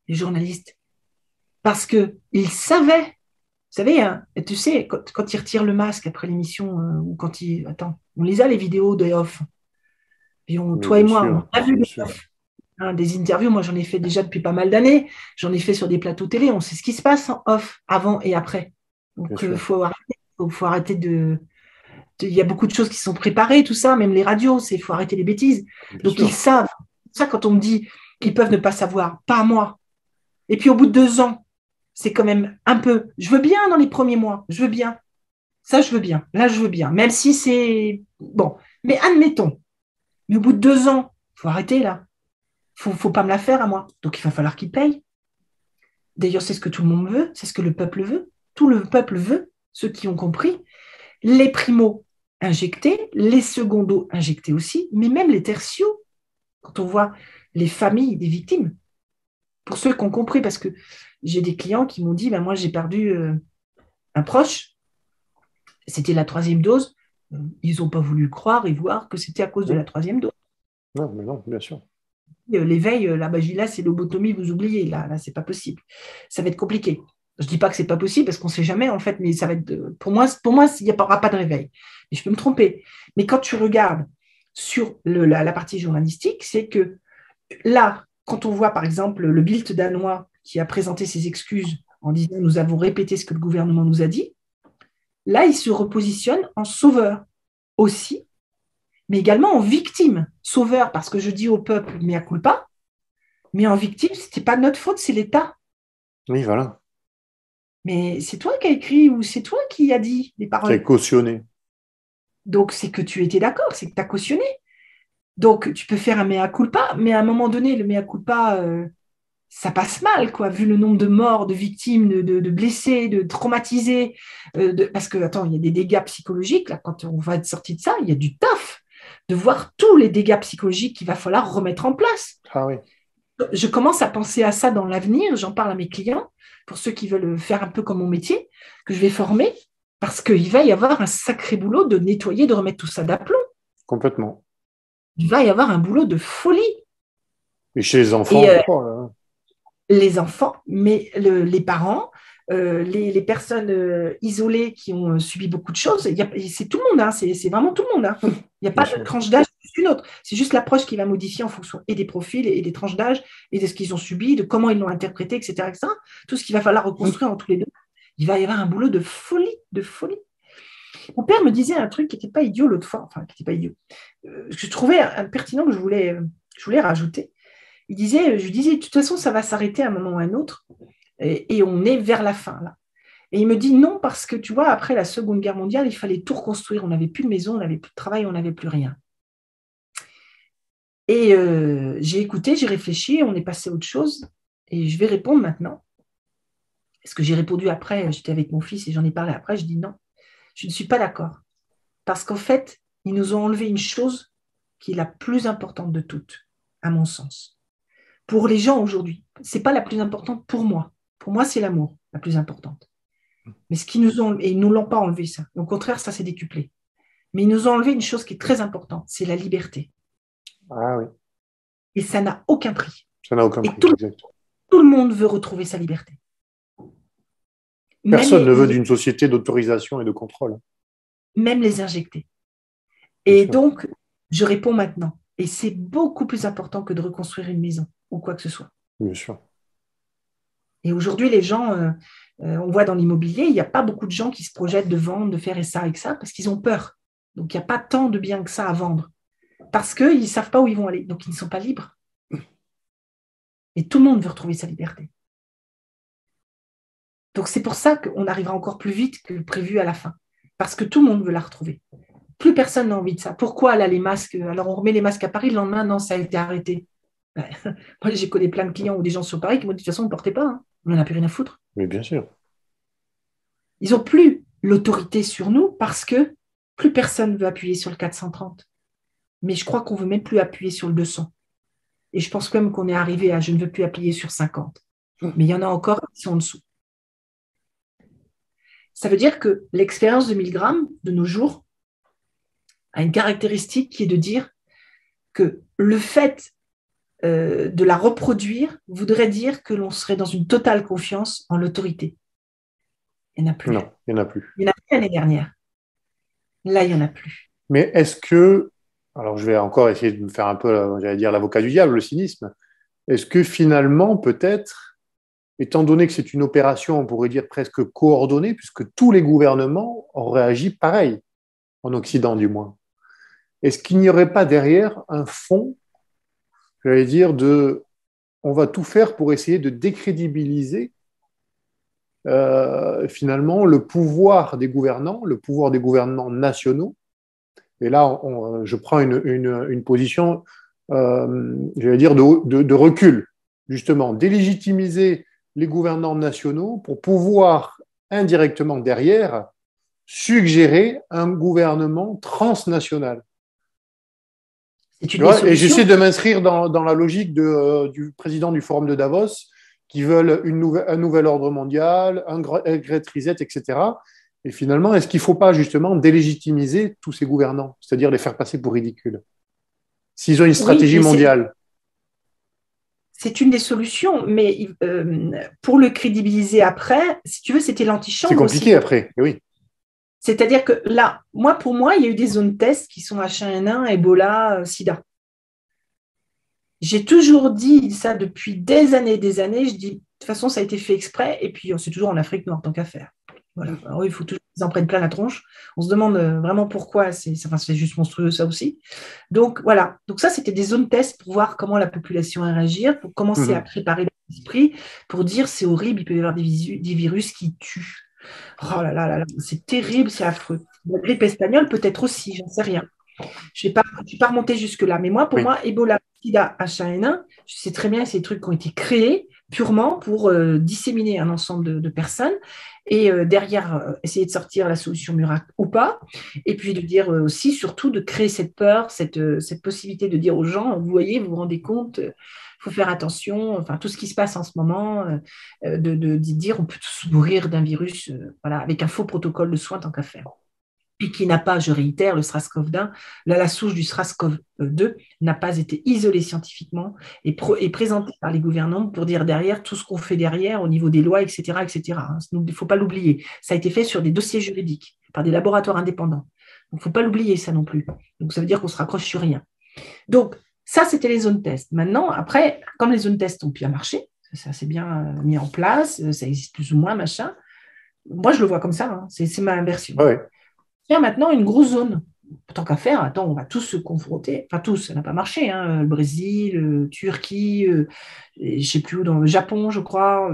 les journalistes, parce qu'ils savaient, vous savez, hein, tu sais, quand ils retirent le masque après l'émission, ou quand ils... Attends, on les a, les vidéos de off. Et Oui, toi et bien moi, sûr, on a vu bien les sûr. off. Hein, des interviews, moi j'en ai fait déjà depuis pas mal d'années, j'en ai fait sur des plateaux télé, on sait ce qui se passe en off, avant et après. Bien Donc il sûr. faut arrêter il y a beaucoup de choses qui sont préparées, tout ça, même les radios, il faut arrêter les bêtises. Bien Donc ils sûr. savent. Ça, quand on me dit qu'ils peuvent ne pas savoir, pas moi. Et puis au bout de 2 ans, c'est quand même un peu. Je veux bien dans les premiers mois, je veux bien. Ça, je veux bien. Là, je veux bien. Même si c'est. Bon. Mais admettons. Mais au bout de 2 ans, il faut arrêter là. Faut pas me la faire à moi. Donc il va falloir qu'ils payent. D'ailleurs, c'est ce que tout le monde veut, c'est ce que le peuple veut. Tout le peuple veut, ceux qui ont compris. Les primos injectés, les secondos injectés aussi, mais même les tertiaux, quand on voit les familles des victimes, pour ceux qui ont compris, parce que j'ai des clients qui m'ont dit, ben moi j'ai perdu un proche, c'était la 3e dose, ils n'ont pas voulu croire et voir que c'était à cause de Oui. la 3e dose. Non, mais non, bien sûr. L'éveil, la bagilas et lobotomie, vous oubliez, là c'est pas possible. Ça va être compliqué. Je ne dis pas que c'est pas possible parce qu'on ne sait jamais en fait, mais ça va être pour moi, il n'y aura pas de réveil. Et je peux me tromper. Mais quand tu regardes sur la partie journalistique, c'est que là, quand on voit par exemple le Bild danois qui a présenté ses excuses en disant nous avons répété ce que le gouvernement nous a dit, là, il se repositionne en sauveur aussi, mais également en victime. Sauveur parce que je dis au peuple mea culpa, mais en victime, ce n'était pas notre faute, c'est l'État. Oui, voilà. Mais c'est toi qui as écrit ou c'est toi qui as dit les Qui a paroles. cautionné. Donc, c'est que tu étais d'accord, c'est que tu as cautionné. Donc, tu peux faire un mea culpa, mais à un moment donné, le mea culpa, ça passe mal, quoi, vu le nombre de morts, de victimes, de blessés, de traumatisés. Parce que, attends, il y a des dégâts psychologiques, là, quand on va être sorti de ça, il y a du taf de voir tous les dégâts psychologiques qu'il va falloir remettre en place. Ah oui. Je commence à penser à ça dans l'avenir, j'en parle à mes clients, pour ceux qui veulent faire un peu comme mon métier, que je vais former, parce qu'il va y avoir un sacré boulot de nettoyer, de remettre tout ça d'aplomb. Complètement. Il va y avoir un boulot de folie. Et chez les Et enfants, oh là là. les enfants, mais les parents, les personnes isolées qui ont subi beaucoup de choses, c'est tout le monde, hein, c'est vraiment tout le monde. Hein. Il n'y a Bien pas de sûr. tranche d'âge plus qu'une autre. C'est juste l'approche qui va modifier en fonction et des profils et des tranches d'âge et de ce qu'ils ont subi, de comment ils l'ont interprété, etc., etc. Tout ce qu'il va falloir reconstruire en tous les deux. Il va y avoir un boulot de folie, de folie. Mon père me disait un truc qui n'était pas idiot l'autre fois, enfin, qui n'était pas idiot, que je trouvais pertinent, que je voulais rajouter. Je lui disais, de toute façon, ça va s'arrêter à un moment ou à un autre, et on est vers la fin, là. Et il me dit non, parce que tu vois, après la Seconde Guerre mondiale, il fallait tout reconstruire. On n'avait plus de maison, on n'avait plus de travail, on n'avait plus rien. Et j'ai écouté, j'ai réfléchi, on est passé à autre chose. Et je vais répondre maintenant. Est-ce que j'ai répondu après? J'étais avec mon fils et j'en ai parlé après. Je dis non, je ne suis pas d'accord. Parce qu'en fait, ils nous ont enlevé une chose qui est la plus importante de toutes, à mon sens. Pour les gens aujourd'hui, ce n'est pas la plus importante pour moi. Pour moi, c'est l'amour, la plus importante. Mais ce qu'ils nous ont, et ils ne nous l'ont pas enlevé, ça. Au contraire, ça s'est décuplé. Mais ils nous ont enlevé une chose qui est très importante, c'est la liberté. Ah oui. Et ça n'a aucun prix. Ça n'a aucun et prix. Tout le monde veut retrouver sa liberté. Personne ne veut d'une société d'autorisation et de contrôle. Même les injecter. Et donc, je réponds maintenant. Et c'est beaucoup plus important que de reconstruire une maison ou quoi que ce soit. Bien sûr. Et aujourd'hui, les gens, on voit dans l'immobilier, il n'y a pas beaucoup de gens qui se projettent de vendre, de faire ça et ça, parce qu'ils ont peur. Donc, il n'y a pas tant de biens que ça à vendre. Parce qu'ils ne savent pas où ils vont aller. Donc, ils ne sont pas libres. Et tout le monde veut retrouver sa liberté. Donc, c'est pour ça qu'on arrivera encore plus vite que prévu à la fin. Parce que tout le monde veut la retrouver. Plus personne n'a envie de ça. Pourquoi là, les masques? Alors, on remet les masques à Paris, le lendemain, non, ça a été arrêté. Moi, j'ai connu plein de clients ou des gens sur Paris qui m'ont dit, de toute façon, ne portez pas. Hein. On n'en a plus rien à foutre. Mais bien sûr. Ils n'ont plus l'autorité sur nous parce que plus personne ne veut appuyer sur le 430. Mais je crois qu'on ne veut même plus appuyer sur le 200. Et je pense même qu'on est arrivé à je ne veux plus appuyer sur 50. Mais il y en a encore qui sont en dessous. Ça veut dire que l'expérience de 1000 grammes de nos jours a une caractéristique qui est de dire que le fait de la reproduire voudrait dire que l'on serait dans une totale confiance en l'autorité. Il n'y en a plus. Non, il n'y en a plus. Il y en a plus l'année dernière. Là, il n'y en a plus. Mais est-ce que, alors je vais encore essayer de me faire un peu, j'allais dire, l'avocat du diable, le cynisme, est-ce que finalement, peut-être, étant donné que c'est une opération, on pourrait dire presque coordonnée, puisque tous les gouvernements ont réagi pareil, en Occident du moins, est-ce qu'il n'y aurait pas derrière un fond, j'allais dire, on va tout faire pour essayer de décrédibiliser finalement le pouvoir des gouvernants nationaux. Et là, je prends une position, j'allais dire, de recul, justement, délégitimiser les gouvernants nationaux pour pouvoir indirectement derrière suggérer un gouvernement transnational. Et j'essaie de m'inscrire dans la logique du président du Forum de Davos qui veulent un nouvel ordre mondial, un Great Reset, etc. Et finalement, est-ce qu'il ne faut pas justement délégitimiser tous ces gouvernants, c'est-à-dire les faire passer pour ridicules, s'ils ont une stratégie mondiale? C'est une des solutions, mais pour le crédibiliser après, si tu veux, c'était l'antichambre. C'est compliqué aussi. Après, oui. C'est-à-dire que là, pour moi, il y a eu des zones tests qui sont H1N1, Ebola, Sida. J'ai toujours dit ça depuis des années. Je dis, de toute façon, ça a été fait exprès, et puis c'est toujours en Afrique noire, tant qu'à faire. Voilà. Alors, il faut toujours qu'ils en prennent plein la tronche. On se demande vraiment pourquoi, c'est juste monstrueux ça aussi. Donc voilà, donc ça c'était des zones tests pour voir comment la population va réagir, pour commencer à préparer l'esprit, pour dire c'est horrible, il peut y avoir des virus qui tuent. Oh là là là, c'est terrible, c'est affreux. La grippe espagnole peut-être aussi, j'en sais rien. Je ne vais pas remonter jusque-là, mais moi, pour moi, Ebola, Sida, H1N1, je sais très bien que c'est des trucs qui ont été créés purement pour disséminer un ensemble de personnes et derrière, essayer de sortir la solution miracle ou pas, et puis de dire aussi, surtout, de créer cette peur, cette possibilité de dire aux gens, vous voyez, vous vous rendez compte, il faut faire attention, enfin, tout ce qui se passe en ce moment, de dire on peut tous mourir d'un virus voilà, avec un faux protocole de soins tant qu'à faire. Puis qui n'a pas, je réitère, le SRAS-CoV-2, la souche du SRAS-CoV-2 n'a pas été isolée scientifiquement et présentée par les gouvernants pour dire derrière tout ce qu'on fait derrière au niveau des lois, etc. etc. Il ne faut pas l'oublier. Ça a été fait sur des dossiers juridiques par des laboratoires indépendants. Donc, il ne faut pas l'oublier, ça non plus. Donc, ça veut dire qu'on se raccroche sur rien. Donc, ça, c'était les zones tests. Maintenant, après, comme les zones tests ont bien marché, ça s'est bien mis en place, ça existe plus ou moins, machin, moi, je le vois comme ça, c'est ma version. Ouais. Tiens, maintenant, une grosse zone. Tant qu'à faire, attends, on va tous se confronter. Enfin, tous, ça n'a pas marché. Hein. Le Brésil, Turquie, et je ne sais plus où, dans le Japon, je crois.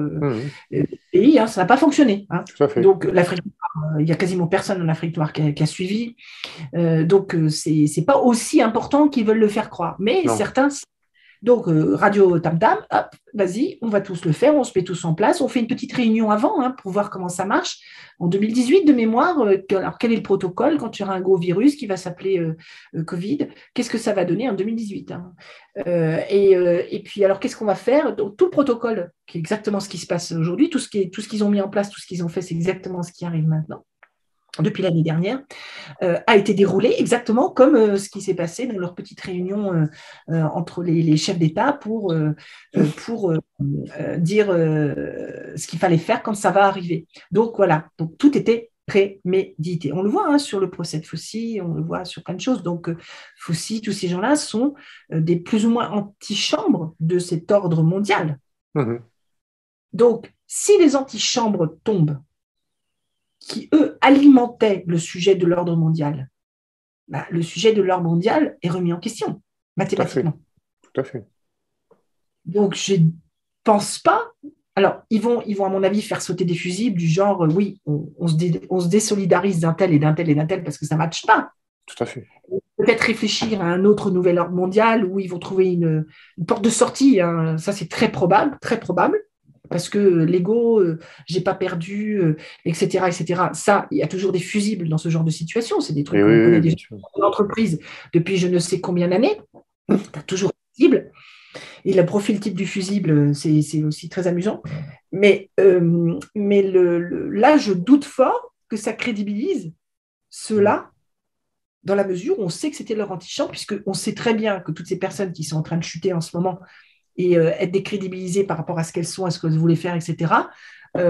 Pays, hein, ça n'a pas fonctionné. Hein. Tout à fait. Donc, l'Afrique noire, il n'y a quasiment personne en Afrique noire qui a suivi. Donc, ce n'est pas aussi important qu'ils veulent le faire croire. Mais Non. certains. Donc, radio Tam Tam, hop, vas-y, on va tous le faire, on se met tous en place, on fait une petite réunion avant hein, pour voir comment ça marche. En 2018, de mémoire, alors quel est le protocole quand tu auras un gros virus qui va s'appeler Covid? Qu'est-ce que ça va donner en 2018 hein. Et puis, alors, qu'est-ce qu'on va faire? Donc, tout le protocole, qui est exactement ce qui se passe aujourd'hui, tout ce qu'ils ont mis en place, tout ce qu'ils ont fait, c'est exactement ce qui arrive maintenant, depuis l'année dernière. A été déroulé exactement comme ce qui s'est passé dans leur petite réunion entre les chefs d'État pour dire ce qu'il fallait faire quand ça va arriver. Donc voilà, donc tout était prémédité. On le voit hein, sur le procès de Fauci, on le voit sur plein de choses. Donc Fauci, tous ces gens-là sont des plus ou moins antichambres de cet ordre mondial. Donc si les antichambres tombent, qui, eux, alimentaient le sujet de l'ordre mondial, bah, le sujet de l'ordre mondial est remis en question, mathématiquement. Tout à fait. Donc, je ne pense pas... Alors, ils vont, à mon avis, faire sauter des fusibles du genre, oui, on se désolidarise d'un tel et d'un tel et d'un tel parce que ça ne matche pas. Tout à fait. Peut-être réflire à un autre nouvel ordre mondial où ils vont trouver une porte de sortie. Hein. Ça, c'est très probable, très probable. Parce que l'ego, j'ai pas perdu, etc., etc. Ça, il y a toujours des fusibles dans ce genre de situation. C'est des trucs qu'on connaît déjà en entreprise depuis je ne sais combien d'années. Tu as toujours des fusibles. Et le profil type du fusible, c'est aussi très amusant. Mais là, je doute fort que ça crédibilise ceux-là dans la mesure où on sait que c'était leur antichambre, puisqu'on sait très bien que toutes ces personnes qui sont en train de chuter en ce moment et être décrédibilisées par rapport à ce qu'elles sont, à ce qu'elles voulaient faire, etc.,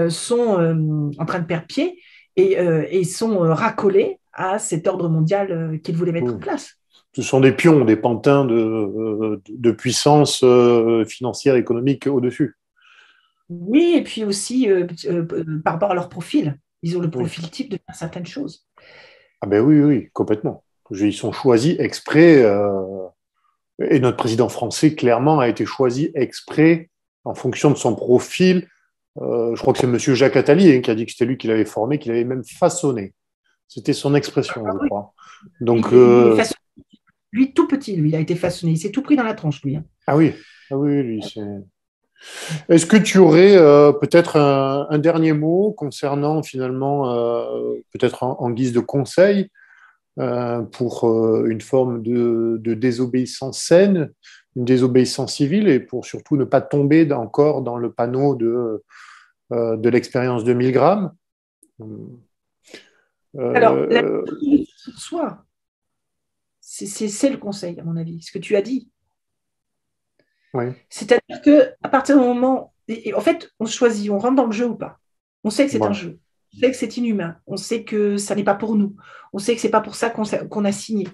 sont en train de perdre pied et sont racolées à cet ordre mondial qu'ils voulaient mettre en place. Ce sont des pions, des pantins de puissance financière, économique au-dessus. Oui, et puis aussi par rapport à leur profil. Ils ont le profil type de faire certaines choses. Ah ben oui, complètement. Ils sont choisis exprès, et notre président français, clairement, a été choisi exprès en fonction de son profil. Je crois que c'est M. Jacques Attali hein, qui a dit que c'était lui qui l'avait formé, qui l'avait même façonné. C'était son expression, je crois. Donc, lui, tout petit, lui, il a été façonné. Il s'est tout pris dans la tronche, lui. Hein. Ah oui, lui, c'est... Est-ce que tu aurais peut-être un dernier mot concernant finalement, peut-être en guise de conseil, pour une forme de désobéissance saine, une désobéissance civile, et pour surtout ne pas tomber encore dans le panneau de l'expérience de 1000 grammes? Alors, la sur soi, c'est le conseil, à mon avis, ce que tu as dit. Oui. C'est-à-dire qu'à partir du moment... Et en fait, on choisit, on rentre dans le jeu ou pas. On sait que c'est un jeu. On sait que c'est inhumain. On sait que ça n'est pas pour nous. On sait que ce n'est pas pour ça qu'on a signé.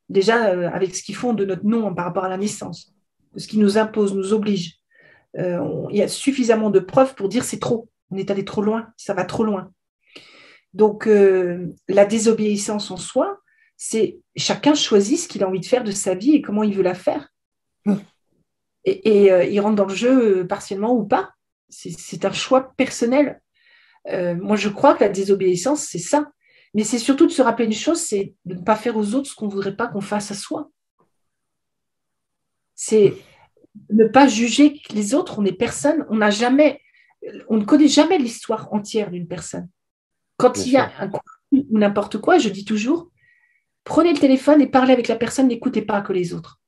Déjà, avec ce qu'ils font de notre nom par rapport à la naissance, ce qui nous impose, nous oblige. Il y a suffisamment de preuves pour dire c'est trop. On est allé trop loin. Ça va trop loin. Donc, la désobéissance en soi, c'est chacun choisit ce qu'il a envie de faire de sa vie et comment il veut la faire. Et il rentre dans le jeu partiellement ou pas. C'est un choix personnel. Moi, je crois que la désobéissance, c'est ça. Mais c'est surtout de se rappeler une chose, c'est de ne pas faire aux autres ce qu'on ne voudrait pas qu'on fasse à soi. C'est ne pas juger les autres. On est personne. On ne connaît jamais l'histoire entière d'une personne. Quand il y a un conflit ou n'importe quoi, je dis toujours, prenez le téléphone et parlez avec la personne, n'écoutez pas que les autres.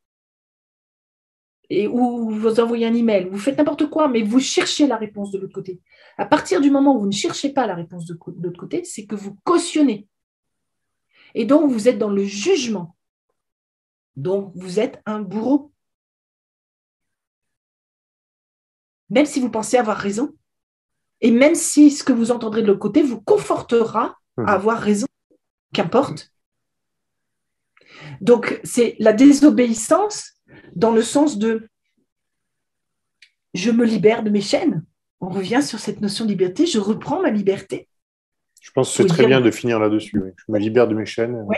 Ou vous envoyez un email, vous faites n'importe quoi, mais vous cherchez la réponse de l'autre côté. À partir du moment où vous ne cherchez pas la réponse de l'autre côté, c'est que vous cautionnez. Et donc, vous êtes dans le jugement. Donc, vous êtes un bourreau. Même si vous pensez avoir raison, et même si ce que vous entendrez de l'autre côté vous confortera à avoir raison, qu'importe. Donc, c'est la désobéissance dans le sens de je me libère de mes chaînes. On revient sur cette notion de liberté, je reprends ma liberté. Je pense que c'est Faut très dire, bien de finir là-dessus. Oui. Je me libère de mes chaînes. ouais.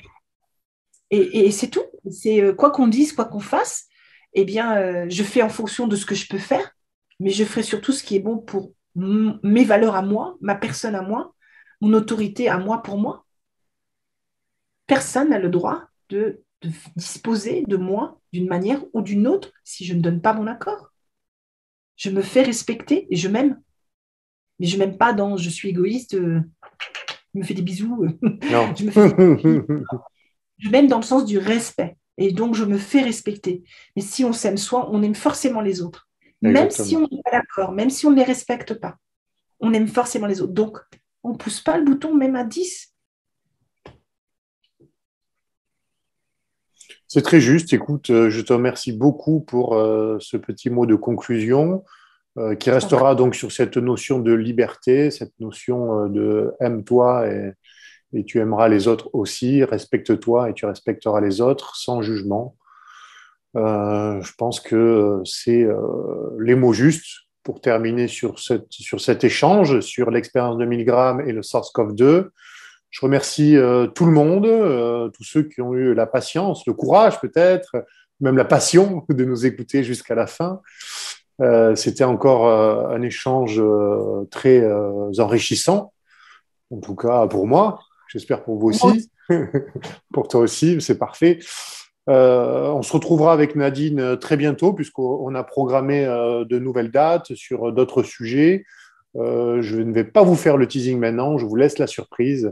Et c'est tout. C'est quoi qu'on dise, quoi qu'on fasse, eh bien, je fais en fonction de ce que je peux faire, mais je ferai surtout ce qui est bon pour mes valeurs à moi, ma personne à moi, mon autorité à moi pour moi. Personne n'a le droit de disposer de moi d'une manière ou d'une autre si je ne donne pas mon accord. Je me fais respecter et je m'aime. Mais je m'aime pas dans je suis égoïste, je me fais des bisous, Non. je me fais des... Je m'aime dans le sens du respect. Et donc, je me fais respecter. Mais si on s'aime soi, on aime forcément les autres. Même si on Exactement. n'est pas d'accord, même si on ne les respecte pas, on aime forcément les autres. Donc, on ne pousse pas le bouton même à 10. C'est très juste. Écoute, je te remercie beaucoup pour ce petit mot de conclusion qui Je t'en prie. restera donc sur cette notion de liberté, cette notion de aime-toi et tu aimeras les autres aussi, respecte-toi et tu respecteras les autres sans jugement. Je pense que c'est les mots justes pour terminer sur cet échange sur l'expérience de 1000 grammes et le SARS-CoV-2. Je remercie tout le monde, tous ceux qui ont eu la patience, le courage peut-être, même la passion de nous écouter jusqu'à la fin. C'était encore un échange très enrichissant, en tout cas pour moi. J'espère pour vous Moi aussi. aussi. Pour toi aussi, c'est parfait. On se retrouvera avec Nadine très bientôt, puisqu'on a programmé de nouvelles dates sur d'autres sujets. Je ne vais pas vous faire le teasing maintenant, je vous laisse la surprise.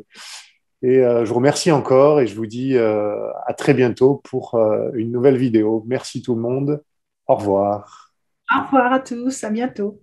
Et je vous remercie encore et je vous dis à très bientôt pour une nouvelle vidéo. Merci tout le monde. Au revoir. Au revoir à tous. À bientôt.